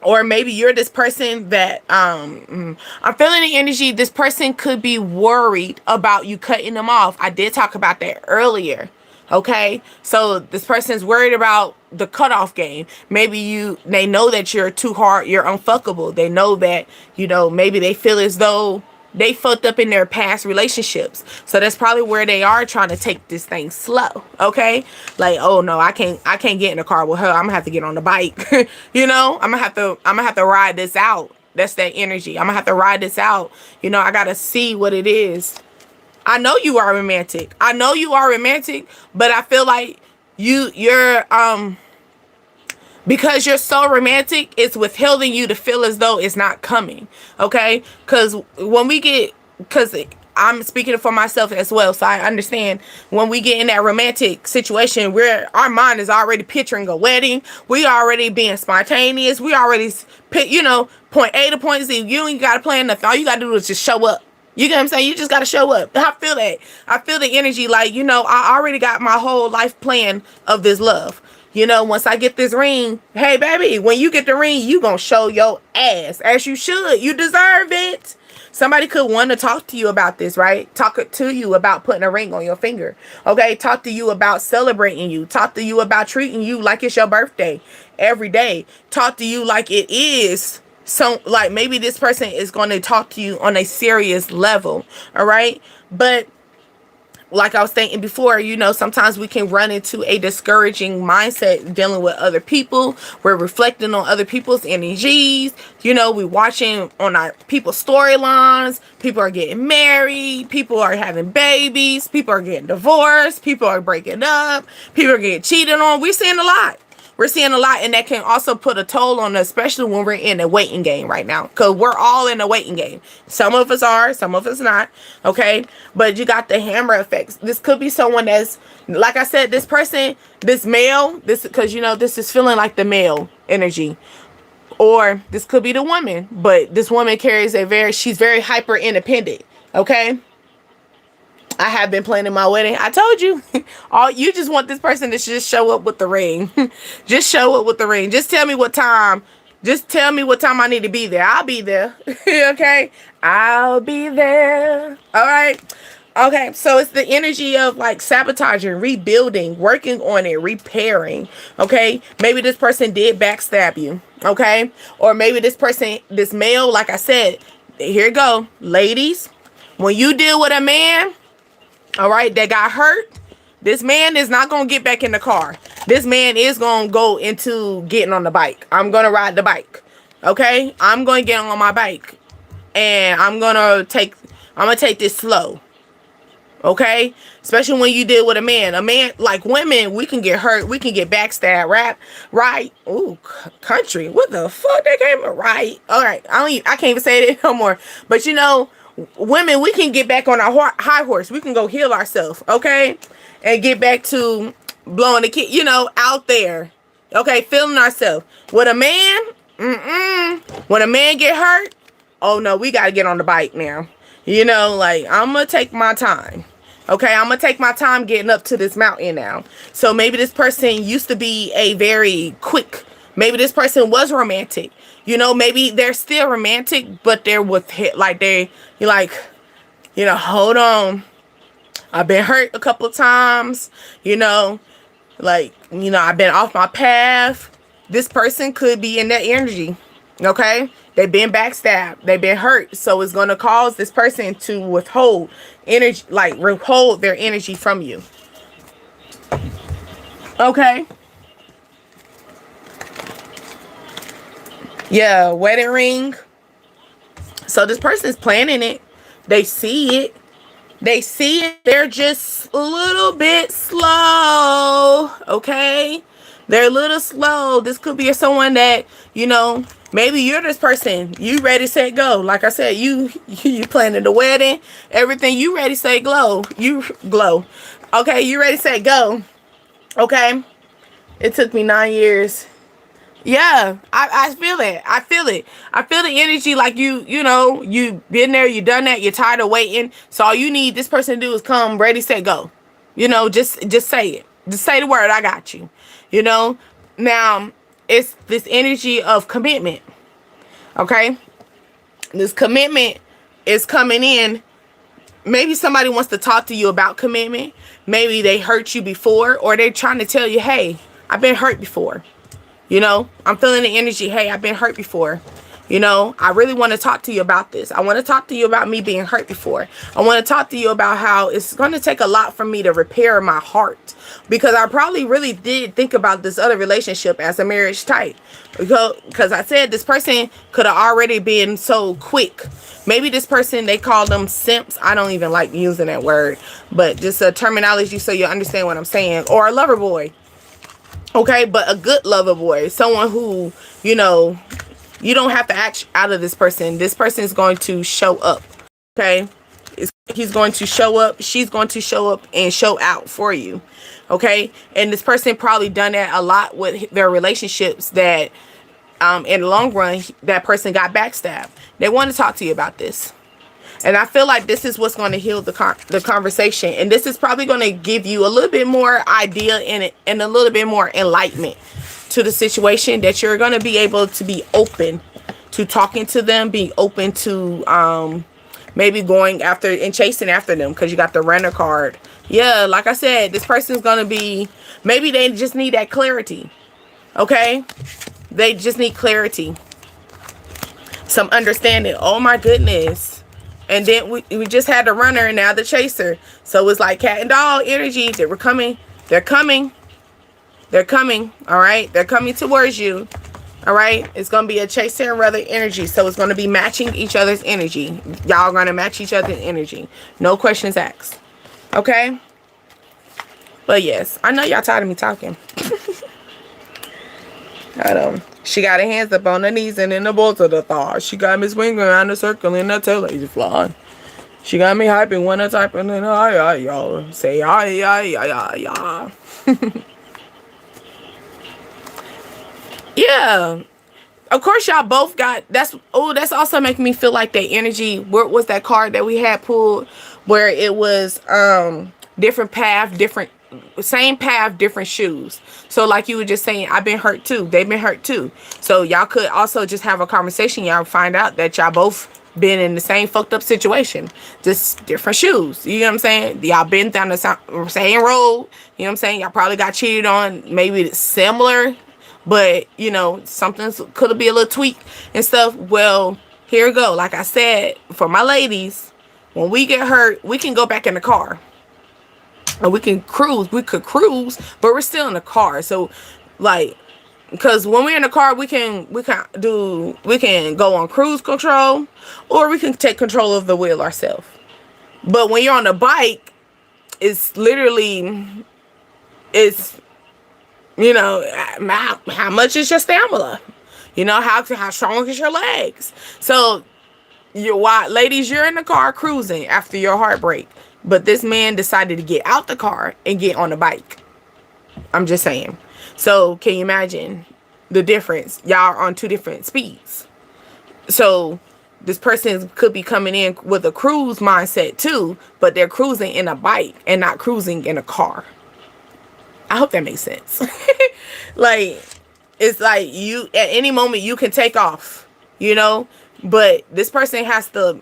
Or maybe you're this person that I'm feeling the energy. This person could be worried about you cutting them off. I did talk about that earlier. Okay, so this person's worried about the cutoff game. Maybe they know that you're too hard, you're unfuckable. They know that, you know, maybe they feel as though they fucked up in their past relationships. So that's probably where they are trying to take this thing slow. Okay, like, oh no, I can't get in the car with her. I'm gonna have to get on the bike. You know, I'm gonna have to ride this out. That's that energy. I'm gonna have to ride this out. You know, I gotta see what it is. I know you are romantic. I know you are romantic, but I feel like you're because you're so romantic, it's withholding you to feel as though it's not coming. Okay? Because I'm speaking for myself as well, so I understand when we get in that romantic situation where our mind is already picturing a wedding, we already being spontaneous, we already you know, point A to point Z. You ain't got to plan nothing. All you got to do is just show up. You get what I'm saying? You just got to show up. I feel that. I feel the energy. Like, you know, I already got my whole life plan of this love. You know, once I get this ring, hey, baby, when you get the ring, you going to show your ass as you should. You deserve it. Somebody could want to talk to you about this, right? Talk to you about putting a ring on your finger. Okay? Talk to you about celebrating you. Talk to you about treating you like it's your birthday every day. Talk to you like it is. So, like, maybe this person is going to talk to you on a serious level, all right? But like I was saying before, you know, sometimes we can run into a discouraging mindset dealing with other people. We're reflecting on other people's energies. You know, we're watching on our people's storylines. People are getting married. People are having babies. People are getting divorced. People are breaking up. People are getting cheated on. We're seeing a lot. We're seeing a lot, and that can also put a toll on us, especially when we're in a waiting game right now, because we're all in a waiting game. Some of us are, some of us not, okay? But you got the hammer effects. This could be someone that's, like I said, this person, this male, because, you know, this is feeling like the male energy. Or this could be the woman, but this woman carries she's very hyper independent, okay? I have been planning my wedding. I told you. You just want this person to just show up with the ring. Just show up with the ring. Just tell me what time. Just tell me what time I need to be there. I'll be there. Okay? I'll be there. All right? Okay, so it's the energy of like sabotaging, rebuilding, working on it, repairing. Okay? Maybe this person did backstab you. Okay? Or maybe this person, this male, like I said, here you go. Ladies, when you deal with a man, all right, that got hurt, This man is not gonna get back in the car. This man is gonna go into getting on the bike. I'm gonna ride the bike. Okay? I'm gonna get on my bike. And I'm gonna take this slow. Okay? Especially when you deal with a man. A man, like women, we can get hurt. We can get backstabbed. Right? Ooh, country. What the fuck? That came right. All right. I can't even say it no more. But you know, women, we can get back on our high horse. We can go heal ourselves. Okay? And get back to blowing the kid, you know, out there. Okay? Feeling ourselves. With a man, when a man get hurt, oh no, we got to get on the bike now. You know, like, I'm going to take my time. Okay, I'm going to take my time getting up to this mountain now. So maybe this person used to be a very quick, maybe this person was romantic. You know, maybe they're still romantic, but they're with, like, you're like, you know, hold on. I've been hurt a couple of times, you know, like, you know, I've been off my path. This person could be in that energy. Okay, they've been backstabbed, they've been hurt, so it's going to cause this person to withhold energy, like withhold their energy from you. Okay, yeah, wedding ring. So this person's planning it. They see it. They're just a little bit slow. Okay, they're a little slow. This could be someone that, you know, maybe you're this person. You ready, set, go. Like I said, you planning the wedding, everything. You ready, set, glow. You glow. Okay, you ready, set, go. Okay. It took me 9 years. Yeah, I feel it. I feel it. I feel the energy, like you know, you been there, you done that, you're tired of waiting. So all you need this person to do is come, ready, set, go. You know, just say it. Just say the word, I got you. You know? Now, it's this energy of commitment. Okay? This commitment is coming in. Maybe somebody wants to talk to you about commitment. Maybe they hurt you before, or they're trying to tell you, hey, I've been hurt before. You know, I'm feeling the energy. Hey, I've been hurt before. You know, I really want to talk to you about this. I want to talk to you about me being hurt before. I want to talk to you about how it's going to take a lot for me to repair my heart. Because I probably really did think about this other relationship as a marriage type. Because I said this person could have already been so quick. Maybe this person, they call them simps. I don't even like using that word. But just a terminology so you understand what I'm saying. Or a lover boy. Okay, but a good lover boy. Someone who, you know, you don't have to act out of this person. This person is going to show up. Okay? He's going to show up. She's going to show up and show out for you. Okay? And this person probably done that a lot with their relationships that in the long run, that person got backstabbed. They want to talk to you about this. And I feel like this is what's going to heal the conversation. And this is probably going to give you a little bit more idea in it and a little bit more enlightenment to the situation, that you're going to be able to be open to talking to them, be open to maybe going after and chasing after them, because you got the runner card. Yeah, like I said, this person's going to be, maybe they just need that clarity. Okay? They just need clarity. Some understanding. Oh my goodness. And then we just had the runner and now the chaser. So it's like cat and dog energy. They were coming. They're coming. They're coming. All right. They're coming towards you. All right. It's going to be a chaser and runner energy. So it's going to be matching each other's energy. Y'all are going to match each other's energy. No questions asked. Okay. But yes, I know y'all tired of me talking. I don't. She got her hands up on her knees and in the bolts of the thighs. She got me swinging around the circle in the tail lazy flying. She got me hyping when I typing in y'all. Say yeah. Yeah. Of course y'all both got, that's also making me feel like that energy. Where was that card that we had pulled where it was different path, same path, different shoes. So like you were just saying, I've been hurt too. They've been hurt too. So y'all could also just have a conversation. Y'all find out that y'all both been in the same fucked up situation. Just different shoes. You know what I'm saying? Y'all been down the same road. You know what I'm saying? Y'all probably got cheated on. Maybe it's similar. But, you know, something could be a little tweak and stuff. Well, here we go. Like I said, for my ladies, when we get hurt, we can go back in the car. and we can cruise. We could cruise, but we're still in the car. So, like, because when we're in the car, we can go on cruise control, or we can take control of the wheel ourselves. But when you're on the bike, it's literally, it's, you know, how much is your stamina? You know, how strong is your legs? So, ladies, you're in the car cruising after your heartbreak, but this man decided to get out the car and get on the bike. I'm just saying. So, can you imagine the difference? Y'all are on two different speeds. So, this person could be coming in with a cruise mindset too, but they're cruising in a bike and not cruising in a car. I hope that makes sense. Like, it's like you, at any moment, you can take off, you know? But this person has to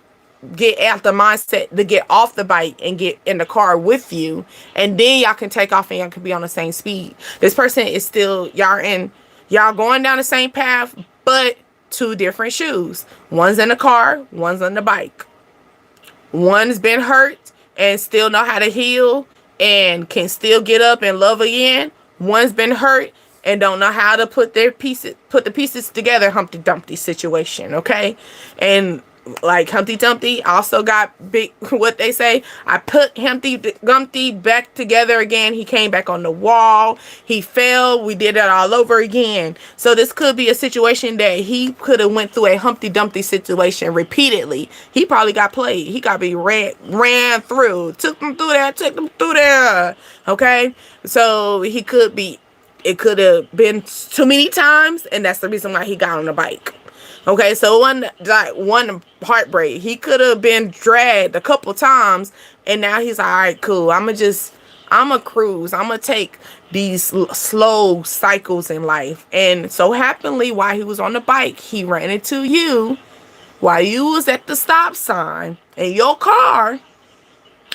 get out the mindset to get off the bike and get in the car with you. And then y'all can take off and y'all can be on the same speed. This person is still, y'all going down the same path, but two different shoes. One's in the car, one's on the bike. One's been hurt and still know how to heal and can still get up and love again. One's been hurt and don't know how to put the pieces together. Humpty Dumpty situation, okay? And like Humpty Dumpty also got big, what they say, I put Humpty Dumpty back together again. He came back on the wall. He fell. We did it all over again. So this could be a situation that he could have went through a Humpty Dumpty situation repeatedly. He probably got played. He got to be ran through. Took them through there. Okay? So it could have been too many times, and that's the reason why he got on the bike. Okay, so one heartbreak, he could have been dragged a couple times, and now he's like, all right, cool. I'm a cruise. I'm gonna take these slow cycles in life. And so happily, while he was on the bike, he ran into you while you was at the stop sign in your car,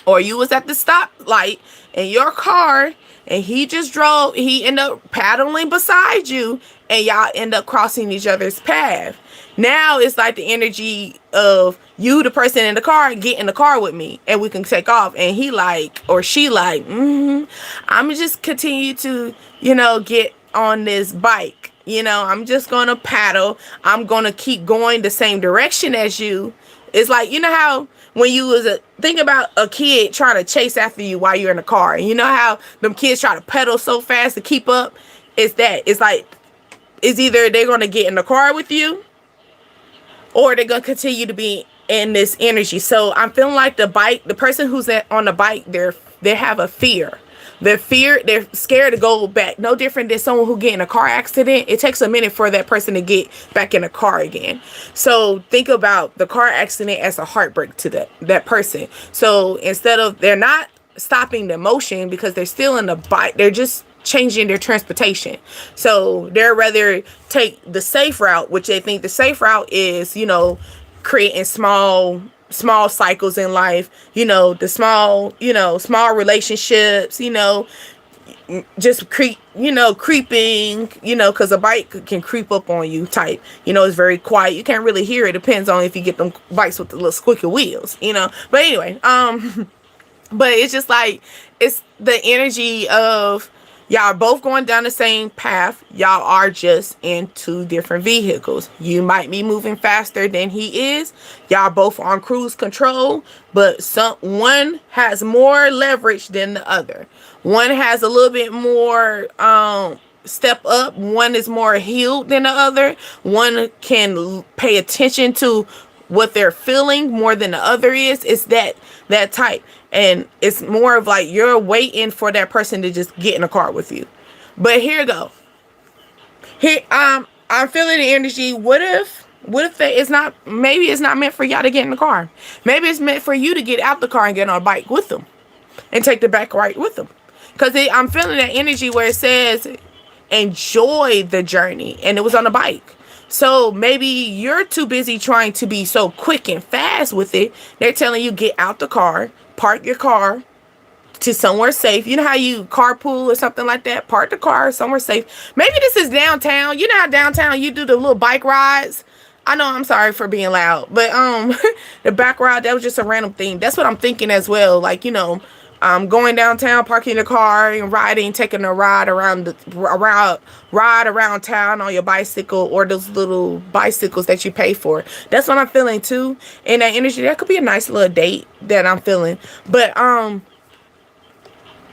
or you was at the stoplight in your car, and he ended up paddling beside you, and y'all end up crossing each other's path. Now it's like the energy of you, the person in the car, get in the car with me and we can take off. And he like, or she like, I'm just continue to, get on this bike. I'm just going to paddle. I'm going to keep going the same direction as you. It's like, how when you think about a kid trying to chase after you while you're in the car. And you know how them kids try to pedal so fast to keep up? It's that. It's like, it's either they're going to get in the car with you, or they're going to continue to be in this energy. So I'm feeling like the person who's on the bike, they have a fear. They're scared to go back. No different than someone who get in a car accident. It takes a minute for that person to get back in a car again. So think about the car accident as a heartbreak to that person. So they're not stopping the motion because they're still in the bike. They're just changing their transportation. So they'd rather take the safe route, which they think the safe route is, creating small cycles in life, the small relationships, just creeping, because a bike can creep up on you type, it's very quiet. You can't really hear it. Depends on if you get them bikes with the little squeaky wheels, but anyway, but it's just like, it's the energy of y'all both going down the same path. Y'all are just in two different vehicles. You might be moving faster than he is. Y'all both on cruise control, but one has more leverage than the other. One has a little bit more step up. One is more healed than the other. One can pay attention to what they're feeling more than the other is. It's that type. And it's more of like you're waiting for that person to just get in a car with you. But here you go. I'm feeling the energy. What if maybe it's not meant for y'all to get in the car. Maybe it's meant for you to get out the car and get on a bike with them and take the back ride with them. Because I'm feeling that energy where it says enjoy the journey, and it was on a bike. So maybe you're too busy trying to be so quick and fast with it. They're telling you get out the car, park your car to somewhere safe. You know how you carpool or something like that? Park the car somewhere safe. Maybe this is downtown. You know how downtown you do the little bike rides? I know, I'm sorry for being loud, but the back ride, that was just a random thing. That's what I'm thinking as well. Like, going downtown, parking the car and riding, taking a ride around town on your bicycle or those little bicycles that you pay for. That's what I'm feeling too. And that energy, that could be a nice little date that I'm feeling. But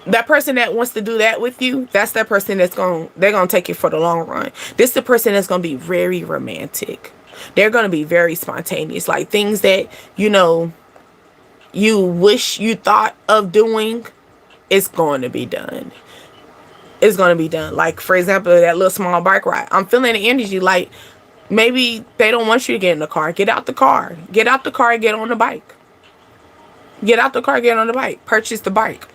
that person that wants to do that with you, that's that person they're gonna take it for the long run. This is the person that's gonna be very romantic. They're gonna be very spontaneous, like things that you wish you thought of doing, it's going to be done. It's going to be done. Like, for example, that little small bike ride. I'm feeling the energy like maybe they don't want you to get in the car. Get out the car. Get out the car and get on the bike. Get out the car, get on the bike. Purchase the bike.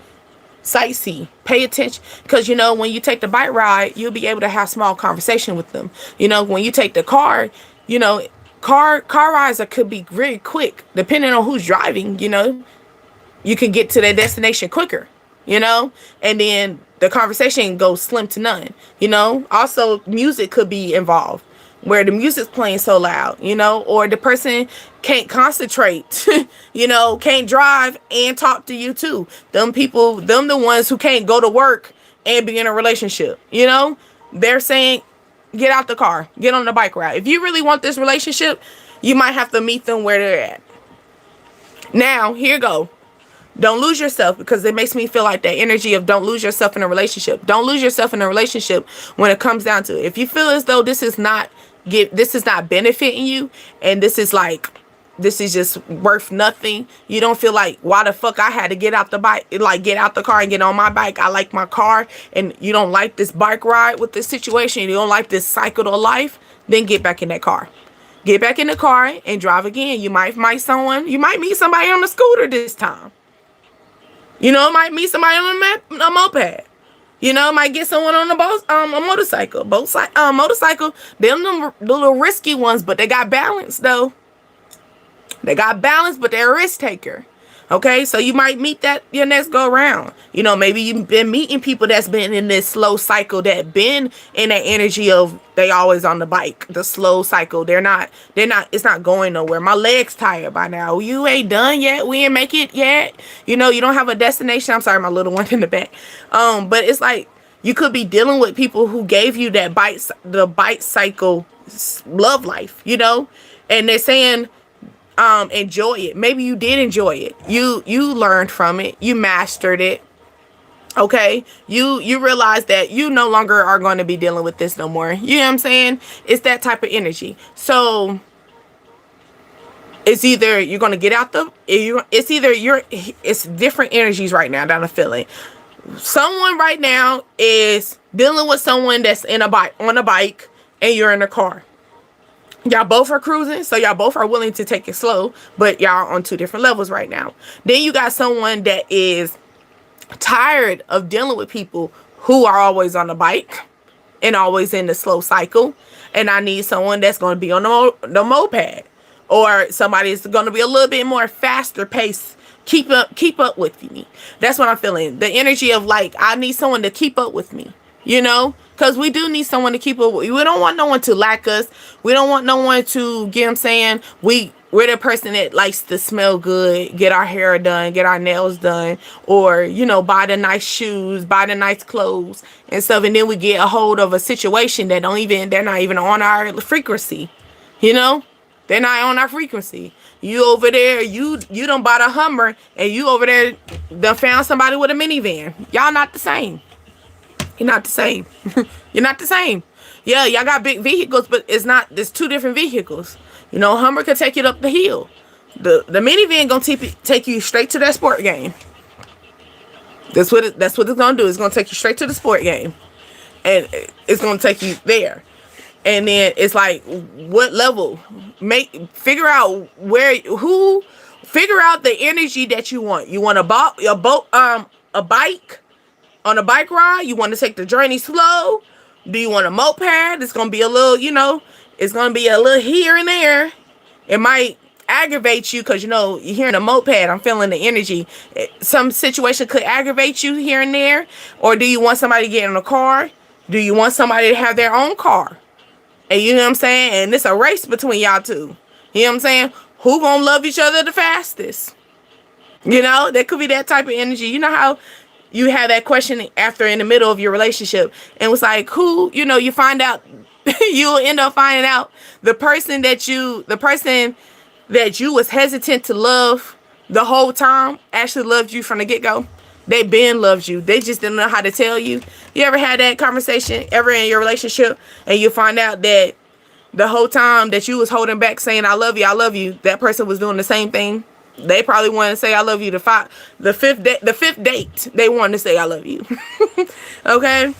Sightsee. Pay attention. Because, when you take the bike ride, you'll be able to have small conversation with them. When you take the car, car rides could be really quick depending on who's driving. You can get to their destination quicker, and then the conversation goes slim to none. Also music could be involved where the music's playing so loud, or the person can't concentrate, can't drive and talk to you too. Them the ones who can't go to work and be in a relationship. They're saying, get out the car, get on the bike ride. If you really want this relationship, you might have to meet them where they're at. Now, here go. Don't lose yourself, because it makes me feel like that energy of don't lose yourself in a relationship. Don't lose yourself in a relationship when it comes down to it. If you feel as though this is not benefiting you, and this is just worth nothing. You don't feel like, why the fuck I had to get out the bike, like get out the car and get on my bike. I like my car, and you don't like this bike ride with this situation. You don't like this cycle of life. Then get back in that car. Get back in the car and drive again. You might meet somebody on the scooter this time. Might meet somebody on a moped. Might get someone on a motorcycle. Motorcycle. Them the little risky ones, but they got balance though. They got balance, but they're a risk taker. Okay, so you might meet that your next go around. Maybe you've been meeting people that's been in this slow cycle, that been in that energy of they always on the bike, the slow cycle. They're not, it's not going nowhere. My leg's tired by now. You ain't done yet. We ain't make it yet. You don't have a destination. I'm sorry, my little one in the back. But it's like, you could be dealing with people who gave you that the bike cycle love life, and they're saying, enjoy it. Maybe you did enjoy it. You learned from it. You mastered it. Okay. You realize that you no longer are going to be dealing with this no more. You know what I'm saying? It's that type of energy. So it's either you're going to get out it's different energies right now that I'm feeling. Someone right now is dealing with someone that's on a bike, and you're in a car. Y'all both are cruising, so y'all both are willing to take it slow, but y'all are on two different levels right now. Then you got someone that is tired of dealing with people who are always on the bike and always in the slow cycle. And I need someone that's going to be on the moped, or somebody is going to be a little bit more faster paced. Keep up with me. That's what I'm feeling. The energy of like, I need someone to keep up with me, because we do need someone to keep up with. We don't want no one to lack us. We don't want no one to, get what I'm saying, we're the person that likes to smell good, get our hair done, get our nails done, or, buy the nice shoes, buy the nice clothes and stuff. And then we get a hold of a situation that they're not even on our frequency. They're not on our frequency. You over there, you done bought a Hummer, and you over there done found somebody with a minivan. Y'all not the same. You're not the same. You're not the same. Yeah, y'all got big vehicles, but there's two different vehicles. Hummer can take you up the hill. The minivan gonna take you straight to that sport game. That's what it's gonna do. It's gonna take you straight to the sport game. And it's gonna take you there. And then it's like, what level? Figure out the energy that you want. You want a bike on a bike ride? You want to take the journey slow? Do you want a moped? It's going to be a little, it's going to be a little here and there. It might aggravate you because, you're hearing a moped. I'm feeling the energy. Some situation could aggravate you here and there. Or do you want somebody to get in a car? Do you want somebody to have their own car? And you know what I'm saying? And it's a race between y'all two. You know what I'm saying? Who gonna love each other the fastest? You know, there could be that type of energy. You know how you have that question after in the middle of your relationship and it was like, who, you know, you find out, you'll end up finding out the person that you was hesitant to love the whole time actually loved you from the get-go. They been loved you. They just didn't know how to tell you. You ever had that conversation ever in your relationship and you find out that the whole time that you was holding back saying I love you, that person was doing the same thing? They probably wanted to say I love you the fifth date. They wanted to say I love you. Okay?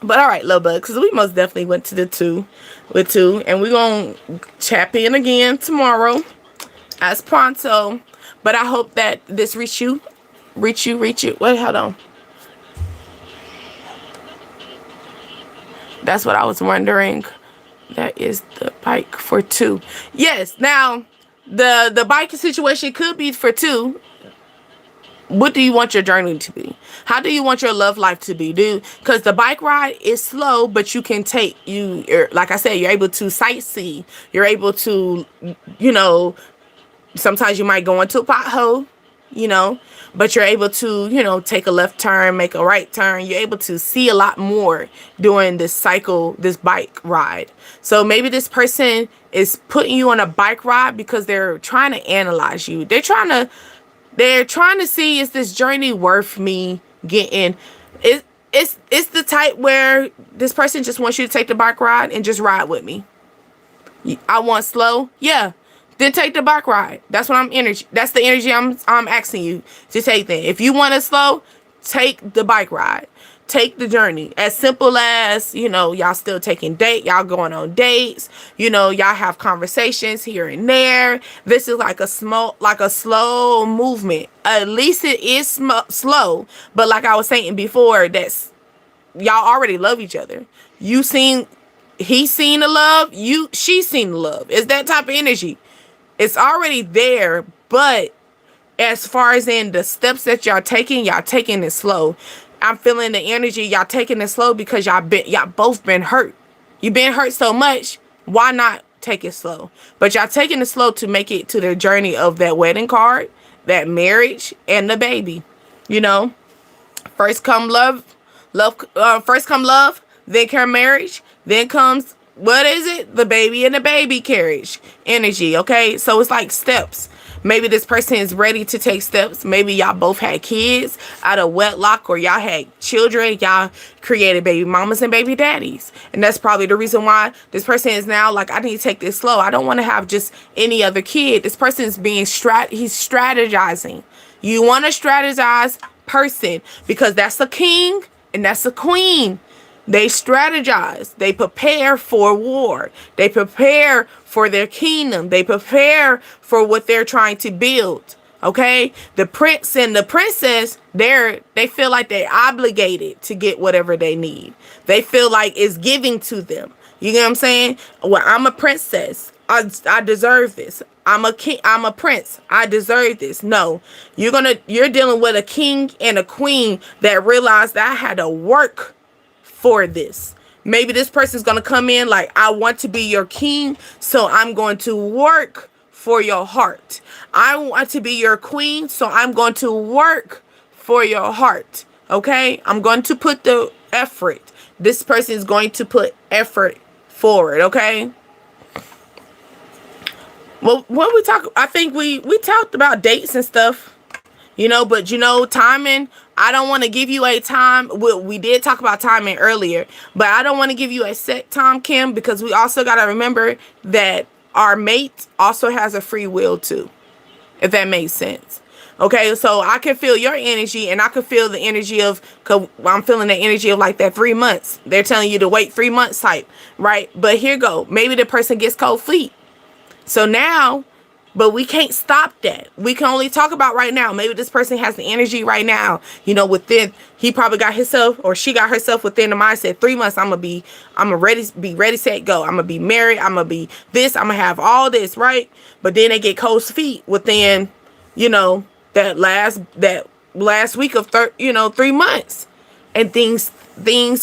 But all right, love bugs, because we most definitely went to the two, and we're going to tap in again tomorrow as pronto. But I hope that this reach you. Wait, hold on. That's what I was wondering. That is the bike for 2. Yes, now the bike situation could be for 2. What do you want your journey to be? How do you want your love life to be? Because the bike ride is slow, but you can like I said, you're able to sightsee. You're able to, you know, sometimes you might go into a pothole, you know, but you're able to, you know, take a left turn, make a right turn. You're able to see a lot more during this bike ride. So maybe this person is putting you on a bike ride because they're trying to analyze you. They're trying to see, is this journey worth me getting? It's the type where this person just wants you to take the bike ride and just ride with me. I want slow. Yeah. Then take the bike ride. That's what that's the energy I'm asking you to take then. If you want to slow, take the bike ride. Take the journey. As simple as, you know, y'all still taking y'all going on dates, you know, y'all have conversations here and there. This is like a slow movement. At least it is slow, but like I was saying before, y'all already love each other. He's seen the love, she's seen the love. It's that type of energy. It's already there, but as far as in the steps that y'all taking it slow. I'm feeling the energy. Y'all taking it slow because y'all both been hurt. You've been hurt so much. Why not take it slow? But y'all taking it slow to make it to the journey of that wedding card, that marriage, and the baby. You know, first come love, then come marriage, then comes, what is it? The baby and the baby carriage energy. Okay, so it's like steps. Maybe this person is ready to take steps. Maybe y'all both had kids out of wedlock, or y'all had children. Y'all created baby mamas and baby daddies. And that's probably the reason why this person is now like, I need to take this slow. I don't want to have just any other kid. This person is he's strategizing. You want to strategize person, because that's a king and that's a queen. They strategize. They prepare for war. They prepare for their kingdom. They prepare for what they're trying to build. Okay? The prince and the princess, they feel like they're obligated to get whatever they need. They feel like it's giving to them. You get what I'm saying? Well, I'm a princess. I deserve this. I'm a king. I'm a prince. I deserve this. No, you're dealing with a king and a queen that realized that I had to work for this. Maybe this person's going to come in like, I want to be your king, so I'm going to work for your heart. I want to be your queen, so I'm going to work for your heart. Okay? I'm going to put the effort. This person is going to put effort forward. Okay? Well, when we talk, I think we talked about dates and stuff. You know, but you know, timing, I don't want to give you a time. We did talk about timing earlier, but I don't want to give you a set time, Kim, because we also got to remember that our mate also has a free will too, if that makes sense. Okay, so I can feel your energy, and I can feel the energy of, cause I'm feeling the energy of like that 3 months. They're telling you to wait 3 months type, right? But here go. Maybe the person gets cold feet. So now, but we can't stop that. We can only talk about right now. Maybe this person has the energy right now, you know, he probably got himself, or she got herself within the mindset, 3 months, I'm be ready, set, go. I'm gonna be married. I'm gonna be this. I'm gonna have all this, right? But then they get cold feet within, you know, that last week of 3 months, and things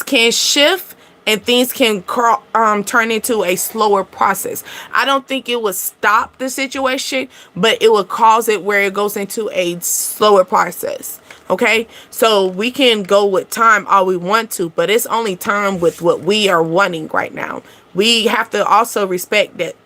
can shift and things can turn into a slower process. I don't think it would stop the situation, but it would cause it where it goes into a slower process. Okay, so we can go with time all we want to, but it's only time with what we are wanting right now. We have to also respect that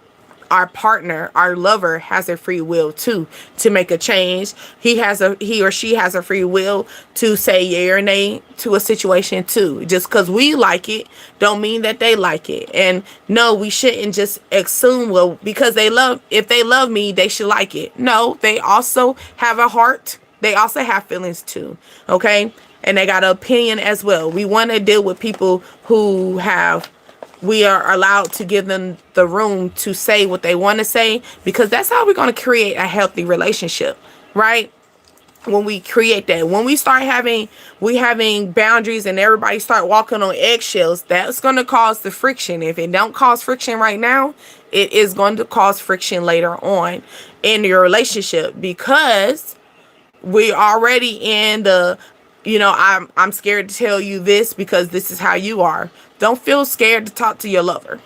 our partner, our lover, has a free will too to make a change. He or she has a free will to say yay or nay to a situation too. Just because we like it don't mean that they like it. And no, we shouldn't just assume, well, because if they love me, they should like it. No, they also have a heart. They also have feelings too. Okay, and they got an opinion as well. We want to deal with people who have, we are allowed to give them the room to say what they want to say, because that's how we're going to create a healthy relationship, right? When we create that, when we start having boundaries and everybody start walking on eggshells, that's going to cause the friction. If it don't cause friction right now, it is going to cause friction later on in your relationship, because we're already in the, I'm scared to tell you this because this is how you are. Don't feel scared to talk to your lover.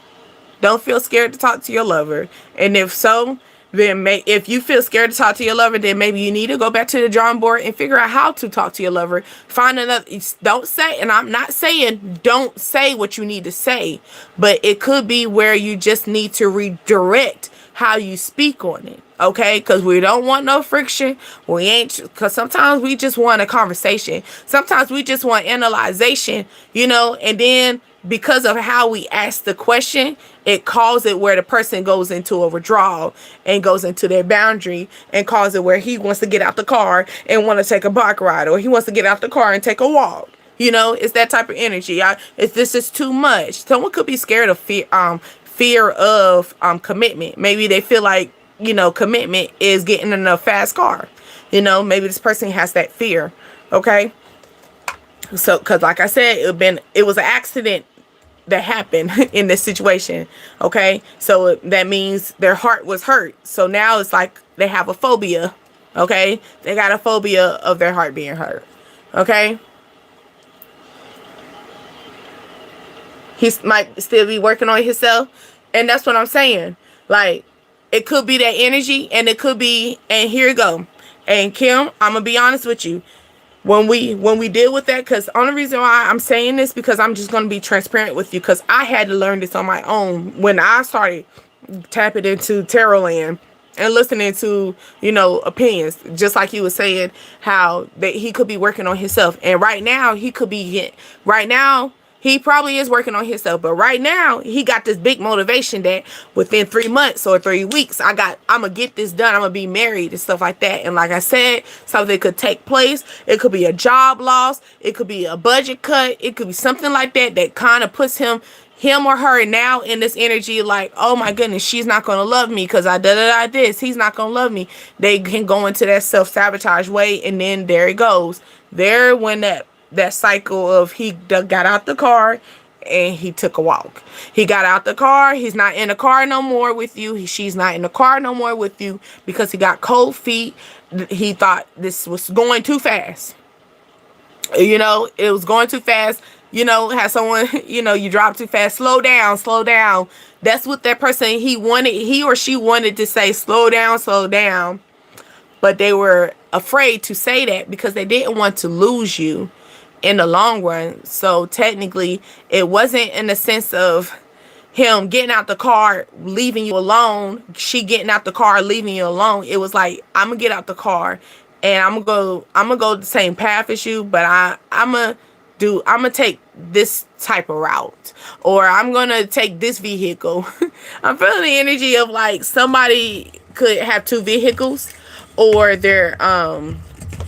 Don't feel scared to talk to your lover. And if so, then if you feel scared to talk to your lover, then maybe you need to go back to the drawing board and figure out how to talk to your lover. Find another, don't say, and I'm not saying don't say what you need to say, but it could be where you just need to redirect how you speak on it. Okay, because we don't want no friction. Because sometimes we just want a conversation. Sometimes we just want analyzation, and then because of how we ask the question, it calls it where the person goes into a withdrawal and goes into their boundary, and calls it where he wants to get out the car and want to take a bike ride, or he wants to get out the car and take a walk. It's that type of energy. If this is too much, someone could be scared of fear of commitment. Maybe they feel like, commitment is getting in a fast car. Maybe this person has that fear. Okay. So, because like I said, it was an accident that happened in this situation. Okay. So that means their heart was hurt. So now it's like they have a phobia. Okay. They got a phobia of their heart being hurt. Okay. He might still be working on himself. And that's what I'm saying. Like, it could be that energy, and it could be, and here you go. And Kim, I'm going to be honest with you. When we deal with that, because the only reason why I'm saying this, because I'm just going to be transparent with you, because I had to learn this on my own when I started tapping into Tarot Land and listening to, opinions, just like you were saying, how that he could be working on himself. And right now, he probably is working on himself, but right now he got this big motivation that within 3 months or 3 weeks, I'm gonna get this done. I'm gonna be married and stuff like that. And like I said, something could take place. It could be a job loss. It could be a budget cut. It could be something like that kind of puts him or her now in this energy like, oh my goodness, she's not gonna love me because I did this. He's not gonna love me. They can go into that self-sabotage way, and then there it goes. There when that cycle of he got out the car and he took a walk. He got out the car. He's not in the car no more with you. She's not in the car no more with you because he got cold feet. He thought this was going too fast. It was going too fast. Have someone, you drive too fast. Slow down, slow down. That's what that person, he or she wanted to say, slow down, slow down. But they were afraid to say that because they didn't want to lose you in the long run. So technically it wasn't in the sense of him getting out the car, leaving you alone. She getting out the car, leaving you alone. It was like, I'm gonna get out the car and I'm gonna go the same path as you, but I'm gonna take this type of route, or I'm gonna take this vehicle. I'm feeling the energy of like somebody could have 2 vehicles, or they're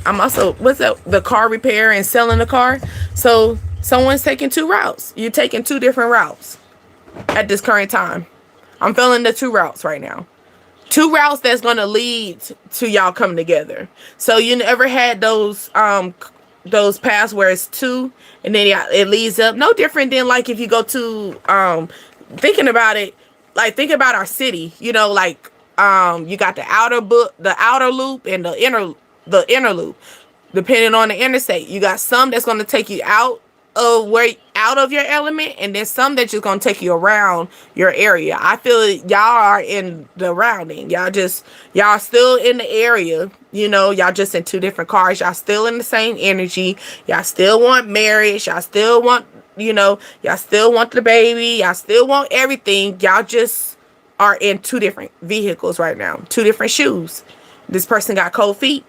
I'm also, the car repair and selling the car. So someone's taking 2 routes. You're taking 2 different routes at this current time. I'm feeling the 2 routes right now. 2 routes that's going to lead to y'all coming together. So you never had those paths where it's 2 and then it leads up. No different than like if you go to, thinking about it, like think about our city, you got the outer loop and the inner loop, depending on the interstate. You got some that's going to take you out of where out of your element, and then some that just gonna take you around your area. I feel y'all are in the rounding. Y'all still in the area. You know, y'all just in two different cars. Y'all still in the same energy. Y'all still want marriage. Y'all still want, y'all still want the baby. Y'all still want everything. Y'all just are in two different vehicles right now. Two different shoes. This person got cold feet.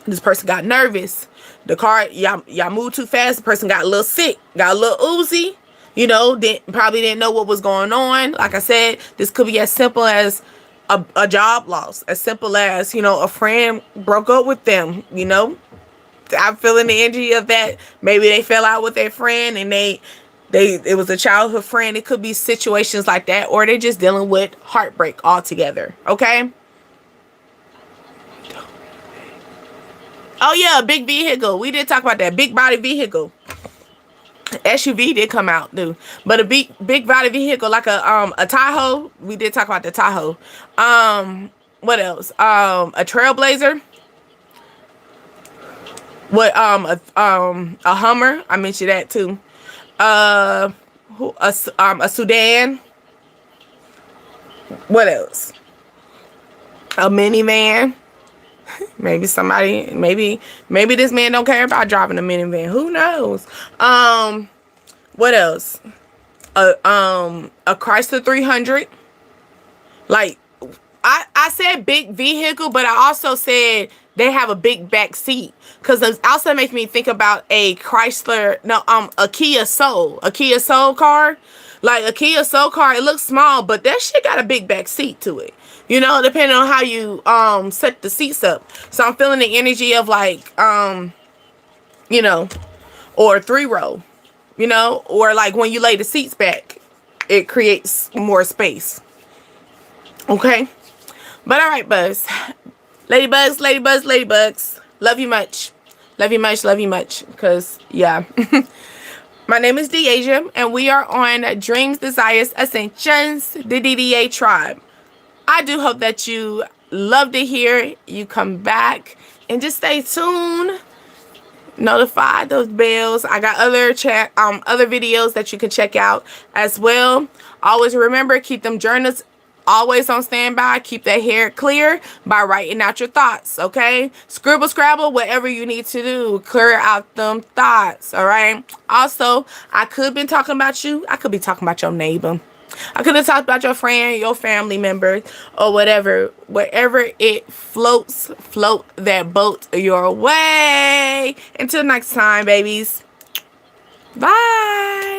This person got nervous. The car, y'all moved too fast. The person got a little sick, got a little oozy. Probably didn't know what was going on. Like I said, this could be as simple as a job loss, as simple as, a friend broke up with them. I'm feeling the energy of that. Maybe they fell out with their friend and it was a childhood friend. It could be situations like that, or they're just dealing with heartbreak altogether. Okay. Oh yeah, a big vehicle. We did talk about that. Big body vehicle. SUV did come out, dude. But a big body vehicle like a Tahoe. We did talk about the Tahoe. What else? A Trailblazer. What a Hummer. I mentioned that too. A Sedan. What else? A minivan. Maybe this man don't care about driving a minivan. Who knows? What else? A Chrysler 300. Like, I said big vehicle, but I also said they have a big back seat, because it also makes me think about a Kia Soul car. Like a Kia Soul car, it looks small, but that shit got a big back seat to it. Depending on how you set the seats up. So I'm feeling the energy of like or 3-row, or like when you lay the seats back, it creates more space. Okay. But all right, buzz. Ladybugs. Love you much. Love you much. Because, yeah. My name is Deasia, and we are on Dreams, Desires, Ascensions, the DDA tribe. I do hope that you love to hear. You come back and just stay tuned. Notify those bells. I got other videos that you can check out as well. Always remember, keep them journals always on standby. Keep that hair clear by writing out your thoughts, okay? Scribble, scrabble, whatever you need to do. Clear out them thoughts, all right? Also, I could be talking about you. I could be talking about your neighbor. I could have talked about your friend, your family member, or whatever. Wherever it floats, float that boat your way. Until next time, babies. Bye.